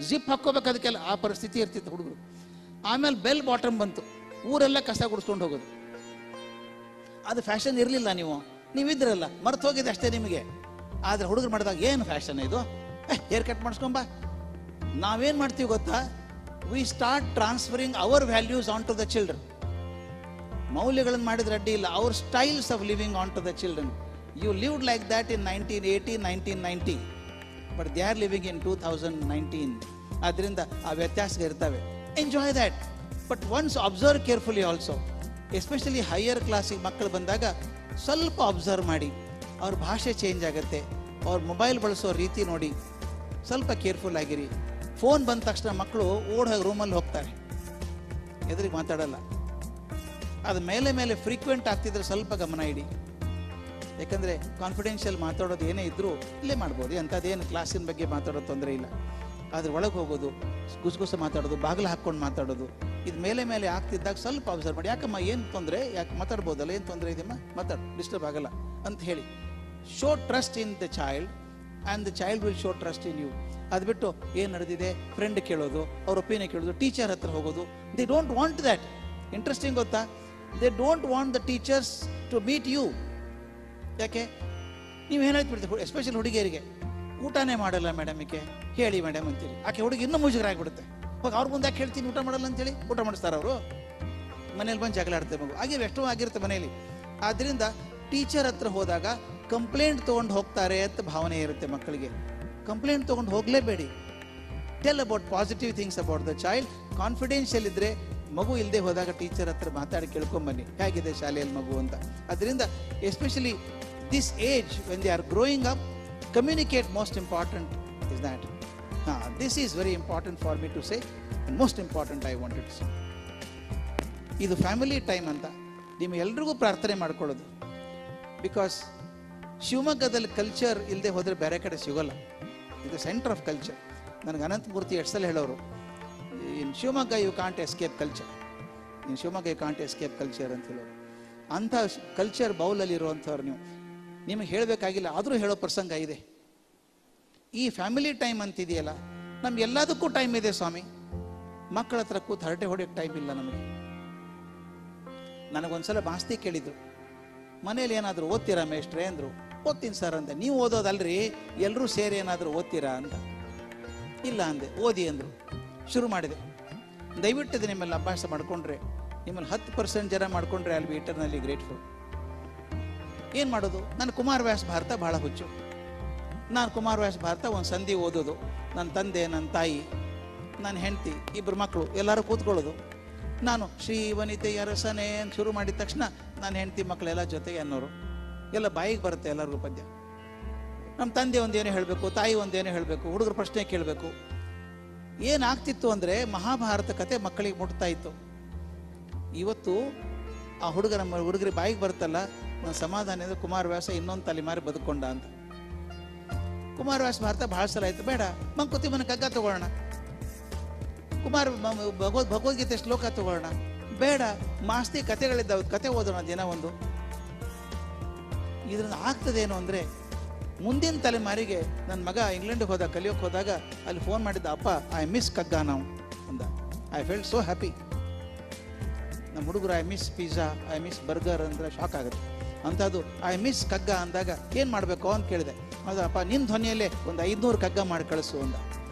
ಜಿಪ್ ಹಾಕ್ಕೋಬೇಕು ಅದಕ್ಕೆಲ್ಲ, ಆ ಪರಿಸ್ಥಿತಿ ಇರ್ತಿತ್ತು ಹುಡುಗರು. ಆಮೇಲೆ ಬೆಲ್ ಬಾಟಮ್ ಬಂತು, ಊರೆಲ್ಲ ಕಸ ಗುಡಿಸ್ಕೊಂಡು ಹೋಗೋದು. ಅದು ಫ್ಯಾಷನ್ ಇರಲಿಲ್ಲ, ನೀವಿದ್ರಲ್ಲ, ಮರ್ತು ಹೋಗಿದೆ ಅಷ್ಟೇ ನಿಮಗೆ. ಆದರೆ ಹುಡುಗರು ಮಾಡಿದಾಗ ಏನು ಫ್ಯಾಷನ್ ಇದು, ಹೇರ್ ಕಟ್ ಮಾಡಿಸ್ಕೊಂಬ. ನಾವೇನು ಮಾಡ್ತೀವಿ ಗೊತ್ತಾ? We start transferring our values on to the children. ಮೌಲ್ಯಗಳನ್ನು ಮಾಡಿದ್ರೆ ಅಡ್ಡಿ ಇಲ್ಲ, our styles of living on to the children. You lived like that in 1980, 1990, but they are living in 2019. ಅದರಿಂದ ಆ ವ್ಯತ್ಯಾಸ ಇರ್ತವೆ. Enjoy that, but once observe carefully also. Especially higher ಕ್ಲಾಸಿಗೆ ಮಕ್ಕಳು ಬಂದಾಗ ಸ್ವಲ್ಪ ಅಬ್ಸರ್ವ್ ಮಾಡಿ. ಅವ್ರ ಭಾಷೆ ಚೇಂಜ್ ಆಗುತ್ತೆ, ಅವ್ರ ಮೊಬೈಲ್ ಬಳಸೋ ರೀತಿ ನೋಡಿ, ಸ್ವಲ್ಪ ಕೇರ್ಫುಲ್ ಆಗಿರಿ. ಫೋನ್ ಬಂದ ತಕ್ಷಣ ಮಕ್ಕಳು ಓಡೋಗಿ ರೂಮಲ್ಲಿ ಹೋಗ್ತಾರೆ, ಎದುರಿಗೆ ಮಾತಾಡಲ್ಲ. ಅದು ಮೇಲೆ ಮೇಲೆ ಫ್ರೀಕ್ವೆಂಟ್ ಆಗ್ತಿದ್ರೆ ಸ್ವಲ್ಪ ಗಮನ ಇಡಿ. ಯಾಕಂದರೆ ಕಾನ್ಫಿಡೆನ್ಷಿಯಲ್ ಮಾತಾಡೋದು ಏನೇ ಇದ್ದರೂ ಇಲ್ಲೇ ಮಾಡ್ಬೋದು, ಅಂಥದ್ದೇನು ಕ್ಲಾಸಿನ ಬಗ್ಗೆ ಮಾತಾಡೋದು ತೊಂದರೆ ಇಲ್ಲ. ಅದ್ರ ಒಳಗೆ ಹೋಗೋದು, ಗುಸಗುಸ ಮಾತಾಡೋದು, ಬಾಗಿಲು ಹಾಕ್ಕೊಂಡು ಮಾತಾಡೋದು, ಇದು ಮೇಲೆ ಮೇಲೆ ಆಗ್ತಿದ್ದಾಗ ಸ್ವಲ್ಪ ಅಬ್ಸರ್ವ್ ಮಾಡಿ. ಯಾಕಮ್ಮ ಏನು ತೊಂದರೆ, ಯಾಕೆ ಮಾತಾಡ್ಬೋದಲ್ಲ, ಏನು ತೊಂದರೆ ಇದೆಯಮ್ಮ, ಮಾತಾಡು, ಡಿಸ್ಟರ್ಬ್ ಆಗಲ್ಲ ಅಂತ ಹೇಳಿ. Show trust in the child and the child will show trust in you. ಅದು ಬಿಟ್ಟು ಏನು ನಡೆದಿದೆ ಫ್ರೆಂಡ್ ಕೇಳೋದು, ಅವ್ರ ಒಪಿನಿಯನ್ ಕೇಳೋದು, ಟೀಚರ್ ಹತ್ರ ಹೋಗೋದು, they don't want that. Interesting ಗೊತ್ತಾ, they don't want the teachers to meet you. ಯಾಕೆ ನೀವು ಏನಾಯ್ತು ಬಿಡ್ತೀವಿ, ಎಸ್ಪೆಷಲಿ ಹುಡುಗಿಯರಿಗೆ ಊಟನೇ ಮಾಡಲ್ಲ ಮೇಡಮಿಗೆ ಹೇಳಿ ಮೇಡಮ್ ಅಂತೀರಿ. ಆಕೆ ಹುಡುಗಿ ಇನ್ನೂ ಮುಜುಗರಾಗ್ಬಿಡುತ್ತೆ. ಹೋಗಿ ಅವ್ರ ಮುಂದೆ ಯಾಕೆ ಹೇಳ್ತೀನಿ ಊಟ ಮಾಡಲ್ಲ ಅಂತೇಳಿ, ಊಟ ಮಾಡಿಸ್ತಾರೆ ಅವರು. ಮನೇಲಿ ಬಂದು ಜಗಳ ಆಡ್ತೇವೆ ಮಗು, ಹಾಗೆ ಎಷ್ಟೋ ಆಗಿರುತ್ತೆ ಮನೇಲಿ. ಆದ್ದರಿಂದ ಟೀಚರ್ ಹತ್ರ ಹೋದಾಗ ಕಂಪ್ಲೇಂಟ್ ತೊಗೊಂಡು ಹೋಗ್ತಾರೆ ಅಂತ ಭಾವನೆ ಇರುತ್ತೆ ಮಕ್ಕಳಿಗೆ. ಕಂಪ್ಲೇಂಟ್ ತೊಗೊಂಡು ಹೋಗಲೇಬೇಡಿ. Tell about positive things about the child. Confidential ಇದ್ದರೆ ಮಗು ಇಲ್ಲದೆ ಹೋದಾಗ ಟೀಚರ್ ಹತ್ರ ಮಾತಾಡಿ ಕೇಳ್ಕೊಂಬನ್ನಿ ಹೇಗಿದೆ ಶಾಲೆಯಲ್ಲಿ ಮಗು ಅಂತ. ಅದರಿಂದ especially this age when they are growing up, communicate. Most important is that. This is very important for me to say, most important I wanted to say. ಇದು ಫ್ಯಾಮಿಲಿ ಟೈಮ್ ಅಂತ ನಿಮ್ಮೆಲ್ರಿಗೂ ಪ್ರಾರ್ಥನೆ ಮಾಡ್ಕೊಳ್ಳೋದು. ಬಿಕಾಸ್ ಶಿವಮೊಗ್ಗದಲ್ಲಿ ಕಲ್ಚರ್ ಇಲ್ಲದೆ ಹೋದರೆ ಬೇರೆ ಕಡೆ ಸಿಗೋಲ್ಲ. ಇದು ಸೆಂಟರ್ ಆಫ್ ಕಲ್ಚರ್. ನನಗೆ ಅನಂತಮೂರ್ತಿ ಎಷ್ಟು ಸಲ ಹೇಳೋರು, in Shivamogga you can't escape culture, in Shivamogga you can't escape culture ಅಂತ ಹೇಳೋರು. ಅಂಥ ಕಲ್ಚರ್ ಬೌಲಲ್ಲಿ ಇರುವಂಥವ್ರು ನೀವು, ನಿಮಗೆ ಹೇಳಬೇಕಾಗಿಲ್ಲ, ಆದರೂ ಹೇಳೋ ಪ್ರಸಂಗ ಇದೆ. ಈ ಫ್ಯಾಮಿಲಿ ಟೈಮ್ ಅಂತಿದೆಯಲ್ಲ, ನಮ್ಗೆಲ್ಲದಕ್ಕೂ ಟೈಮ್ ಇದೆ ಸ್ವಾಮಿ. ಮಕ್ಕಳ ಹತ್ರ ಕೂತು ಹರಟೆ ಹೊಡೆಯೋಕ್ಕೆ ಟೈಮ್ ಇಲ್ಲ ನಮಗೆ. ನನಗೊಂದ್ಸಲ ಮಾಸ್ತಿ ಕೇಳಿದ್ರು, ಮನೇಲಿ ಏನಾದರೂ ಓದ್ತೀರಾ ಮೇಷ್ಟ್ರೇ ಅಂದರು. ಓದ್ತೀನಿ ಸರ್ ಅಂದೆ. ನೀವು ಓದೋದಲ್ರಿ, ಎಲ್ಲರೂ ಸೇರಿ ಏನಾದರೂ ಓದ್ತೀರಾ ಅಂತ. ಇಲ್ಲ ಅಂದೆ. ಓದಿ ಅಂದರು. ಶುರು ಮಾಡಿದೆ. ದಯವಿಟ್ಟು ಇದು ನಿಮ್ಮಲ್ಲಿ ಅಭ್ಯಾಸ ಮಾಡಿಕೊಂಡ್ರೆ, ನಿಮ್ಮಲ್ಲಿ 10% ಜನ ಮಾಡಿಕೊಂಡ್ರೆ ಅಲ್ಲಿ ಬಿ ಇಟರ್ನಲಿ ಗ್ರೇಟ್ಫುಲ್. ಏನು ಮಾಡೋದು, ನಾನು ಕುಮಾರ ವ್ಯಾಸ ಭಾರತ ಭಾಳ ಹುಚ್ಚು. ನಾನು ಕುಮಾರ ವ್ಯಾಸ ಭಾರತ ಒಂದು ಸಂಧಿ ಓದೋದು. ನನ್ನ ತಂದೆ, ನನ್ನ ತಾಯಿ, ನನ್ನ ಹೆಂಡತಿ, ಇಬ್ಬರು ಮಕ್ಕಳು ಎಲ್ಲರೂ ಕೂತ್ಕೊಳ್ಳೋದು. ನಾನು ಶ್ರೀ ವನಿತೆಯ ರಸನೆ ಅಂತ ಶುರು ಮಾಡಿದ ತಕ್ಷಣ ನನ್ನ ಹೆಂಡತಿ ಮಕ್ಕಳೆಲ್ಲ ಜೊತೆಗೆ ಅನ್ನೋರು. ಎಲ್ಲ ಬಾಯಿಗೆ ಬರುತ್ತೆ ಎಲ್ಲರಿಗೂ ಪದ್ಯ. ನಮ್ಮ ತಂದೆ ಒಂದೇನೋ ಹೇಳಬೇಕು, ತಾಯಿ ಒಂದೇನೋ ಹೇಳಬೇಕು, ಹುಡುಗರು ಪ್ರಶ್ನೆ ಕೇಳಬೇಕು. ಏನಾಗ್ತಿತ್ತು ಅಂದರೆ ಮಹಾಭಾರತ ಕತೆ ಮಕ್ಕಳಿಗೆ ಮುಟ್ತಾ ಇತ್ತು. ಇವತ್ತು ಆ ನಮ್ಮ ಹುಡುಗರಿಗೆ ಬಾಯಿಗೆ ಬರುತ್ತಲ್ಲ, ನನ್ನ ಸಮಾಧಾನ ಅಂದರೆ ಕುಮಾರ ವ್ಯಾಸ ಇನ್ನೊಂದು ತಲೆಮಾರಿ ಬದುಕೊಂಡ ಅಂತ. ಕುಮಾರ ವ್ಯಾಸ ಭಾರತ ಭಾಳ ಸಲ ಆಯಿತು. ಬೇಡ, ಮಂಕುತಿ ಮನ ಕಗ್ಗ ತಗೊಳ್ಳೋಣ, ಭಗವದ್ಗೀತೆ ಶ್ಲೋಕ ತಗೊಳ್ಳೋಣ. ಬೇಡ, ಮಾಸ್ತಿ ಕತೆಗಳಿದ್ದಾವೆ, ಕತೆ ಓದೋಣ ದಿನ ಒಂದು. ಇದರಿಂದ ಆಗ್ತದೇನು ಅಂದರೆ, ಮುಂದಿನ ತಲೆಮಾರಿಗೆ ನನ್ನ ಮಗ ಇಂಗ್ಲೆಂಡಿಗೆ ಹೋದಾಗ, ಕಲಿಯೋಕೆ ಹೋದಾಗ ಅಲ್ಲಿ ಫೋನ್ ಮಾಡಿದ್ದ, ಅಪ್ಪ ಐ ಮಿಸ್ ಕಗ್ಗ ನಾವು ಅಂದ. I felt so happy. ನಮ್ಮ ಹುಡುಗರು I miss pizza, I miss burger ಅಂದರೆ ಶಾಕ್ ಆಗುತ್ತೆ. ಅಂಥದ್ದು ಐ ಮಿಸ್ ಕಗ್ಗ ಅಂದಾಗ ಏನು ಮಾಡಬೇಕು ಅಂತ ಕೇಳಿದೆ. ಅದು ಅಪ್ಪ ನಿನ್ನ ಧ್ವನಿಯಲ್ಲೇ ಒಂದು 500 ಕಗ್ಗ ಮಾಡಿ ಕಳಿಸು ಅಂದ.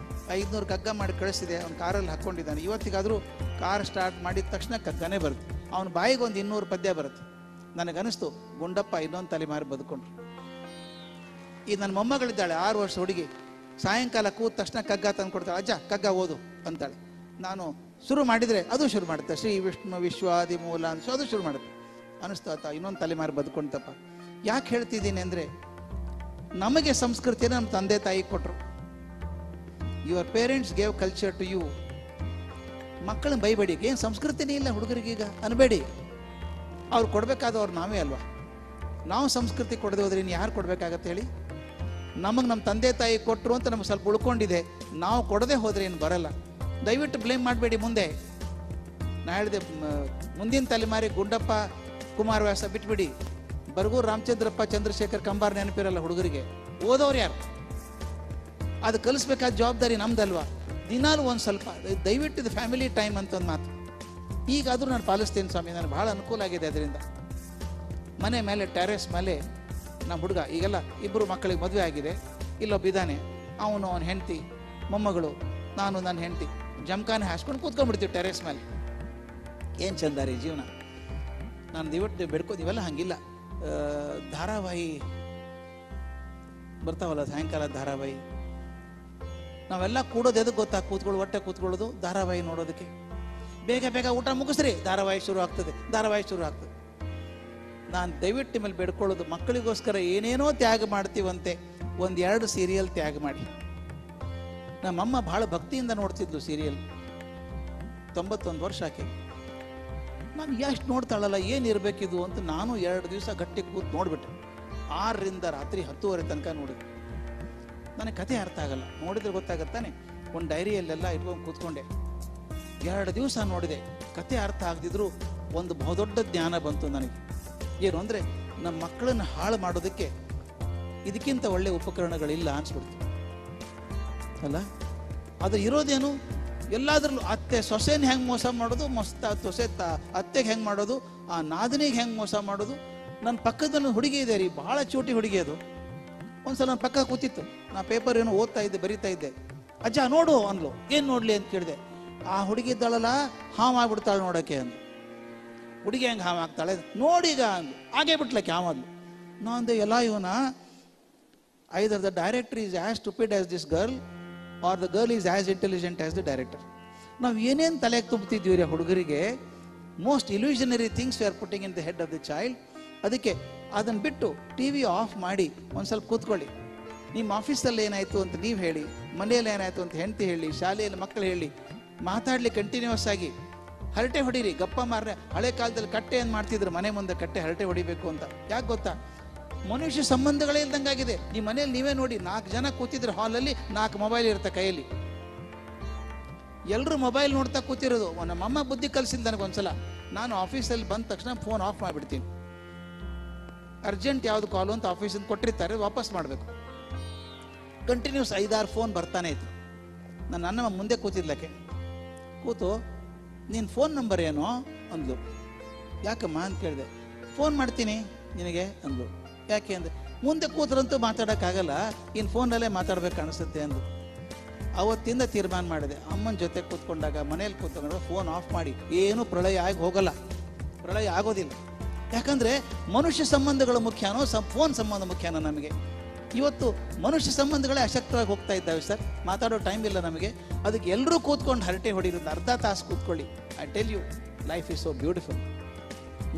500 ಕಗ್ಗ ಮಾಡಿ ಕಳಿಸಿದೆ. ಅವ್ನು ಕಾರಲ್ಲಿ ಹಾಕ್ಕೊಂಡಿದ್ದಾನೆ. ಇವತ್ತಿಗಾದರೂ ಕಾರ್ ಸ್ಟಾರ್ಟ್ ಮಾಡಿದ ತಕ್ಷಣ ಕಗ್ಗನೇ ಬರುತ್ತೆ. ಅವನ ಬಾಯಿಗೆ ಒಂದು 200 ಪದ್ಯ ಬರುತ್ತೆ. ನನಗನ್ನಿಸ್ತು, ಗುಂಡಪ್ಪ ಇನ್ನೊಂದು ತಲೆಮಾರಿ ಬದುಕೊಂಡ್ರು. ಈ ನನ್ನ ಮೊಮ್ಮಗಳಿದ್ದಾಳೆ, 6 ವರ್ಷ ಹುಡುಗಿ. ಸಾಯಂಕಾಲ ಕೂತ ತಕ್ಷಣ ಕಗ್ಗ ತಂದು ಕೊಡ್ತಾಳೆ. ಅಜ್ಜ ಕಗ್ಗ ಓದು ಅಂತಾಳೆ. ನಾನು ಶುರು ಮಾಡಿದರೆ ಅದು ಶುರು ಮಾಡುತ್ತೆ, ಶ್ರೀ ವಿಷ್ಣು ವಿಶ್ವಾದಿ ಮೂಲ ಅಂತ ಅದು ಶುರು ಮಾಡುತ್ತೆ. ಅನ್ನಿಸ್ತಾತ ಇನ್ನೊಂದು ತಲೆಮಾರಿ ಬದುಕೊಂಡ್ತಪ್ಪ. ಯಾಕೆ ಹೇಳ್ತಿದ್ದೀನಿ ಅಂದರೆ, ನಮಗೆ ಸಂಸ್ಕೃತಿಯನ್ನು ನಮ್ಮ ತಂದೆ ತಾಯಿ ಕೊಟ್ಟರು. Your parents gave culture to you. ಮಕ್ಕಳನ್ನ ಬೈಬೇಡಿ, ಏನು ಸಂಸ್ಕೃತಿನೇ ಇಲ್ಲ ಹುಡುಗರಿಗೀಗ ಅನ್ಬೇಡಿ. ಅವ್ರು ಕೊಡಬೇಕಾದವ್ರು ನಾವೇ ಅಲ್ವಾ. ನಾವು ಸಂಸ್ಕೃತಿ ಕೊಡದೆ ಹೋದ್ರೆ ಇನ್ನು ಯಾರು ಕೊಡಬೇಕಾಗತ್ತೆ ಹೇಳಿ. ನಮಗೆ ನಮ್ಮ ತಂದೆ ತಾಯಿ ಕೊಟ್ಟರು ಅಂತ ನಮ್ಗೆ ಸ್ವಲ್ಪ ಉಳ್ಕೊಂಡಿದೆ. ನಾವು ಕೊಡದೆ ಹೋದರೆ ಏನು ಬರಲ್ಲ. ದಯವಿಟ್ಟು ಬ್ಲೇಮ್ ಮಾಡಬೇಡಿ. ಮುಂದೆ ನಾ ಹೇಳಿದೆ, ಮುಂದಿನ ತಲೆಮಾರಿ ಗುಂಡಪ್ಪ ಕುಮಾರ ವ್ಯಾಸ ಬಿಟ್ಬಿಡಿ. ಬರಗೂರು ರಾಮಚಂದ್ರಪ್ಪ ಚಂದ್ರಶೇಖರ್ ಕಂಬಾರ್ ನೆನಪಿರಲ್ಲ ಹುಡುಗರಿಗೆ. ಓದೋರು ಯಾರು? ಅದು ಕಲಿಸ್ಬೇಕಾದ ಜವಾಬ್ದಾರಿ ನಮ್ದಲ್ವಾ. ದಿನಾಲು ಒಂದು ಸ್ವಲ್ಪ ದಯವಿಟ್ಟು ಇದು ಫ್ಯಾಮಿಲಿ ಟೈಮ್ ಅಂತ ಒಂದು ಮಾತು. ಈಗಾದರೂ ನಾನು ಪಾಲಿಸ್ತೀನಿ ಸ್ವಾಮಿ, ನನಗೆ ಭಾಳ ಅನುಕೂಲ ಆಗಿದೆ ಅದರಿಂದ. ಮನೆ ಮೇಲೆ ಟೆರೆಸ್ ಮೇಲೆ ನಮ್ಮ ಹುಡುಗ, ಈಗೆಲ್ಲ ಇಬ್ಬರು ಮಕ್ಕಳಿಗೆ ಮದುವೆ ಆಗಿದೆ, ಇಲ್ಲೊಬ್ಬಿದ್ದಾನೆ. ಅವನು, ಅವನ ಹೆಂಡತಿ, ಮೊಮ್ಮಗಳು, ನಾನು, ನನ್ನ ಹೆಂಡತಿ ಜಮಖಾನೆ ಹಾಸ್ಕೊಂಡು ಕೂತ್ಕೊಂಡ್ಬಿಡ್ತೀವಿ ಟೆರೆಸ್ ಮೇಲೆ. ಏನು ಚಂದ ರೀ ಜೀವನ. ನಾನು ದಯವಿಟ್ಟು ಬೆಡ್ಕೋದಿವೆಲ್ಲ ಹಾಗಿಲ್ಲ. ಧಾರಾವಾಹಿ ಬರ್ತಾವಲ್ಲ ಸಾಯಂಕಾಲ ಧಾರಾವಾಹಿ. ನಾವೆಲ್ಲ ಕೂಡೋದು ಎದಕ್ಕೆ ಗೊತ್ತಾ? ಹೊಟ್ಟೆ ಕೂತ್ಕೊಳ್ಳೋದು ಧಾರಾವಾಹಿ ನೋಡೋದಕ್ಕೆ. ಬೇಗ ಬೇಗ ಊಟ ಮುಗಿಸ್ರಿ, ಧಾರಾವಾಹಿ ಶುರು ಆಗ್ತದೆ. ನಾನು ದಯವಿಟ್ಟು ನಿಮ್ಮಲ್ಲಿ ಬೇಡ್ಕೊಳ್ಳೋದು, ಮಕ್ಕಳಿಗೋಸ್ಕರ ಏನೇನೋ ತ್ಯಾಗ ಮಾಡ್ತೀವಂತೆ, 1-2 ಸೀರಿಯಲ್ ತ್ಯಾಗ ಮಾಡಿ. ನಮ್ಮಮ್ಮ ಬಹಳ ಭಕ್ತಿಯಿಂದ ನೋಡ್ತಿದ್ಲು ಸೀರಿಯಲ್. 91 ವರ್ಷ ಆಕೆ. ನಾನು ಎಷ್ಟು ನೋಡ್ತಾಳಲ್ಲ, ಏನಿರಬೇಕಿದು ಅಂತ ನಾನು 2 ದಿವಸ ಗಟ್ಟಿ ಕೂತು ನೋಡ್ಬಿಟ್ಟೆ. 6ರಿಂದ ರಾತ್ರಿ 10:30 ತನಕ ನೋಡಿದೆ. ನನಗೆ ಕತೆ ಅರ್ಥ ಆಗಲ್ಲ, ನೋಡಿದ್ರೆ ಗೊತ್ತಾಗತ್ತಾನೆ. ಒಂದು ಡೈರಿಯಲ್ಲೆಲ್ಲ ಇಟ್ಕೊಂಡು ಕೂತ್ಕೊಂಡೆ. 2 ದಿವಸ ನೋಡಿದೆ, ಕತೆ ಅರ್ಥ ಆಗದಿದ್ರು ಒಂದು ಬಹುದೊಡ್ಡ ಜ್ಞಾನ ಬಂತು ನನಗೆ. ಏನು ಅಂದರೆ, ನಮ್ಮ ಮಕ್ಕಳನ್ನು ಹಾಳು ಮಾಡೋದಕ್ಕೆ ಇದಕ್ಕಿಂತ ಒಳ್ಳೆ ಉಪಕರಣಗಳಿಲ್ಲ ಅನ್ಸ್ಬಿಡ್ತು ಅಲ್ಲ. ಅದು ಇರೋದೇನು? ಎಲ್ಲಾದ್ರಲ್ಲೂ ಅತ್ತೆ ಸೊಸೆನ ಹೆಂಗೆ ಮೋಸ ಮಾಡೋದು, ಸೊಸೆ ಅತ್ತೆಗೆ ಹೆಂಗೆ ಮಾಡೋದು, ಆ ನಾದನಿಗೆ ಹೆಂಗೆ ಮೋಸ ಮಾಡೋದು. ನನ್ನ ಪಕ್ಕದಲ್ಲಿ ಹುಡುಗಿ ಇದೆ ರೀ, ಭಾಳ ಚೂಟಿ ಹುಡುಗಿ ಅದು. ಒಂದ್ಸಲ ನನ್ನ ಪಕ್ಕ ಕೂತಿತ್ತು, ನಾ ಪೇಪರ್ ಏನೋ ಓದ್ತಾ ಇದ್ದೆ, ಬರಿತಾ ಇದ್ದೆ. ಅಜ್ಜ ನೋಡು ಅನ್ಲು. ಏನು ನೋಡ್ಲಿ ಅಂತ ಕೇಳಿದೆ. ಆ ಹುಡುಗಿ ಇದ್ದಾಳಲ್ಲ, ಹಾವು ಆಗ್ಬಿಡ್ತಾಳೆ ನೋಡೋಕ್ಕೆ ಅಂದು. ಹುಡುಗಿ ಹೆಂಗೆ ಹಾವು ಆಗ್ತಾಳೆ ನೋಡೀಗ ಅಂದು. ಆಗೇ ಬಿಟ್ಲಕ್ಕೆ ಹಾವದ್ಲು. ನಾ ಅಂದೆ, ಎಲ್ಲ ಇವನ either the director is as stupid as this girl or the girl is as intelligent as the director. ನಾವು ಏನೇನು ತಲೆಗೆ ತುಂಬ್ತಿದ್ವಿ ರೀ ಹುಡುಗರಿಗೆ. Most illusionary things we are putting in the head of the child. ಅದಕ್ಕೆ ಅದನ್ನು ಬಿಟ್ಟು TV ಆಫ್ ಮಾಡಿ ಒಂದು ಸ್ವಲ್ಪ ಕೂತ್ಕೊಳ್ಳಿ. ನಿಮ್ಮ ಆಫೀಸಲ್ಲಿ ಏನಾಯಿತು ಅಂತ ನೀವು ಹೇಳಿ, ಮನೆಯಲ್ಲಿ ಏನಾಯಿತು ಅಂತ ಹೆಂಡತಿ ಹೇಳಿ, ಶಾಲೆಯಲ್ಲಿ ಮಕ್ಕಳು ಹೇಳಿ, ಮಾತಾಡಲಿ ಕಂಟಿನ್ಯೂಸ್ ಆಗಿ. ಹರಟೆ ಹೊಡೀರಿ, ಗಪ್ಪ ಮಾರ್ರೆ. ಹಳೆ ಕಾಲದಲ್ಲಿ ಕಟ್ಟೆ ಏನು ಮಾಡ್ತಿದ್ರು, ಮನೆ ಮುಂದೆ ಕಟ್ಟೆ ಹರಟೆ ಹೊಡಿಬೇಕು ಅಂತ. ಯಾಕೆ ಗೊತ್ತಾ? ಮನುಷ್ಯ ಸಂಬಂಧಗಳೇ ಇಲ್ದಂಗಾಗಿದೆ. ನಿಮ್ಮ ಮನೇಲಿ ನೀವೇ ನೋಡಿ, 4 ಜನ ಕೂತಿದ್ರೆ ಹಾಲಲ್ಲಿ 4 ಮೊಬೈಲ್ ಇರುತ್ತೆ ಕೈಯಲ್ಲಿ. ಎಲ್ಲರೂ ಮೊಬೈಲ್ ನೋಡ್ತಾ ಕೂತಿರೋದು. ನಮ್ಮಮ್ಮ ಬುದ್ಧಿ ಕಲಿಸಿಲ್ಲ ನನಗೊಂದ್ಸಲ. ನಾನು ಆಫೀಸಲ್ಲಿ ಬಂದ ತಕ್ಷಣ ಫೋನ್ ಆಫ್ ಮಾಡಿಬಿಡ್ತೀನಿ. ಅರ್ಜೆಂಟ್ ಯಾವುದು ಕಾಲು ಅಂತ ಆಫೀಸಿಂದ ಕೊಟ್ಟಿರ್ತಾರೆ, ವಾಪಸ್ ಮಾಡಬೇಕು. ಕಂಟಿನ್ಯೂಸ್ 5-6 ಫೋನ್ ಬರ್ತಾನೆ ಇತ್ತು. ನನ್ನ ಅಣ್ಣಮ್ಮ ಮುಂದೆ ಕೂತಿದ್ಲಕ್ಕೆ. ಕೂತು, ನಿನ್ನ ಫೋನ್ ನಂಬರ್ ಏನೋ ಅಂದ್ಲು. ಯಾಕಮ್ಮ ಅಂತ ಕೇಳಿದೆ. ಫೋನ್ ಮಾಡ್ತೀನಿ ನಿನಗೆ ಅಂದ್ಲು. ಯಾಕೆ ಅಂದರೆ, ಮುಂದೆ ಕೂತ್ರಂತೂ ಮಾತಾಡೋಕ್ಕಾಗಲ್ಲ, ಇನ್ನು ಫೋನಲ್ಲೇ ಮಾತಾಡ್ಬೇಕು ಕಾಣಿಸುತ್ತೆ ಅಂದು. ಅವತ್ತಿಂದ ತೀರ್ಮಾನ ಮಾಡಿದೆ, ಅಮ್ಮನ ಜೊತೆ ಕೂತ್ಕೊಂಡಾಗ, ಮನೇಲಿ ಕೂತ್ಕೊಂಡಾಗ ಫೋನ್ ಆಫ್ ಮಾಡಿ. ಏನೂ ಪ್ರಳಯ ಆಗಿ ಹೋಗಲ್ಲ, ಪ್ರಳಯ ಆಗೋದಿಲ್ಲ. ಯಾಕಂದರೆ ಮನುಷ್ಯ ಸಂಬಂಧಗಳು ಮುಖ್ಯನೋ ಫೋನ್ ಸಂಬಂಧ ಮುಖ್ಯನೋ ನಮಗೆ? ಇವತ್ತು ಮನುಷ್ಯ ಸಂಬಂಧಗಳೇ ಅಶಕ್ತವಾಗಿ ಹೋಗ್ತಾ ಇದ್ದಾವೆ ಸರ್. ಮಾತಾಡೋ ಟೈಮ್ ಇಲ್ಲ ನಮಗೆ. ಅದಕ್ಕೆ ಎಲ್ಲರೂ ಕೂತ್ಕೊಂಡು ಹರಟೆ ಹೊಡಿರೋದು. ಅರ್ಧ ತಾಸು ಕೂತ್ಕೊಳ್ಳಿ. I tell you, life is so beautiful.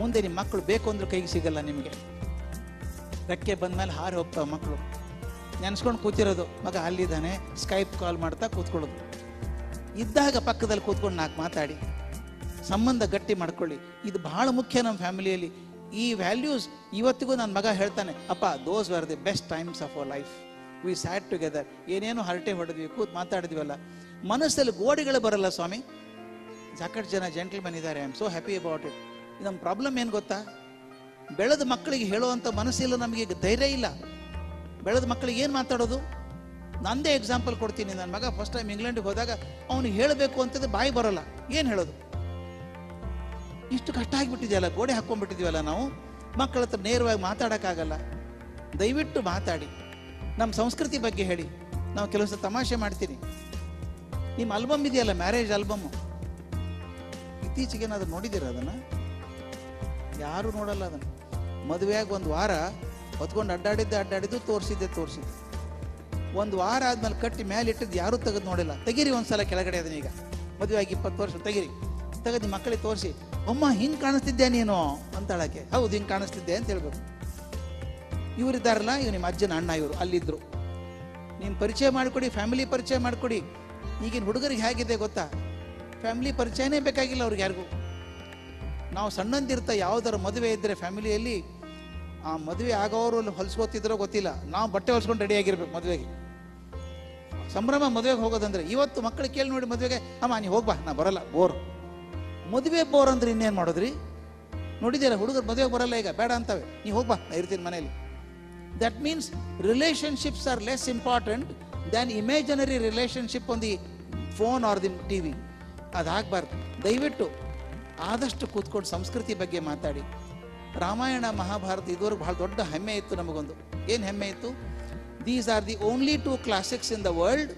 ಮುಂದೆ ನಿಮ್ಮ ಮಕ್ಕಳು ಬೇಕು ಅಂದ್ರೂ ಕೈಗೆ ಸಿಗಲ್ಲ ನಿಮಗೆ. ರೆಕ್ಕೆ ಬಂದಮೇಲೆ ಹಾರಿ ಹೋಗ್ತಾವೆ ಮಕ್ಕಳು. ನೆನೆಸ್ಕೊಂಡು ಕೂತಿರೋದು, ಮಗ ಅಲ್ಲಿದ್ದಾನೆ, ಸ್ಕೈಪ್ ಕಾಲ್ ಮಾಡ್ತಾ ಕೂತ್ಕೊಳ್ಳೋದು. ಇದ್ದಾಗ ಪಕ್ಕದಲ್ಲಿ ಕೂತ್ಕೊಂಡು 4 ಮಾತಾಡಿ, ಸಂಬಂಧ ಗಟ್ಟಿ ಮಾಡ್ಕೊಳ್ಳಿ. ಇದು ಬಹಳ ಮುಖ್ಯ ನಮ್ಮ ಫ್ಯಾಮಿಲಿಯಲ್ಲಿ. ಈ ವ್ಯಾಲ್ಯೂಸ್ ಇವತ್ತಿಗೂ ನನ್ನ ಮಗ ಹೇಳ್ತಾನೆ, ಅಪ್ಪ those were the best times of our life. We sat together. ಏನೇನೋ ಹರಟೆ ಹೊಡೆದ್ವಿ, ಕೂತ್ ಮಾತಾಡಿದ್ವಲ್ಲ. ಮನಸ್ಸಲ್ಲಿ ಗೋಡೆಗಳು ಬರಲ್ಲ ಸ್ವಾಮಿ. ಸಾಕಷ್ಟು ಜನ ಜೆಂಟಲ್ಮನ್ ಇದ್ದಾರೆ. I am so happy about it. ನಮ್ಮ ಪ್ರಾಬ್ಲಮ್ ಏನು ಗೊತ್ತಾ? ಬೆಳೆದ ಮಕ್ಕಳಿಗೆ ಹೇಳುವಂಥ ಮನಸ್ಸಿಲ್ಲ ನಮಗೆ, ಧೈರ್ಯ ಇಲ್ಲ. ಬೆಳೆದ ಮಕ್ಕಳಿಗೆ ಏನು ಮಾತಾಡೋದು? ನಂದೇ ಎಕ್ಸಾಂಪಲ್ ಕೊಡ್ತೀನಿ. ನನ್ನ ಮಗ ಫಸ್ಟ್ ಟೈಮ್ ಇಂಗ್ಲೆಂಡಿಗೆ ಹೋದಾಗ ಅವನಿಗೆ ಹೇಳಬೇಕು ಅಂತಂದ್ರೆ ಬಾಯಿ ಬರೋಲ್ಲ. ಏನು ಹೇಳೋದು? ಇಷ್ಟು ಕಷ್ಟ ಆಗಿಬಿಟ್ಟಿದೆಯಲ್ಲ, ಗೋಡೆ ಹಾಕ್ಕೊಂಡ್ಬಿಟ್ಟಿದ್ದೀವಲ್ಲ ನಾವು. ಮಕ್ಕಳ ಹತ್ರ ನೇರವಾಗಿ ಮಾತಾಡೋಕ್ಕಾಗಲ್ಲ. ದಯವಿಟ್ಟು ಮಾತಾಡಿ. ನಮ್ಮ ಸಂಸ್ಕೃತಿ ಬಗ್ಗೆ ಹೇಳಿ. ನಾವು ಕೆಲವು ತಮಾಷೆ ಮಾಡ್ತೀನಿ. ನಿಮ್ಮ ಆಲ್ಬಮ್ ಇದೆಯಲ್ಲ, ಮ್ಯಾರೇಜ್ ಆಲ್ಬಮ್ಮು, ಇತ್ತೀಚೆಗೆ ಏನಾದ್ರು ನೋಡಿದ್ದೀರ ಅದನ್ನು? ಯಾರೂ ನೋಡಲ್ಲ ಅದನ್ನು. ಮದುವೆಯಾಗಿ 1 ವಾರ ಹೊತ್ಕೊಂಡು ಅಡ್ಡಾಡಿದ್ದು ತೋರಿಸಿದ್ದೆ. 1 ವಾರ ಆದ್ಮೇಲೆ ಕಟ್ಟಿ ಮೇಲೆ ಇಟ್ಟಿದ್ದು ಯಾರೂ ತೆಗೆದು ನೋಡಿಲ್ಲ. ತೆಗೀರಿ ಒಂದ್ಸಲ ಕೆಳಗಡೆ ಅದನ್ನ. ಈಗ ಮದುವೆಯಾಗಿ 20 ವರ್ಷ ತೆಗೀರಿ. ತೆಗೆದು ಮಕ್ಕಳಿಗೆ ತೋರಿಸಿ, ಅಮ್ಮ ಹಿಂಗೆ ಕಾಣಿಸ್ತಿದ್ದೆ ನೀನು ಅಂತಾಳಕ್ಕೆ. ಹೌದು, ಹಿಂಗೆ ಕಾಣಿಸ್ತಿದ್ದೆ ಅಂತ ಹೇಳ್ಬೇಕು. ಇವರಿದ್ದಾರಲ್ಲ, ಇವ್ ನಿಮ್ಮ ಅಜ್ಜನ ಅಣ್ಣ, ಇವರು ಅಲ್ಲಿದ್ದರು. ನೀನು ಪರಿಚಯ ಮಾಡಿಕೊಡಿ, ಫ್ಯಾಮಿಲಿ ಪರಿಚಯ ಮಾಡಿಕೊಡಿ. ಈಗಿನ ಹುಡುಗರಿಗೆ ಹೇಗಿದೆ ಗೊತ್ತಾ? ಫ್ಯಾಮಿಲಿ ಪರಿಚಯನೇ ಬೇಕಾಗಿಲ್ಲ ಅವ್ರಿಗೆ ಯಾರಿಗೂ. ನಾವು ಸಣ್ಣಂದಿರ್ತಾ ಯಾವುದರ ಮದುವೆ ಇದ್ದರೆ ಫ್ಯಾಮಿಲಿಯಲ್ಲಿ, ಆ ಮದುವೆ ಆಗೋರು ಹೊಲಿಸ್ಕೋತಿದ್ರೋ ಗೊತ್ತಿಲ್ಲ, ನಾವು ಬಟ್ಟೆ ಹೊಲ್ಸ್ಕೊಂಡು ರೆಡಿಯಾಗಿರ್ಬೇಕು ಮದುವೆಗೆ. ಸಂಭ್ರಮ ಮದುವೆಗೆ ಹೋಗೋದಂದ್ರೆ. ಇವತ್ತು ಮಕ್ಕಳು ಕೇಳಿ ನೋಡಿ ಮದುವೆಗೆ, ಅಮ್ಮ ನೀವು ಹೋಗ್ಬಾ, ನಾ ಬರಲ್ಲ, ಬೋರ್. ಮದುವೆ ಬೋರ್ ಅಂದ್ರೆ ಇನ್ನೇನು ಮಾಡೋದ್ರಿ? ನೋಡಿದ್ದೀರಾ, ಹುಡುಗರು ಮದುವೆಗೆ ಬರಲ್ಲ ಈಗ, ಬೇಡ ಅಂತವೆ. ನೀವು ಹೋಗ್ಬಾ, ನಾ ಇರ್ತೀನಿ ಮನೇಲಿ. That means relationships are less important than imaginary relationship on the phone or the TV. ಅದಾಗಬಾರ್ದು. ದಯವಿಟ್ಟು ಆದಷ್ಟು ಕೂತ್ಕೊಂಡು ಸಂಸ್ಕೃತಿ ಬಗ್ಗೆ ಮಾತಾಡಿ. ರಾಮಾಯಣ ಮಹಾಭಾರತ ಇದುವರೆಗೂ ಬಹಳ ದೊಡ್ಡ ಹೆಮ್ಮೆ ಇತ್ತು ನಮಗೊಂದು. ಏನು ಹೆಮ್ಮೆ ಇತ್ತು? These are the only 2 classics in the world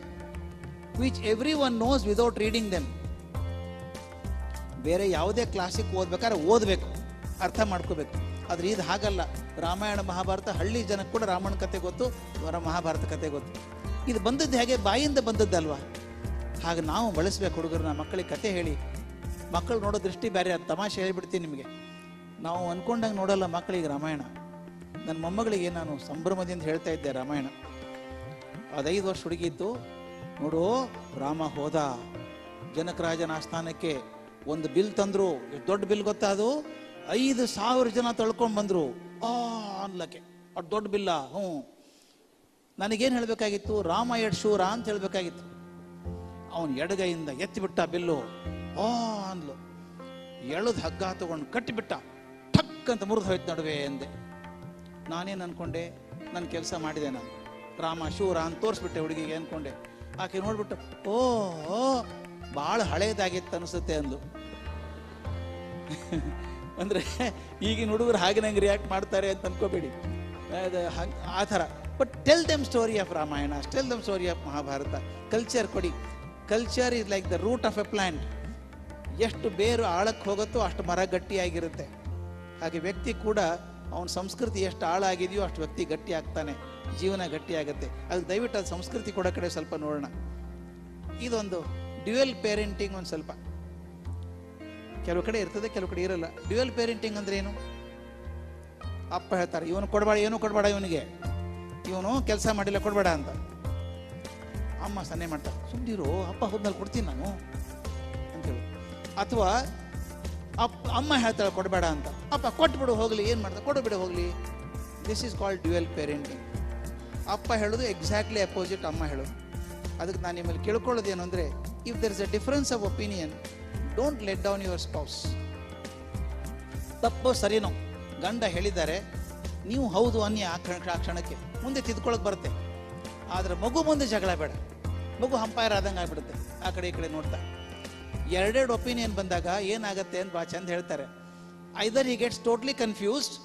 which every one knows without reading them. ಬೇರೆ ಯಾವುದೇ ಕ್ಲಾಸಿಕ್ ಓದ್ಬೇಕಾದ್ರೆ ಓದಬೇಕು, ಅರ್ಥ ಮಾಡ್ಕೋಬೇಕು. ಆದರೆ ಇದು ಹಾಗಲ್ಲ. ರಾಮಾಯಣ ಮಹಾಭಾರತ ಹಳ್ಳಿ ಜನಕ್ಕೆ ಕೂಡ ರಾಮಾಯಣ ಕತೆ ಗೊತ್ತು, ಮಹಾಭಾರತ ಕತೆ ಗೊತ್ತು. ಇದು ಬಂದದ್ದು ಹೇಗೆ, ಬಾಯಿಂದ ಬಂದದ್ದಲ್ವಾ? ಹಾಗೆ ನಾವು ಬಳಸ್ಬೇಕು ಹುಡುಗರನ್ನ. ಮಕ್ಕಳಿಗೆ ಕತೆ ಹೇಳಿ. ಮಕ್ಕಳು ನೋಡೋ ದೃಷ್ಟಿ ಬೇರೆ. ಅದು ತಮಾಷೆ ಹೇಳಿಬಿಡ್ತೀನಿ ನಿಮಗೆ. ನಾವು ಅಂದ್ಕೊಂಡಂಗೆ ನೋಡಲ್ಲ ಮಕ್ಕಳಿಗೆ ರಾಮಾಯಣ. ನನ್ನ ಮೊಮ್ಮಗಳಿಗೆ ನಾನು ಸಂಭ್ರಮದಿಂದ ಹೇಳ್ತಾ ಇದ್ದೆ ರಾಮಾಯಣ. ಅದು 5 ವರ್ಷ ಹುಡುಗಿ ಇತ್ತು. ನೋಡು, ರಾಮ ಹೋದ ಜನಕರಾಜನ ಆಸ್ಥಾನಕ್ಕೆ, ಒಂದು ಬಿಲ್ ತಂದ್ರು. ಎಷ್ಟು ದೊಡ್ಡ ಬಿಲ್ ಗೊತ್ತಾ ಅದು? 5,000 ಜನ ತಳ್ಕೊಂಡು ಬಂದರು ಅನ್ಲಕ್ಕೆ. ಅಷ್ಟು ದೊಡ್ಡ ಬಿಲ್ಲ. ನನಗೇನು ಹೇಳಬೇಕಾಗಿತ್ತು? ರಾಮ ಎಡ್ ಶೂರ ಅಂತ ಹೇಳಬೇಕಾಗಿತ್ತು. ಅವನು ಎಡಗೈಯಿಂದ ಎತ್ತಿಬಿಟ್ಟ ಬಿಲ್ಲು. ಅಂದ್ಲು. ಎಳೆದು ಹಗ್ಗ ತಗೊಂಡು ಕಟ್ಟಿಬಿಟ್ಟ. ಠಕ್ ಅಂತ ಮುರಿದು ಹೋಯ್ತು ನಡುವೆ ಎಂದೆ. ನಾನೇನು ಅನ್ಕೊಂಡೆ? ನನ್ನ ಕೆಲಸ ಮಾಡಿದೆ ನಾನು. ರಾಮ ಶೂರ ಅಂತ ತೋರಿಸ್ಬಿಟ್ಟೆ ಹುಡುಗಿಗೆ ಅನ್ಕೊಂಡೆ. ಆಕೆ ನೋಡ್ಬಿಟ್ಟು ಭಾಳ ಹಳೇದಾಗಿತ್ತು ಅನಿಸುತ್ತೆ ಅಂದ್ಲು. ಅಂದರೆ ಈಗಿನ ಹುಡುಗರು ಹಾಗೆ ನಂಗೆ ರಿಯಾಕ್ಟ್ ಮಾಡ್ತಾರೆ ಅಂತ ಅನ್ಕೋಬೇಡಿ. ಆ ಥರ. But tell them story of Ramayana, tell them story of Mahabharata. Culture ಕೊಡಿ. Culture is like the root of a plant. ಎಷ್ಟು ಬೇರು ಆಳಕ್ಕೆ ಹೋಗುತ್ತೋ ಅಷ್ಟು ಮರ ಗಟ್ಟಿಯಾಗಿರುತ್ತೆ. ಹಾಗೆ ವ್ಯಕ್ತಿ ಕೂಡ ಅವನ ಸಂಸ್ಕೃತಿ ಎಷ್ಟು ಆಳಾಗಿದೆಯೋ ಅಷ್ಟು ವ್ಯಕ್ತಿ ಗಟ್ಟಿ ಆಗ್ತಾನೆ, ಜೀವನ ಗಟ್ಟಿ ಆಗುತ್ತೆ. ಅದಕ್ಕೆ ದಯವಿಟ್ಟು ಅದು ಸಂಸ್ಕೃತಿ ಕೊಡೋ ಕಡೆ ಸ್ವಲ್ಪ ನೋಡೋಣ. ಇದೊಂದು ಡ್ಯುಯಲ್ ಪೇರೆಂಟಿಂಗ್. ಒಂದು ಸ್ವಲ್ಪ ಕೆಲವು ಕಡೆ ಇರ್ತದೆ, ಕೆಲವು ಕಡೆ ಇರಲ್ಲ. ಡ್ಯುಯಲ್ ಪೇರೆಂಟಿಂಗ್ ಅಂದ್ರೆ ಏನು? ಅಪ್ಪ ಹೇಳ್ತಾರೆ, ಇವನು ಕೊಡಬೇಡ, ಏನು ಕೊಡಬೇಡ, ಇವನು ಕೆಲಸ ಮಾಡಿಲ್ಲ ಕೊಡಬೇಡ ಅಂತ. ಅಮ್ಮ ಸನ್ನೆ ಮಾಡ್ತಾರೆ, ಸುಮ್ಮನಿರು, ಅಪ್ಪ ಹೋದ್ಮೇಲೆ ಕೊಡ್ತೀನಿ ನಾನು ಅಂತೇಳಿ. ಅಥವಾ ಅಮ್ಮ ಹೇಳ್ತಾಳೆ ಕೊಡಬೇಡ ಅಂತ, ಅಪ್ಪ ಕೊಟ್ಬಿಡು ಹೋಗಲಿ, ಏನು ಮಾಡ್ತಾರೆ, ಕೊಡಬೇಡ ಹೋಗಲಿ. This is called dual parenting. ಅಪ್ಪ ಹೇಳೋದು ಎಕ್ಸಾಕ್ಟ್ಲಿ ಅಪೋಸಿಟ್ ಅಮ್ಮ ಹೇಳೋದು. ಅದಕ್ಕೆ ನಾನು ನಿಮ್ಮಲ್ಲಿ ಕೇಳ್ಕೊಳ್ಳೋದೇನು ಅಂದರೆ, if there is a difference of opinion, don't let down your spouse. ತಪ್ಪೋ ಸರಿನೋ ಗಂಡ ಹೇಳಿದ್ದಾರೆ, ನೀವು ಹೌದು ಅನ್ನಿ ಆ ಕ್ಷಣಕ್ಕೆ ಮುಂದೆ ತಿದ್ಕೊಳ್ಳೋಕೆ ಬರುತ್ತೆ. ಆದರೆ ಮಗು ಮುಂದೆ ಜಗಳ ಬೇಡ. ಮಗು ಅಂಪೈರ್ ಆದಂಗೆ ಆಗ್ಬಿಡುತ್ತೆ, ಆ ಕಡೆ ಈ ಕಡೆ ನೋಡ್ತಾ. ಎರಡೆರಡು ಒಪಿನಿಯನ್ ಬಂದಾಗ ಏನಾಗುತ್ತೆ ಅಂತ ಭಾಳ ಚಂದ ಹೇಳ್ತಾರೆ. Either he gets totally confused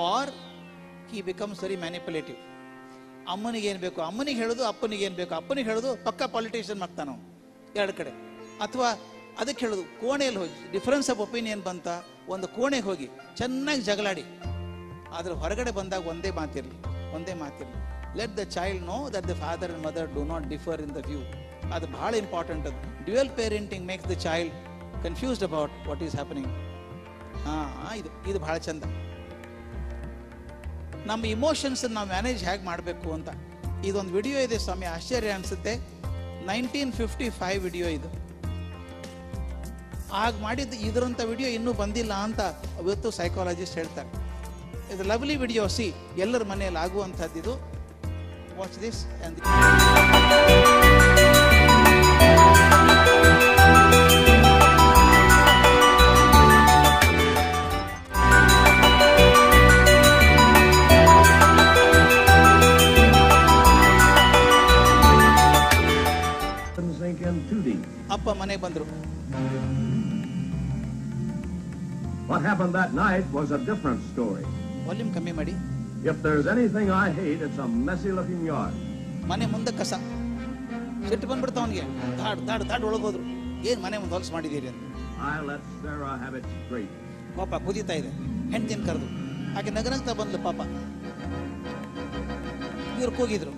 or he becomes very manipulative. ಅಮ್ಮನಿಗೆ ಏನು ಬೇಕು ಅಮ್ಮನಿಗೆ ಹೇಳೋದು, ಅಪ್ಪನಿಗೆ ಏನು ಬೇಕು ಅಪ್ಪನಿಗೆ ಹೇಳೋದು, ಪಕ್ಕ ಪಾಲಿಟಿಷಿಯನ್ ಮಾಡ್ತಾನೆ ಎರಡು ಕಡೆ. ಅಥವಾ ಅದಕ್ಕೆ ಹೇಳೋದು, ಕೋಣೆಯಲ್ಲಿ ಹೋಗಿ ಡಿಫರೆನ್ಸ್ ಆಫ್ ಒಪಿನಿಯನ್ ಬಂತ ಒಂದು ಕೋಣೆಗೆ ಹೋಗಿ ಚೆನ್ನಾಗಿ ಜಗಳಾಡಿ, ಆದರೆ ಹೊರಗಡೆ ಬಂದಾಗ ಒಂದೇ ಮಾತಿರಲಿ. Let the child know that the father and mother do not differ in the view. ಅದು ಭಾಳ ಇಂಪಾರ್ಟೆಂಟ್. ಅದು dual parenting makes the child confused about what is happening. ಇದು ಭಾಳ ಚಂದ. ನಮ್ಮ ಇಮೋಷನ್ಸ್ ನಾವು ಮ್ಯಾನೇಜ್ ಹೇಗೆ ಮಾಡಬೇಕು ಅಂತ ಇದೊಂದು ವಿಡಿಯೋ ಇದೆ ಸ್ವಾಮಿ, ಆಶ್ಚರ್ಯ ಅನಿಸುತ್ತೆ. 1955 ವಿಡಿಯೋ ಇದು. ಆಗ ಮಾಡಿದ್ದು ಇದರಂಥ ವಿಡಿಯೋ ಇನ್ನೂ ಬಂದಿಲ್ಲ ಅಂತ ಇವತ್ತು ಸೈಕಾಲಜಿಸ್ಟ್ ಹೇಳ್ತಾರೆ. ಇದು ಲವ್ಲಿ ವಿಡಿಯೋ. ಸಿ, ಎಲ್ಲರ ಮನೆಯಲ್ಲಿ ಆಗುವಂಥದ್ದು. Watch this. ಅಪ್ಪ ಮನೆಗೆ ಬಂದರು. What happened that night was a different story. Volume ಕಮ್ಮಿ ಮಾಡಿ. If there's anything I hate, it's a messy looking yard. ಮನೆ ಮುಂದೆ ಕಸ. ಸಿಟ್ಟು ಬಂದ್ಬಿಡ್ತಾ ಅವನಿಗೆ. ದಾಡ್ ಒಳಗೋದ್ರು. ಏನು ಮನೆ ಮುಂದೆ ಹೊಲಸು ಮಾಡಿದ್ದೀರಿ ಅಂತ. I let Sarah have it straight. ಪಾಪ ಕುದೀತಾ ಇದೆ. ಹೆಂಡ್ತಿನ ಕರೆದು ಆಕೆ ನಗನಗ್ತಾ ಬಂದ್ಲು ಪಾಪ. ಇವ್ರು ಕೂಗಿದ್ರು.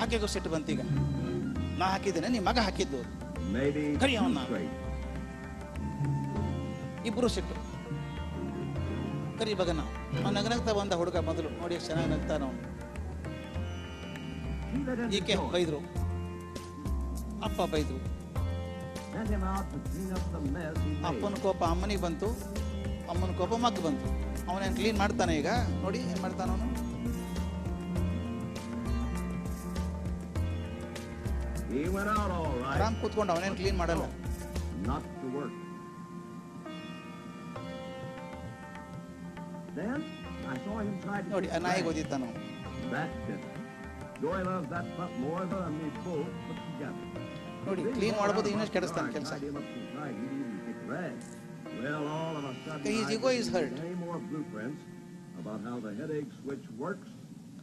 ಆಕೆಗೂ ಸಿಟ್ಟು ಬಂತೀಗ. ನಾ ಹಾಕಿದ್ದೇನೆ, ನಿಮ್ಮ ಮಗ ಹಾಕಿದ್ದು. ಕರಿ ಅವನ್ನ. ಇಬ್ರು ಸಿಟ್ಟು. ಕರಿ ಬಗನ. ಅವ್ನು ನಗನಗ್ತಾ ಬಂದ ಹುಡುಗ ಮೊದಲು. ನೋಡಿ ಎಷ್ಟು ಚೆನ್ನಾಗಿ ನಗ್ತಾನ ಅವನು. ಈಕೆ ಬೈದ್ರು, ಅಪ್ಪ ಬೈದ್ರು. ಅಪ್ಪನ ಕೋಪ ಅಮ್ಮನಿಗೆ ಬಂತು, ಅಮ್ಮನ ಕೋಪ ಮಗ್ ಬಂತು. ಅವನೇನು ಕ್ಲೀನ್ ಮಾಡ್ತಾನೆ ಈಗ? ನೋಡಿ ಏನ್ ಮಾಡ್ತಾನ ಅವನು. ಆರಾಮ್ ಕೂತ್ಕೊಂಡು ಅವನೇನು ಕ್ಲೀನ್ ಮಾಡಲ್ಲ. ನೋಡಿ ನಾಯಿಗೆ ಓದಿತ್ತಾನ. ನೋಡಿ ಕ್ಲೀನ್ ಮಾಡ್ಬೋದು, ಇನ್ನಷ್ಟು ಕೆಡಿಸ್ತಾನೆ ಕೆಲಸ. His ego is hurt.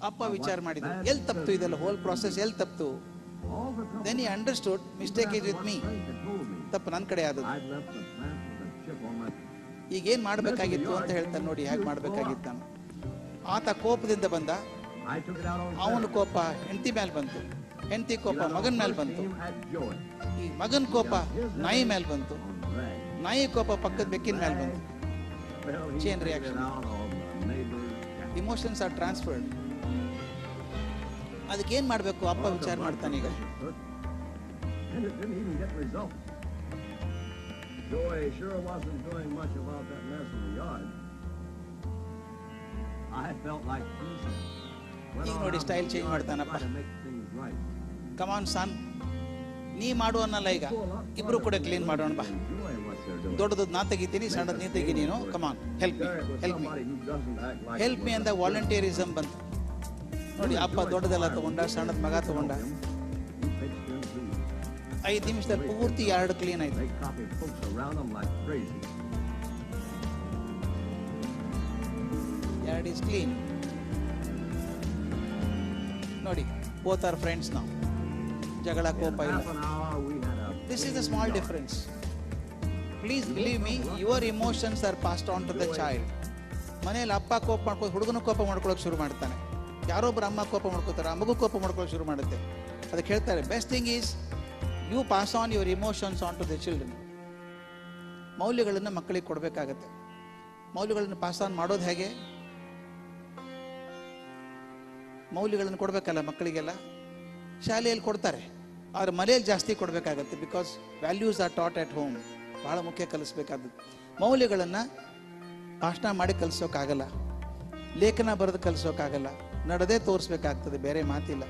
ಅಪ್ಪ ವಿಚಾರ ಮಾಡಿದ್ರು, ಎಲ್ಲಿ ತಪ್ಪಿತು ಇದೆಲ್ಲ, ಹೋಲ್ ಪ್ರಾಸೆಸ್ ಎಲ್ಲಿ ತಪ್ಪಿತು? Then he understood, mistake is with me. ತಪ್ಪು ನನ್ನ ಕಡೆ ಆದದ್ದು. ಈಗೇನು ಮಾಡಬೇಕಾಗಿತ್ತು ಅಂತ ಹೇಳ್ತಾನೆ ನೋಡಿ, ಹೇಗೆ ಮಾಡಬೇಕಾಗಿತ್ತು ನಾನು. ಆತ ಕೋಪದಿಂದ ಬಂದ, I took it out on ಅವನ Sarah. ಕೋಪ ಹೆಂಡತಿ ಮೇಲೆ ಬಂತು, ಹೆಂಡತಿ ಕೋಪ ಮಗನ ಮೇಲೆ ಬಂತು, Came at Joy. ಈ ಮಗನ ಕೋಪ ನಾಯಿ ಮೇಲೆ ಬಂತು, On Ray. ನಾಯಿ ಕೋಪ ಪಕ್ಕದ ಬೆಕ್ಕಿನ ಮೇಲೆ ಬಂತು. Well, he Chain took it reaction. out on the neighbor's cat. Emotions are transferred. ಅದಕ್ಕೆ ಏನು ಮಾಡಬೇಕು ಅಪ್ಪ ವಿಚಾರ ಮಾಡ್ತಾನೆ ಈಗ. And it didn't even get results. Joy sure wasn't doing much about that mess in the yard. I felt like Jesus. Went ಈಗ on ನೋಡಿ out style in the change yard to ಮಾಡ್ತಾನಪ್ಪ. try to make things right. ಕಮಾನ್ ಸನ್, ನೀ ಮಾಡು ಅನ್ನಲ್ಲ, ಈಗ ಇಬ್ರು ಕೂಡ clean ಮಾಡೋಣ ಬಾ. Enjoy what they're doing. ದೊಡ್ಡದು ನಾ ತೆಗಿತೀನಿ, ಸಣ್ಣದು ನೀ ತೆಗಿ ನೀನು. Come on, help me, Share it with help me, somebody who doesn't act like help me ಅಂತ ವಾಲಂಟಿಯರಿಸಮ್ ಬಂತು ನೋಡಿ. ಅಪ್ಪ ದೊಡ್ಡದೆಲ್ಲ ತಗೊಂಡ, ಸಣ್ಣದ ಮಗ ತಗೊಂಡ. he pitched in too. 5 ನಿಮಿಷದಲ್ಲಿ ಪೂರ್ತಿ ಯಾರ್ಡ್ ಕ್ಲೀನ್ ಆಯ್ತು. They copied folks around them like crazy. Yard is clean ನೋಡಿ. ಬೋತ್ ಆರ್ ಫ್ರೆಂಡ್ಸ್ ನಾವು, ಜಗಳ In ಕೋಪ ಇಲ್ಲ. half an hour, we had a This is the small difference. Please believe me, your emotions are passed on to the child. ಮನೆಯಲ್ಲಿ ಅಪ್ಪ ಕೋಪ ಮಾಡ್ಕೋ, ಹುಡುಗನ ಕೋಪ ಮಾಡ್ಕೊಳ್ಳೋಕೆ ಶುರು ಮಾಡ್ತಾನೆ. ಯಾರೊಬ್ಬರು ಅಮ್ಮ ಕೋಪ ಮಾಡ್ಕೋತಾರೆ, ಆ ಮಗು ಕೋಪ ಮಾಡ್ಕೊಳ್ಳೋಕೆ ಶುರು ಮಾಡುತ್ತೆ. ಅದಕ್ಕೆ ಹೇಳ್ತಾರೆ, best thing is you pass on your emotions on to the children. ಮೌಲ್ಯಗಳನ್ನು ಮಕ್ಕಳಿಗೆ ಕೊಡಬೇಕಾಗತ್ತೆ. ಮೌಲ್ಯಗಳನ್ನು ಪಾಸ್ ಆನ್ ಮಾಡೋದು ಹೇಗೆ? ಮೌಲ್ಯಗಳನ್ನು ಕೊಡಬೇಕಲ್ಲ ಮಕ್ಕಳಿಗೆಲ್ಲ, ಶಾಲೆಯಲ್ಲಿ ಕೊಡ್ತಾರೆ, ಆದರೆ ಮನೆಯಲ್ಲಿ ಜಾಸ್ತಿ ಕೊಡಬೇಕಾಗತ್ತೆ. Because values are taught at home. ಭಾಳ ಮುಖ್ಯ ಕಲಿಸ್ಬೇಕಾದದ್ದು. ಮೌಲ್ಯಗಳನ್ನು ಭಾಷಣ ಮಾಡಿ ಕಲಿಸೋಕ್ಕಾಗಲ್ಲ, ಲೇಖನ ಬರೆದು ಕಲಿಸೋಕ್ಕಾಗಲ್ಲ, ನಡೆದೇ ತೋರಿಸ್ಬೇಕಾಗ್ತದೆ, ಬೇರೆ ಮಾತಿಲ್ಲ.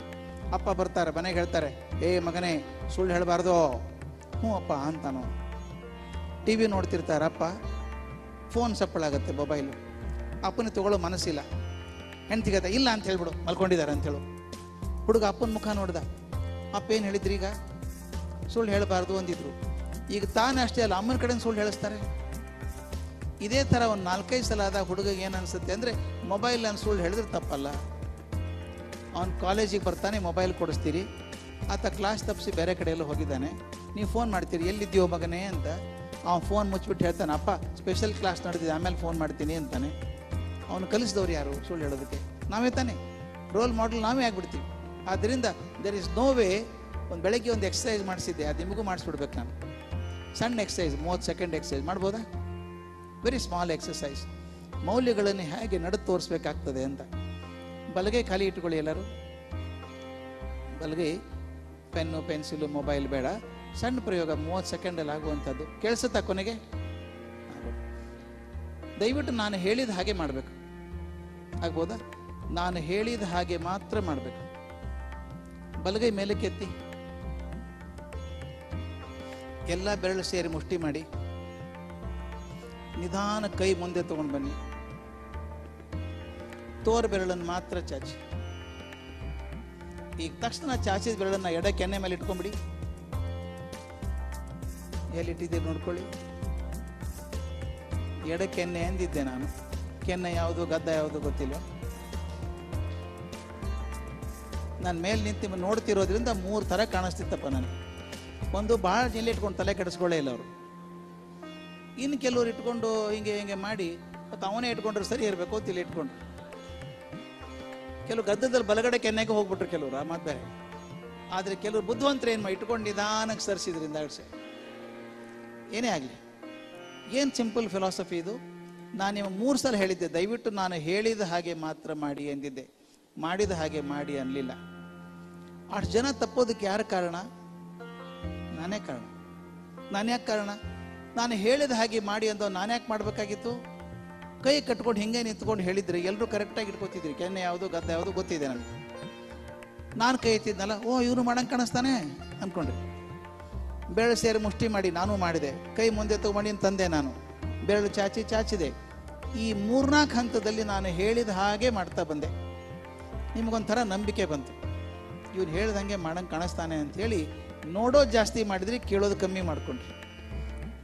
ಅಪ್ಪ ಬರ್ತಾರೆ ಮನೆಗೆ, ಹೇಳ್ತಾರೆ, ಏ ಮಗನೇ ಸುಳ್ಳು ಹೇಳಬಾರ್ದು. ಹ್ಞೂ ಅಪ್ಪ ಅಂತಾನೋ. ಟಿ ವಿ ನೋಡ್ತಿರ್ತಾರೆ ಅಪ್ಪ, ಫೋನ್ ಸಪ್ಪಳಾಗತ್ತೆ, ಮೊಬೈಲು. ಅಪ್ಪನಿಗೆ ತಗೊಳ್ಳೋ ಮನಸ್ಸಿಲ್ಲ. ಹೆಂಡ್ತಿಗತ್ತ ಇಲ್ಲ ಅಂತ ಹೇಳ್ಬಿಡು, ಮಲ್ಕೊಂಡಿದ್ದಾರೆ ಅಂತೇಳು. ಹುಡುಗ ಅಪ್ಪನ ಮುಖ ನೋಡ್ದ, ಅಪ್ಪ ಏನು ಹೇಳಿದ್ರಿ, ಈಗ ಸುಳ್ಳು ಹೇಳಬಾರ್ದು ಅಂದಿದ್ರು. ಈಗ ತಾನೇ ಅಷ್ಟೇ ಅಲ್ಲ, ಅಮ್ಮನ ಕಡೆ ಸುಳ್ಳು ಹೇಳಿಸ್ತಾರೆ. ಇದೇ ಥರ ಒಂದು 4-5 ಸಲ ಆದ ಹುಡುಗಗೆ ಏನು ಅನಿಸುತ್ತೆ ಅಂದರೆ, ಮೊಬೈಲ್ ನಾನು ಸುಳ್ಳು ಹೇಳಿದ್ರೆ ತಪ್ಪಲ್ಲ. ಅವ್ನು ಕಾಲೇಜಿಗೆ ಬರ್ತಾನೆ, ಮೊಬೈಲ್ ಕೊಡಿಸ್ತೀರಿ, ಆತ ಕ್ಲಾಸ್ ತಪ್ಪಿಸಿ ಬೇರೆ ಕಡೆ ಎಲ್ಲ ಹೋಗಿದ್ದಾನೆ, ನೀವು ಫೋನ್ ಮಾಡ್ತೀರಿ, ಎಲ್ಲಿದ್ದೀಯೋ ಮಗನೇ ಅಂತ. ಅವ್ನು ಫೋನ್ ಮುಚ್ಚಿಬಿಟ್ಟು ಹೇಳ್ತಾನೆ, ಅಪ್ಪ ಸ್ಪೆಷಲ್ ಕ್ಲಾಸ್ ನಡೆದಿದೆ, ಆಮೇಲೆ ಫೋನ್ ಮಾಡ್ತೀನಿ ಅಂತಾನೆ. ಅವನು ಕಲಿಸಿದವ್ರು ಯಾರು ಸುಳ್ಳು ಹೇಳೋದಕ್ಕೆ? ನಾವೇ ತಾನೆ. ರೋಲ್ ಮಾಡೆಲ್ ನಾವೇ ಆಗಿಬಿಡ್ತೀವಿ. ಆದ್ದರಿಂದ ದೆರ್ ಇಸ್ ನೋ ವೇ. ಒಂದು ಬೆಳಗ್ಗೆ ಒಂದು ಎಕ್ಸಸೈಸ್ ಮಾಡಿಸಿದ್ದೆ, ಅದು ನಿಮಗೂ ಮಾಡಿಸ್ಬಿಡ್ಬೇಕು ನಾನು. ಸಣ್ಣ ಎಕ್ಸಸೈಸ್, 30 ಸೆಕೆಂಡ್ ಎಕ್ಸಸೈಸ್ ಮಾಡ್ಬೋದಾ? Very small exercise. ಮೌಲ್ಯಗಳನ್ನು ಹೇಗೆ ನಡೆದು ತೋರಿಸ್ಬೇಕಾಗ್ತದೆ ಅಂತ. ಬಲಗೈ ಖಾಲಿ ಇಟ್ಕೊಳ್ಳಿ ಎಲ್ಲರೂ. ಬಲಗೈ ಪೆನ್ನು, ಪೆನ್ಸಿಲು, ಮೊಬೈಲ್ ಬೇಡ. ಸಣ್ಣ ಪ್ರಯೋಗ, 30 ಸೆಕೆಂಡಲ್ಲಿ ಆಗುವಂಥದ್ದು. ಕೇಳಿಸುತ್ತಾ ಕೊನೆಗೆ? ದಯವಿಟ್ಟು ನಾನು ಹೇಳಿದ ಹಾಗೆ ಮಾಡಬೇಕು. ಆಗ್ಬೋದಾ? ನಾನು ಹೇಳಿದ ಹಾಗೆ ಮಾತ್ರ ಮಾಡಬೇಕು. ಬಲಗೈ ಮೇಲಕ್ಕೆ ಎತ್ತಿ, ಎಲ್ಲ ಬೆರಳು ಸೇರಿ ಮುಷ್ಟಿ ಮಾಡಿ, ನಿಧಾನ ಕೈ ಮುಂದೆ ತಗೊಂಡು ಬನ್ನಿ. ತೋರ್ ಬೆರಳನ್ನು ಮಾತ್ರ ಚಾಚಿ. ಈಗ ತಕ್ಷಣ ಚಾಚಿದ ಬೆರಳನ್ನ ಎಡ ಕೆನ್ನೆ ಮೇಲೆ ಇಟ್ಕೊಂಡ್ಬಿಡಿ. ಎಲ್ಲಿಟ್ಟಿದ್ದೀರಿ ನೋಡ್ಕೊಳ್ಳಿ. ಎಡ ಕೆನ್ನೆ ಎಂದಿದ್ದೆ ನಾನು. ಕೆನ್ನೆ ಯಾವುದು, ಗದ್ದ ಯಾವುದು ಗೊತ್ತಿಲ್ಲ. ನಾನು ಮೇಲೆ ನಿಂತು ನೋಡ್ತಿರೋದ್ರಿಂದ 3 ಥರ ಕಾಣಿಸ್ತಿತ್ತಪ್ಪ ನನಗೆ. ಒಂದು, ಭಾಳ ಜನ ಇಟ್ಕೊಂಡು ತಲೆ ಕೆಡಿಸ್ಕೊಳ್ಳೇ ಇಲ್ಲ ಅವರು. ಇನ್ನು ಕೆಲವ್ರು ಇಟ್ಕೊಂಡು ಹಿಂಗೆ ಹಿಂಗೆ ಮಾಡಿ, ಮತ್ತು ಅವನೇ ಇಟ್ಕೊಂಡ್ರೆ ಸರಿ ಇರಬೇಕು ಅಂತ ಇಲ್ಲಿ ಇಟ್ಕೊಂಡ್ರು. ಕೆಲವು ಗದ್ದದಲ್ಲಿ ಬಲಗಡೆ ಕೆನ್ನೆಗೆ ಹೋಗ್ಬಿಟ್ರು ಕೆಲವರು, ಆ ಮಾತು ಬೇರೆ. ಆದರೆ ಕೆಲವರು ಬುದ್ಧಿವಂತರು ಏನು ಇಟ್ಕೊಂಡು ನಿಧಾನಕ್ಕೆ ಸರಿಸಿದ್ರಿಂದ ಅಡ್ಸೆ. ಏನೇ ಆಗಲಿ, ಏನು ಸಿಂಪಲ್ ಫಿಲಾಸಫಿ ಇದು. ನಾನು ನಿಮಗೆ 3 ಸಲ ಹೇಳಿದ್ದೆ, ದಯವಿಟ್ಟು ನಾನು ಹೇಳಿದ ಹಾಗೆ ಮಾತ್ರ ಮಾಡಿ ಎಂದಿದ್ದೆ, ಮಾಡಿದ ಹಾಗೆ ಮಾಡಿ ಅನ್ನಲಿಲ್ಲ. ಅಷ್ಟು ಜನ ತಪ್ಪೋದಕ್ಕೆ ಯಾರು ಕಾರಣ? ನಾನೇ ಕಾರಣ. ನಾನು ಯಾಕೆ ಕಾರಣ? ನಾನು ಹೇಳಿದ ಹಾಗೆ ಮಾಡಿ ಅಂದ ನಾನು ಯಾಕೆ ಮಾಡಬೇಕಾಗಿತ್ತು? ಕೈ ಕಟ್ಕೊಂಡು ಹಿಂಗೆ ನಿಂತ್ಕೊಂಡು ಹೇಳಿದ್ರೆ ಎಲ್ಲರೂ ಕರೆಕ್ಟಾಗಿ ಇಟ್ಕೋತಿದ್ರಿ. ಕೆನ್ನೆ ಯಾವುದು, ಗದ್ದ ಯಾವುದು ಗೊತ್ತಿದೆ ನನಗೆ. ನಾನು ಕೈ ಎತ್ತಿದ್ನಲ್ಲ, ಓ ಇವರು ಮಾಡಂಗೆ ಕಾಣಿಸ್ತಾನೆ ಅಂದ್ಕೊಂಡ್ರಿ. ಬೆರಳು ಸೇರಿ ಮುಷ್ಟಿ ಮಾಡಿ ನಾನು ಮಾಡಿದೆ. ಕೈ ಮುಂದೆ ತಗೊಂಡು ತಂದೆ ನಾನು. ಬೆರಳು ಚಾಚಿದೆ. ಈ 3-4 ಹಂತದಲ್ಲಿ ನಾನು ಹೇಳಿದ ಹಾಗೆ ಮಾಡ್ತಾ ಬಂದೆ. ನಿಮಗೊಂಥರ ನಂಬಿಕೆ ಬಂತು, ಇವ್ನು ಹೇಳ್ದಂಗೆ ಮಾಡಂಗೆ ಕಾಣಿಸ್ತಾನೆ ಅಂಥೇಳಿ. ನೋಡೋದು ಜಾಸ್ತಿ ಮಾಡಿದ್ರಿ, ಕೇಳೋದು ಕಮ್ಮಿ ಮಾಡ್ಕೊಂಡ್ರಿ.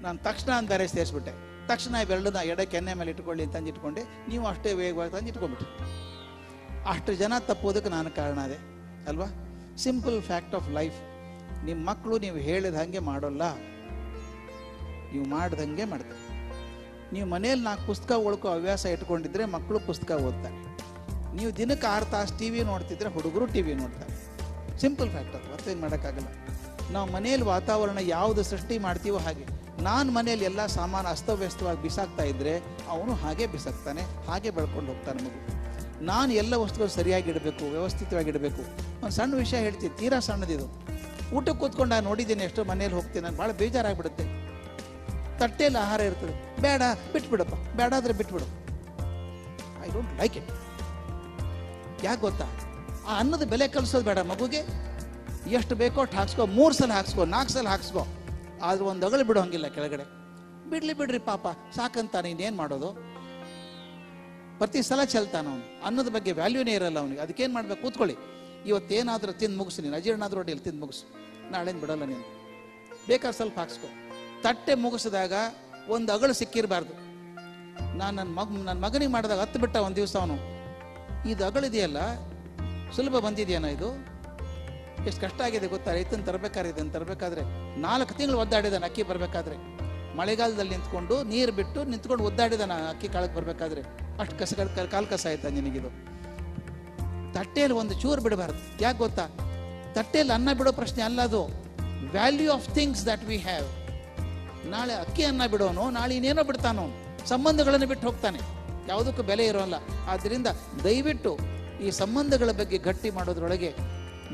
ನಾನು ತಕ್ಷಣ ಅಂತ ಬೇರೆ ಸೇರಿಸ್ಬಿಟ್ಟೆ. ತಕ್ಷಣ ಬೆರಳನ್ನ ಎಡ ಕೆನ್ನೆ ಮೇಲೆ ಇಟ್ಕೊಳ್ಳಿ ತಂದು ಇಟ್ಕೊಂಡೆ. ನೀವು ಅಷ್ಟೇ ವೇಗವಾಗಿ ತಂದು ಇಟ್ಕೊಂಡ್ಬಿಟ್ರಿ. ಅಷ್ಟು ಜನ ತಪ್ಪೋದಕ್ಕೆ ನಾನು ಕಾರಣ ಅದೇ ಅಲ್ವಾ? Simple fact of life. ನಿಮ್ಮ ಮಕ್ಕಳು ನೀವು ಹೇಳಿದ ಹಾಗೆ ಮಾಡೋಲ್ಲ, ನೀವು ಮಾಡ್ದಂಗೆ ಮಾಡ್ತಾರೆ. ನೀವು ಮನೇಲಿ 4 ಪುಸ್ತಕ ಓದ್ಕೋ ಹವ್ಯಾಸ ಇಟ್ಕೊಂಡಿದ್ರೆ ಮಕ್ಕಳು ಪುಸ್ತಕ ಓದ್ತಾರೆ. ನೀವು ದಿನಕ್ಕೆ 6 ತಾಸು ಟಿ ವಿ ನೋಡ್ತಿದ್ರೆ ಹುಡುಗರು ಟಿ ವಿ ನೋಡ್ತಾರೆ. ಸಿಂಪಲ್ ಫ್ಯಾಕ್ಟ್ ಅದು, ಮತ್ತೇನು ಮಾಡೋಕ್ಕಾಗಲ್ಲ. ನಾವು ಮನೇಲಿ ವಾತಾವರಣ ಯಾವುದು ಸೃಷ್ಟಿ ಮಾಡ್ತೀವೋ ಹಾಗೆ. ನಾನು ಮನೇಲಿ ಎಲ್ಲ ಸಾಮಾನು ಅಸ್ತವ್ಯಸ್ತವಾಗಿ ಬಿಸಾಕ್ತಾ ಇದ್ದರೆ ಅವನು ಹಾಗೆ ಬಿಸಾಕ್ತಾನೆ, ಹಾಗೆ ಬೆಳ್ಕೊಂಡು ಹೋಗ್ತಾನೆ ಮಗು. ನಾನು ಎಲ್ಲ ವಸ್ತುಗಳು ಸರಿಯಾಗಿಡಬೇಕು, ವ್ಯವಸ್ಥಿತವಾಗಿಡಬೇಕು. ಒಂದು ಸಣ್ಣ ವಿಷಯ ಹೇಳ್ತೀನಿ, ತೀರಾ ಸಣ್ಣದಿದು. ಊಟಕ್ಕೆ ಕೂತ್ಕೊಂಡು ನೋಡಿದ್ದೀನಿ, ಎಷ್ಟೋ ಮನೇಲಿ ಹೋಗ್ತೀನಿ, ನಾನು ಭಾಳ ಬೇಜಾರಾಗ್ಬಿಡುತ್ತೆ. ತಟ್ಟೆಯಲ್ಲಿ ಆಹಾರ ಇರ್ತದೆ, ಬೇಡ ಬಿಟ್ಬಿಡಪ್ಪ, ಬೇಡ ಆದರೆ ಬಿಟ್ಬಿಡು. I don't like it. ಯಾಕೆ ಗೊತ್ತಾ? ಆ ಅನ್ನದ ಬೆಲೆ ಕಲಿಸೋದು ಬೇಡ ಮಗುಗೆ. ಎಷ್ಟು ಬೇಕೋ ಅಷ್ಟು ಹಾಕ್ಸ್ಕೊ, 3 ಸಲ ಹಾಕ್ಸ್ಕೊ, 4 ಸಲ ಹಾಕ್ಸ್ಕೊ, ಆದ್ರೆ ಒಂದು ಅಗಳು ಬಿಡೋ ಹಂಗಿಲ್ಲ ಕೆಳಗಡೆ. ಬಿಡ್ರಿ ಪಾಪ, ಸಾಕಂತಾನೆ, ಇನ್ನೇನು ಮಾಡೋದು? ಪ್ರತಿ ಸಲ ಚೆಲ್ತಾನ ಅವನು. ಅನ್ನದ ಬಗ್ಗೆ ವ್ಯಾಲ್ಯೂನೇ ಇರಲ್ಲ ಅವನಿಗೆ. ಅದಕ್ಕೇನು ಮಾಡ್ಬೇಕು? ಕೂತ್ಕೊಳ್ಳಿ, ಇವತ್ತೇನಾದರೂ ತಿಂದು ಮುಗಿಸು, ನೀನು ಅಜೀರ್ಣಾದ್ರೂ ಅಡ್ಡಿಯಲ್ಲಿ ತಿಂದು ಮುಗಿಸು, ನಾಳೇನು ಬಿಡಲ್ಲ ನೀನು, ಬೇಕಾದ್ರೆ ಸ್ವಲ್ಪ ಹಾಕ್ಸ್ಕೊ. ತಟ್ಟೆ ಮುಗಿಸಿದಾಗ ಒಂದು ಅಗಳು ಸಿಕ್ಕಿರಬಾರ್ದು. ನಾನು ನನ್ನ ಮಗನಿಗೆ ಮಾಡಿದಾಗ 10 ಬಿಟ್ಟ ಒಂದು ದಿವಸ ಅವನು, ಇದು ಅಗಳಿದೆಯಲ್ಲ ಸುಲಭ ಬಂದಿದೆಯೇನೋ, ಇದು ಎಷ್ಟು ಕಷ್ಟ ಆಗಿದೆ ಗೊತ್ತಾ? ರೈತನ ತರಬೇಕಾದ್ರೆ 4 ತಿಂಗಳು ಒದ್ದಾಡಿದಾನೆ ಅಕ್ಕಿ ಬರಬೇಕಾದ್ರೆ. ಮಳೆಗಾಲದಲ್ಲಿ ನಿಂತ್ಕೊಂಡು ನೀರು ಬಿಟ್ಟು ನಿಂತ್ಕೊಂಡು ಒದ್ದಾಡಿದಾನ ಅಕ್ಕಿ ಕಾಳಕ್ಕೆ ಬರಬೇಕಾದ್ರೆ. ಅಷ್ಟು ಕಾಲು ಕಸ ಆಯ್ತಾ ನಿನಗಿದು? ತಟ್ಟೆಯಲ್ಲಿ ಒಂದು ಚೂರು ಬಿಡಬಾರ್ದು. ಯಾಕೆ ಗೊತ್ತಾ? ತಟ್ಟೆಯಲ್ಲಿ ಅನ್ನ ಬಿಡೋ ಪ್ರಶ್ನೆ ಅಲ್ಲ ಅದು, value of things that we have. ನಾಳೆ ಅಕ್ಕಿ ಅನ್ನ ಬಿಡೋನು, ನಾಳೆ ಇನ್ನೇನೋ ಬಿಡ್ತಾನೋ, ಸಂಬಂಧಗಳನ್ನು ಬಿಟ್ಟು ಹೋಗ್ತಾನೆ, ಯಾವುದಕ್ಕೂ ಬೆಲೆ ಇರೋಲ್ಲ. ಆದ್ದರಿಂದ ದಯವಿಟ್ಟು ಈ ಸಂಬಂಧಗಳ ಬಗ್ಗೆ ಗಟ್ಟಿ ಮಾಡೋದ್ರೊಳಗೆ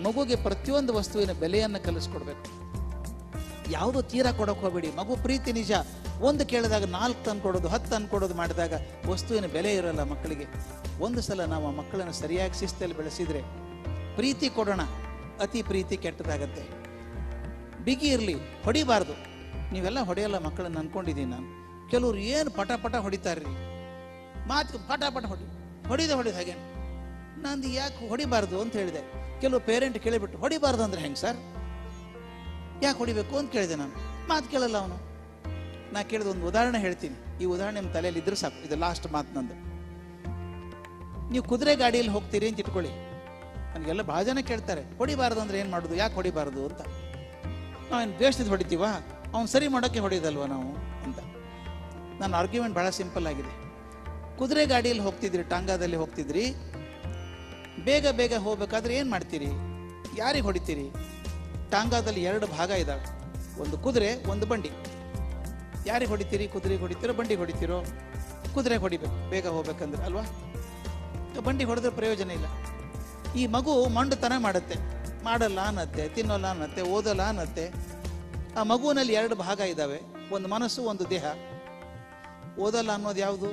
ಮಗುಗೆ ಪ್ರತಿಯೊಂದು ವಸ್ತುವಿನ ಬೆಲೆಯನ್ನು ಕಲಿಸ್ಕೊಡ್ಬೇಕು. ಯಾವುದೋ ತೀರಾ ಕೊಡೋಕೆ ಹೋಗಬೇಡಿ. ಮಗು ಪ್ರೀತಿ ನಿಜ, ಒಂದು ಕೇಳಿದಾಗ 4 ತಂದು ಕೊಡೋದು, 10 ತಂದು ಕೊಡೋದು ಮಾಡಿದಾಗ ವಸ್ತುವಿನ ಬೆಲೆ ಇರೋಲ್ಲ ಮಕ್ಕಳಿಗೆ. ಒಂದು ಸಲ ನಾವು ಆ ಮಕ್ಕಳನ್ನು ಸರಿಯಾಗಿ ಶಿಸ್ತಲ್ಲಿ ಬೆಳೆಸಿದರೆ, ಪ್ರೀತಿ ಕೊಡೋಣ, ಅತಿ ಪ್ರೀತಿ ಕೆಟ್ಟದಾಗತ್ತೆ. ಬಿಗಿ ಇರಲಿ, ಹೊಡಿಬಾರ್ದು. ನೀವೆಲ್ಲ ಹೊಡೆಯಲ್ಲ ಮಕ್ಕಳನ್ನು ಅನ್ಕೊಂಡಿದ್ದೀನಿ ನಾನು. ಕೆಲವ್ರು ಏನು ಪಟ ಹೊಡಿತಾರ್ರಿ, ಮಾತು ಪಟ ಹೊಡಿದ ಹಾಗೆ. ನಂದು ಯಾಕೆ ಹೊಡಿಬಾರ್ದು ಅಂತ ಹೇಳಿದೆ. ಕೆಲವು ಪೇರೆಂಟ್ ಕೇಳಿಬಿಟ್ಟು, ಹೊಡಿಬಾರ್ದು ಅಂದ್ರೆ ಹೆಂಗೆ ಸರ್, ಯಾಕೆ ಹೊಡಿಬೇಕು ಅಂತ ಕೇಳಿದೆ ನಾನು. ಮಾತು ಕೇಳಲ್ಲ ಅವನು. ನಾ ಕೇಳಿದ ಒಂದು ಉದಾಹರಣೆ ಹೇಳ್ತೀನಿ, ಈ ಉದಾಹರಣೆ ನಿಮ್ಮ ತಲೆಯಲ್ಲಿ ಇದ್ರೆ ಸಾಕು. ಇದು ಲಾಸ್ಟ್ ಮಾತು ನಂದು. ನೀವು ಕುದುರೆ ಗಾಡಿಯಲ್ಲಿ ಹೋಗ್ತೀರಿ ಅಂತ ಇಟ್ಕೊಳ್ಳಿ. ನನಗೆಲ್ಲ ಭಾಳ ಜನ ಕೇಳ್ತಾರೆ, ಹೊಡಿಬಾರ್ದು ಅಂದ್ರೆ ಏನು ಮಾಡೋದು, ಯಾಕೆ ಹೊಡಿಬಾರ್ದು ಅಂತ. ನಾವೇನು ದ್ವೇಷದ ಹೊಡಿತೀವ, ಅವ್ನು ಸರಿ ಮಾಡೋಕ್ಕೆ ಹೊಡಿಯೋದಲ್ವ ನಾವು ಅಂತ. ನನ್ನ ಆರ್ಗ್ಯುಮೆಂಟ್ ಭಾಳ ಸಿಂಪಲ್ ಆಗಿದೆ. ಕುದುರೆ ಗಾಡಿಯಲ್ಲಿ ಹೋಗ್ತಿದ್ರಿ, ಟಾಂಗಾದಲ್ಲಿ ಹೋಗ್ತಿದ್ರಿ, ಬೇಗ ಹೋಗ್ಬೇಕಾದ್ರೆ ಏನು ಮಾಡ್ತೀರಿ? ಯಾರಿಗೆ ಹೊಡಿತೀರಿ? ಟಾಂಗಾದಲ್ಲಿ 2 ಭಾಗ ಇದ್ದಾವೆ, ಒಂದು ಕುದುರೆ, ಒಂದು ಬಂಡಿ. ಯಾರಿಗೆ ಹೊಡಿತೀರಿ? ಕುದುರೆಗೆ ಹೊಡಿತೀರೋ ಬಂಡಿಗೆ ಹೊಡಿತೀರೋ? ಕುದುರೆಗೆ ಹೊಡಿಬೇಕು ಬೇಗ ಹೋಗ್ಬೇಕಂದ್ರೆ ಅಲ್ವಾ. ಬಂಡಿ ಹೊಡೆದ್ರೆ ಪ್ರಯೋಜನ ಇಲ್ಲ. ಈ ಮಗು ಮಂಡುತನ ಮಾಡುತ್ತೆ, ಮಾಡಲ್ಲ ಅನ್ನತ್ತೆ, ತಿನ್ನೋಲ್ಲ ಅನ್ನತ್ತೆ, ಓದಲ್ಲ ಅನ್ನತ್ತೆ. ಆ ಮಗುವಿನಲ್ಲಿ 2 ಭಾಗ ಇದ್ದಾವೆ, ಒಂದು ಮನಸ್ಸು, ಒಂದು ದೇಹ. ಓದಲ್ಲ ಅನ್ನೋದು ಯಾವುದು?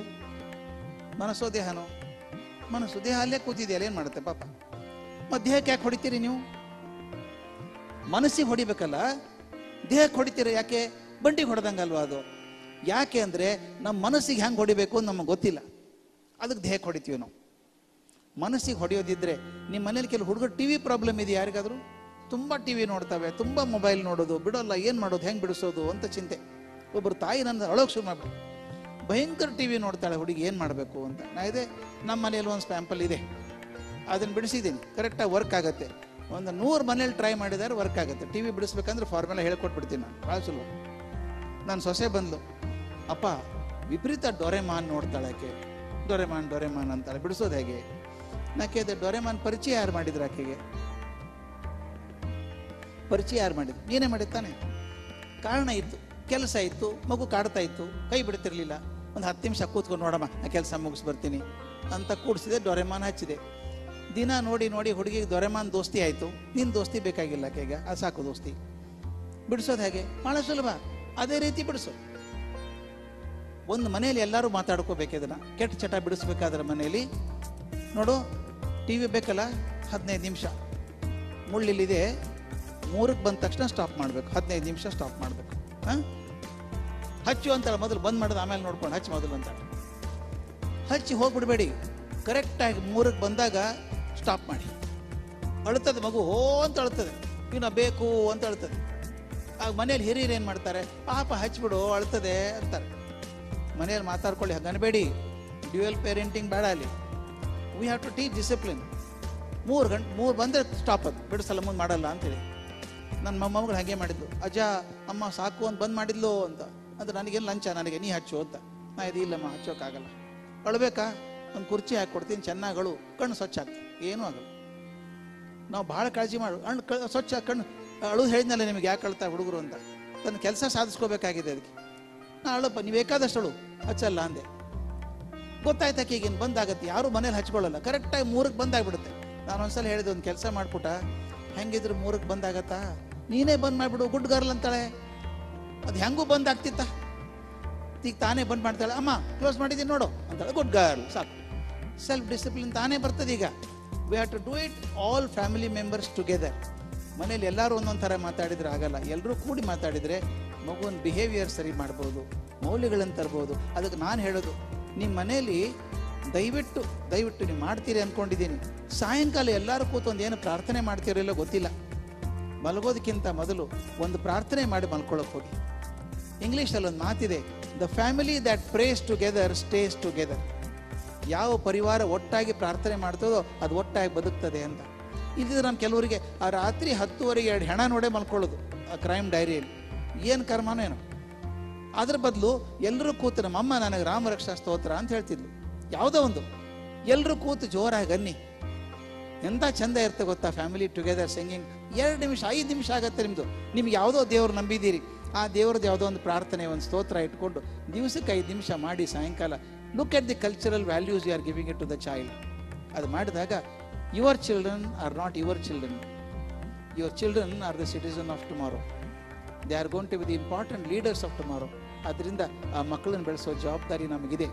ಮನಸ್ಸೋ ದೇಹನೋ? ಮನಸ್ಸು. ದೇಹ ಅಲ್ಲೇ ಕೂತಿದೆಯಲ್ಲ, ಏನು ಮಾಡುತ್ತೆ ಪಾಪ. ಮತ್ತು ದೇಹಕ್ಕೆ ಯಾಕೆ ಹೊಡಿತೀರಿ ನೀವು? ಮನಸ್ಸಿಗೆ ಹೊಡಿಬೇಕಲ್ಲ, ದೇಹಕ್ಕೆ ಹೊಡಿತೀರ ಯಾಕೆ? ಬಂಡಿಗೆ ಹೊಡೆದಂಗಲ್ವ ಅದು. ಯಾಕೆ ಅಂದರೆ ನಮ್ಮ ಮನಸ್ಸಿಗೆ ಹೆಂಗೆ ಹೊಡಿಬೇಕು ಅಂತ ನಮಗೆ ಗೊತ್ತಿಲ್ಲ, ಅದಕ್ಕೆ ದೇಹಕ್ಕೆ ಹೊಡಿತೀವಿ ನಾವು. ಮನಸ್ಸಿಗೆ ಹೊಡೆಯೋದಿದ್ರೆ, ನಿಮ್ಮ ಮನೇಲಿ ಕೆಲವು ಹುಡುಗರು ಟಿ ವಿ ಪ್ರಾಬ್ಲಮ್ ಇದೆ ಯಾರಿಗಾದರೂ? ತುಂಬ ಟಿ ವಿ ನೋಡ್ತವೆ, ತುಂಬ ಮೊಬೈಲ್ ನೋಡೋದು, ಬಿಡೋಲ್ಲ, ಏನು ಮಾಡೋದು, ಹೆಂಗೆ ಬಿಡಿಸೋದು ಅಂತ ಚಿಂತೆ. ಒಬ್ಬರು ತಾಯಿ ನನ್ನ ಅಳೋಕೆ ಶುರು ಮಾಡ್ಬಿಟ್ಟು, ಭಯಂಕರ ಟಿ ವಿ ನೋಡ್ತಾಳೆ ಹುಡುಗಿ, ಏನು ಮಾಡಬೇಕು ಅಂತ. ನಾ ಇದೆ, ನಮ್ಮ ಮನೇಲಿ ಒಂದು ಸ್ಯಾಂಪಲ್ ಇದೆ, ಅದನ್ನು ಬಿಡಿಸಿದ್ದೀನಿ, ಕರೆಕ್ಟಾಗಿ ವರ್ಕ್ ಆಗುತ್ತೆ. ಒಂದು 100 ಮನೇಲಿ ಟ್ರೈ ಮಾಡಿದರೆ ವರ್ಕ್ ಆಗುತ್ತೆ. ಟಿ ವಿ ಬಿಡಿಸ್ಬೇಕಂದ್ರೆ ಫಾರ್ಮುಲಾ ಹೇಳ್ಕೊಟ್ಬಿಡ್ತೀನಿ ನಾನು, ಭಾಳ ಸುಲಭ. ನನ್ನ ಸೊಸೆ ಬಂದು, ಅಪ್ಪ ವಿಪರೀತ ಡೊರೆಮಾನ್ ನೋಡ್ತಾಳೆ ಆಕೆ, ಡೊರೆಮಾನ್ ಅಂತಾಳೆ, ಬಿಡಿಸೋದು ಹೇಗೆ? ನಾ ಕೇಳಿದೆ, ಡೊರೆಮಾನ್ ಪರಿಚಯ ಯಾರು ಮಾಡಿದ್ರು ಆಕೆಗೆ? ಪರಿಚಯ ಯಾರು ಮಾಡಿದ್ರು? ನೀನೇ ಮಾಡಿದ್ದಾನೆ. ಕಾರಣ ಇತ್ತು, ಕೆಲಸ ಇತ್ತು, ಮಗು ಕಾಡ್ತಾ ಇತ್ತು, ಕೈ ಬಿಡ್ತಿರ್ಲಿಲ್ಲ. ಒಂದು 10 ನಿಮಿಷ ಕೂತ್ಕೊಂಡು ನೋಡಮ್ಮ, ನಾ ಕೆಲಸ ಮುಗಿಸ್ ಬರ್ತೀನಿ ಅಂತ ಕೂಡಿಸಿದೆ, ಡೊರೆಮಾನ್ ಹಚ್ಚಿದೆ. ದಿನ ನೋಡಿ ಹುಡುಗಿಗೆ ಡೊರೆಮಾನ್ ದೋಸ್ತಿ ಆಯಿತು. ನಿನ್ನ ದೋಸ್ತಿ ಬೇಕಾಗಿಲ್ಲ ಆಕೆಗೆ, ಅದು ಸಾಕು ದೋಸ್ತಿ. ಬಿಡಿಸೋದು ಹೇಗೆ? ಭಾಳ ಸುಲಭ. ಅದೇ ರೀತಿ ಬಿಡಿಸು. ಒಂದು ಮನೆಯಲ್ಲಿ ಎಲ್ಲರೂ ಮಾತಾಡ್ಕೋಬೇಕು ಇದನ್ನು. ಕೆಟ್ಟ ಚಟ ಬಿಡಿಸ್ಬೇಕಾದ್ರೆ ಮನೆಯಲ್ಲಿ ನೋಡು, ಟಿ ವಿ ಬೇಕಲ್ಲ, 15 ನಿಮಿಷ ಮುಳ್ಳಿಲ್ಲಿದೆ, 3ಕ್ಕೆ ಬಂದ ತಕ್ಷಣ ಸ್ಟಾಪ್ ಮಾಡಬೇಕು, 15 ನಿಮಿಷ ಸ್ಟಾಪ್ ಮಾಡಬೇಕು. ಹಚ್ಚು ಅಂತಾಳೆ, ಮೊದಲು ಬಂದ್ ಮಾಡೋದು, ಆಮೇಲೆ ನೋಡ್ಕೊಂಡು ಹಚ್ಚಿ ಮೊದಲು ಅಂತಾಳೆ. ಹಚ್ಚಿ ಹೋಗ್ಬಿಡ್ಬೇಡಿ, ಕರೆಕ್ಟಾಗಿ 3ಕ್ಕೆ ಬಂದಾಗ ಸ್ಟಾಪ್ ಮಾಡಿ. ಅಳ್ತದೆ ಮಗು, ಹೋ ಅಂತ ಅಳ್ತದೆ, ಇನ್ನು ಬೇಕು ಅಂತ ಅಳ್ತದೆ. ಆಗ ಮನೇಲಿ ಹಿರಿಯರು ಏನು ಮಾಡ್ತಾರೆ, ಪಾಪ ಹಚ್ಬಿಡು ಅಳ್ತದೆ ಅಂತಾರೆ. ಮನೆಯಲ್ಲಿ ಮಾತಾಡ್ಕೊಳ್ಳಿ, ಹಾಗನ್ಬೇಡಿ. ಡ್ಯುಯಲ್ ಪೇರೆಂಟಿಂಗ್ ಬೇಡ ಅಲ್ಲಿ. We have to teach discipline. 3 ಬಂದರೆ ಸ್ಟಾಪ್, ಅದು ಬಿಡಿಸಲ್ಲ, ಮುಂದೆ ಮಾಡಲ್ಲ ಅಂತೇಳಿ. ನನ್ನ ಮೊಮ್ಮಗಳು ಹಾಗೆ ಮಾಡಿದ್ಲು, ಅಜ್ಜ ಅಮ್ಮ ಸಾಕು ಅಂತ ಬಂದ್ ಮಾಡಿದ್ಲು ಅಂತ. ಅಂದ್ರೆ ನನಗೇನು ಲಂಚ, ನನಗೆ ನೀ ಹಚ್ಚು ಅಂತ. ಇದು ಇಲ್ಲಮ್ಮ ಹಚ್ಚೋಕ್ಕಾಗಲ್ಲ. ಅಳ್ಬೇಕಾ? ಒಂದು ಕುರ್ಚಿ ಹಾಕ್ಕೊಡ್ತೀನಿ, ಚೆನ್ನಾಗಳು, ಕಣ್ಣು ಸ್ವಚ್ಛ ಆಗ್ತದೆ, ಏನೂ ಆಗಲ್ಲ. ನಾವು ಭಾಳ ಕಾಳಜಿ ಮಾಡು, ಸ್ವಚ್ಛ ಕಣ್ಣು ಅಳು ಹೇಳಿದ್ನಲ್ಲ ನಿಮಗೆ, ಯಾಕೆ ಅಳ್ತಾ ಹುಡುಗರು ಅಂತ. ತನ್ನ ಕೆಲಸ ಸಾಧಿಸ್ಕೋಬೇಕಾಗಿದೆ ಅದಕ್ಕೆ. ನಾ ಅಳಪ್ಪ, ನೀವು ಬೇಕಾದಷ್ಟು ಅಳು, ಹಚ್ಚಲ್ಲ ಅಂದೆ. ಗೊತ್ತಾಯ್ತಕ್ಕೆ ಈಗೇನು ಬಂದಾಗತ್ತೆ, ಯಾರು ಮನೇಲಿ ಹಚ್ಕೊಳ್ಳಲ್ಲ, ಕರೆಕ್ಟಾಗಿ 3ಕ್ಕೆ ಬಂದಾಗ್ಬಿಡುತ್ತೆ. ನಾನು ಒಂದ್ಸಲ ಹೇಳಿದೆ, ಒಂದು ಕೆಲಸ ಮಾಡ್ಬಿಟ್ಟ, ಹೆಂಗಿದ್ರು 3ಕ್ಕೆ ಬಂದಾಗತ್ತಾ, ನೀನೇ ಬಂದ್ ಮಾಡಿಬಿಡು, ಗುಡ್ ಗರ್ಲ್ ಅಂತಾಳೆ. ಅದು ಹೆಂಗೂ ಬಂದಾಗ್ತಿತ್ತ, ಈಗ ತಾನೇ ಬಂದ್ ಮಾಡ್ತಾಳೆ, ಅಮ್ಮ ಕ್ಲೋಸ್ ಮಾಡಿದ್ದೀನಿ ನೋಡು ಅಂತಾಳೆ, ಗುಡ್ ಗರ್ಲ್, ಸಾಕು. ಸೆಲ್ಫ್ ಡಿಸಿಪ್ಲಿನ್ ತಾನೇ ಬರ್ತದೆ. ಈಗ we have to do it all family members together. ಮನೇಲಿ ಎಲ್ಲರೂ ಒಂದೊಂದು ಥರ ಮಾತಾಡಿದ್ರೆ ಆಗಲ್ಲ, ಎಲ್ಲರೂ ಕೂಡಿ ಮಾತಾಡಿದರೆ ಮಗುವಿನ ಬಿಹೇವಿಯರ್ ಸರಿ ಮಾಡ್ಬೋದು, ಮೌಲ್ಯಗಳನ್ನು ತರ್ಬೋದು. ಅದಕ್ಕೆ ನಾನು ಹೇಳೋದು, ನಿಮ್ಮ ಮನೇಲಿ ದಯವಿಟ್ಟು ನೀವು ಮಾಡ್ತೀರಿ ಅಂದ್ಕೊಂಡಿದ್ದೀನಿ, ಸಾಯಂಕಾಲ ಎಲ್ಲರೂ ಕೂತು ಒಂದು ಏನು ಪ್ರಾರ್ಥನೆ ಮಾಡ್ತೀರಿಲ್ಲೋ ಗೊತ್ತಿಲ್ಲ, ಮಲಗೋದಕ್ಕಿಂತ ಮೊದಲು ಒಂದು ಪ್ರಾರ್ಥನೆ ಮಾಡಿ ಮಲ್ಕೊಳ್ಳೋಕೆ ಹೋಗಿ. ಇಂಗ್ಲೀಷಲ್ಲಿ ಒಂದು ಮಾತಿದೆ, the family that prays together stays together. ಯಾವ ಪರಿವಾರ ಒಟ್ಟಾಗಿ ಪ್ರಾರ್ಥನೆ ಮಾಡ್ತದೋ ಅದು ಒಟ್ಟಾಗಿ ಬದುಕ್ತದೆ ಅಂತ. ಇಲ್ಲಿದ್ರೆ ನಮ್ಮ ಕೆಲವರಿಗೆ ಆ ರಾತ್ರಿ 10:30 2 ಹೆಣ ನೋಡೇ ಮಲ್ಕೊಳ್ಳೋದು ಆ ಕ್ರೈಮ್ ಡೈರಿಯಲ್ಲಿ, ಏನು ಕರ್ಮನೋ ಏನೋ. ಅದ್ರ ಬದಲು ಎಲ್ಲರೂ ಕೂತು, ನಮ್ಮಮ್ಮ ನನಗೆ ರಾಮರಕ್ಷಾ ಸ್ತೋತ್ರ ಅಂತ ಹೇಳ್ತಿದ್ಲು, ಯಾವುದೋ ಒಂದು, ಎಲ್ಲರೂ ಕೂತು ಜೋರಾಗಿ ಅನ್ನಿ, ಎಂಥ ಚಂದ ಇರುತ್ತೆ ಗೊತ್ತಾ ಫ್ಯಾಮಿಲಿ ಟುಗೆದರ್ ಸಿಂಗಿಂಗ್. 2 ನಿಮಿಷ 5 ನಿಮಿಷ ಆಗತ್ತೆ ನಿಮ್ಮದು. ನಿಮ್ಗೆ ಯಾವುದೋ ದೇವ್ರು ನಂಬಿದ್ದೀರಿ, ಆ ದೇವ್ರದ್ದು ಯಾವುದೋ ಒಂದು ಪ್ರಾರ್ಥನೆ, ಒಂದು ಸ್ತೋತ್ರ ಇಟ್ಕೊಂಡು ದಿವಸಕ್ಕೆ 5 ನಿಮಿಷ ಮಾಡಿ ಸಾಯಂಕಾಲ. Look at the cultural values you are giving it to the child. ಅದು ಮಾಡಿದಾಗ your children are not your children, your children are the citizen of tomorrow. They are going to be the important leaders of tomorrow. ಅದರಿಂದ ಆ ಮಕ್ಕಳನ್ನು ಬೆಳೆಸೋ ಜವಾಬ್ದಾರಿ ನಮಗಿದೆ.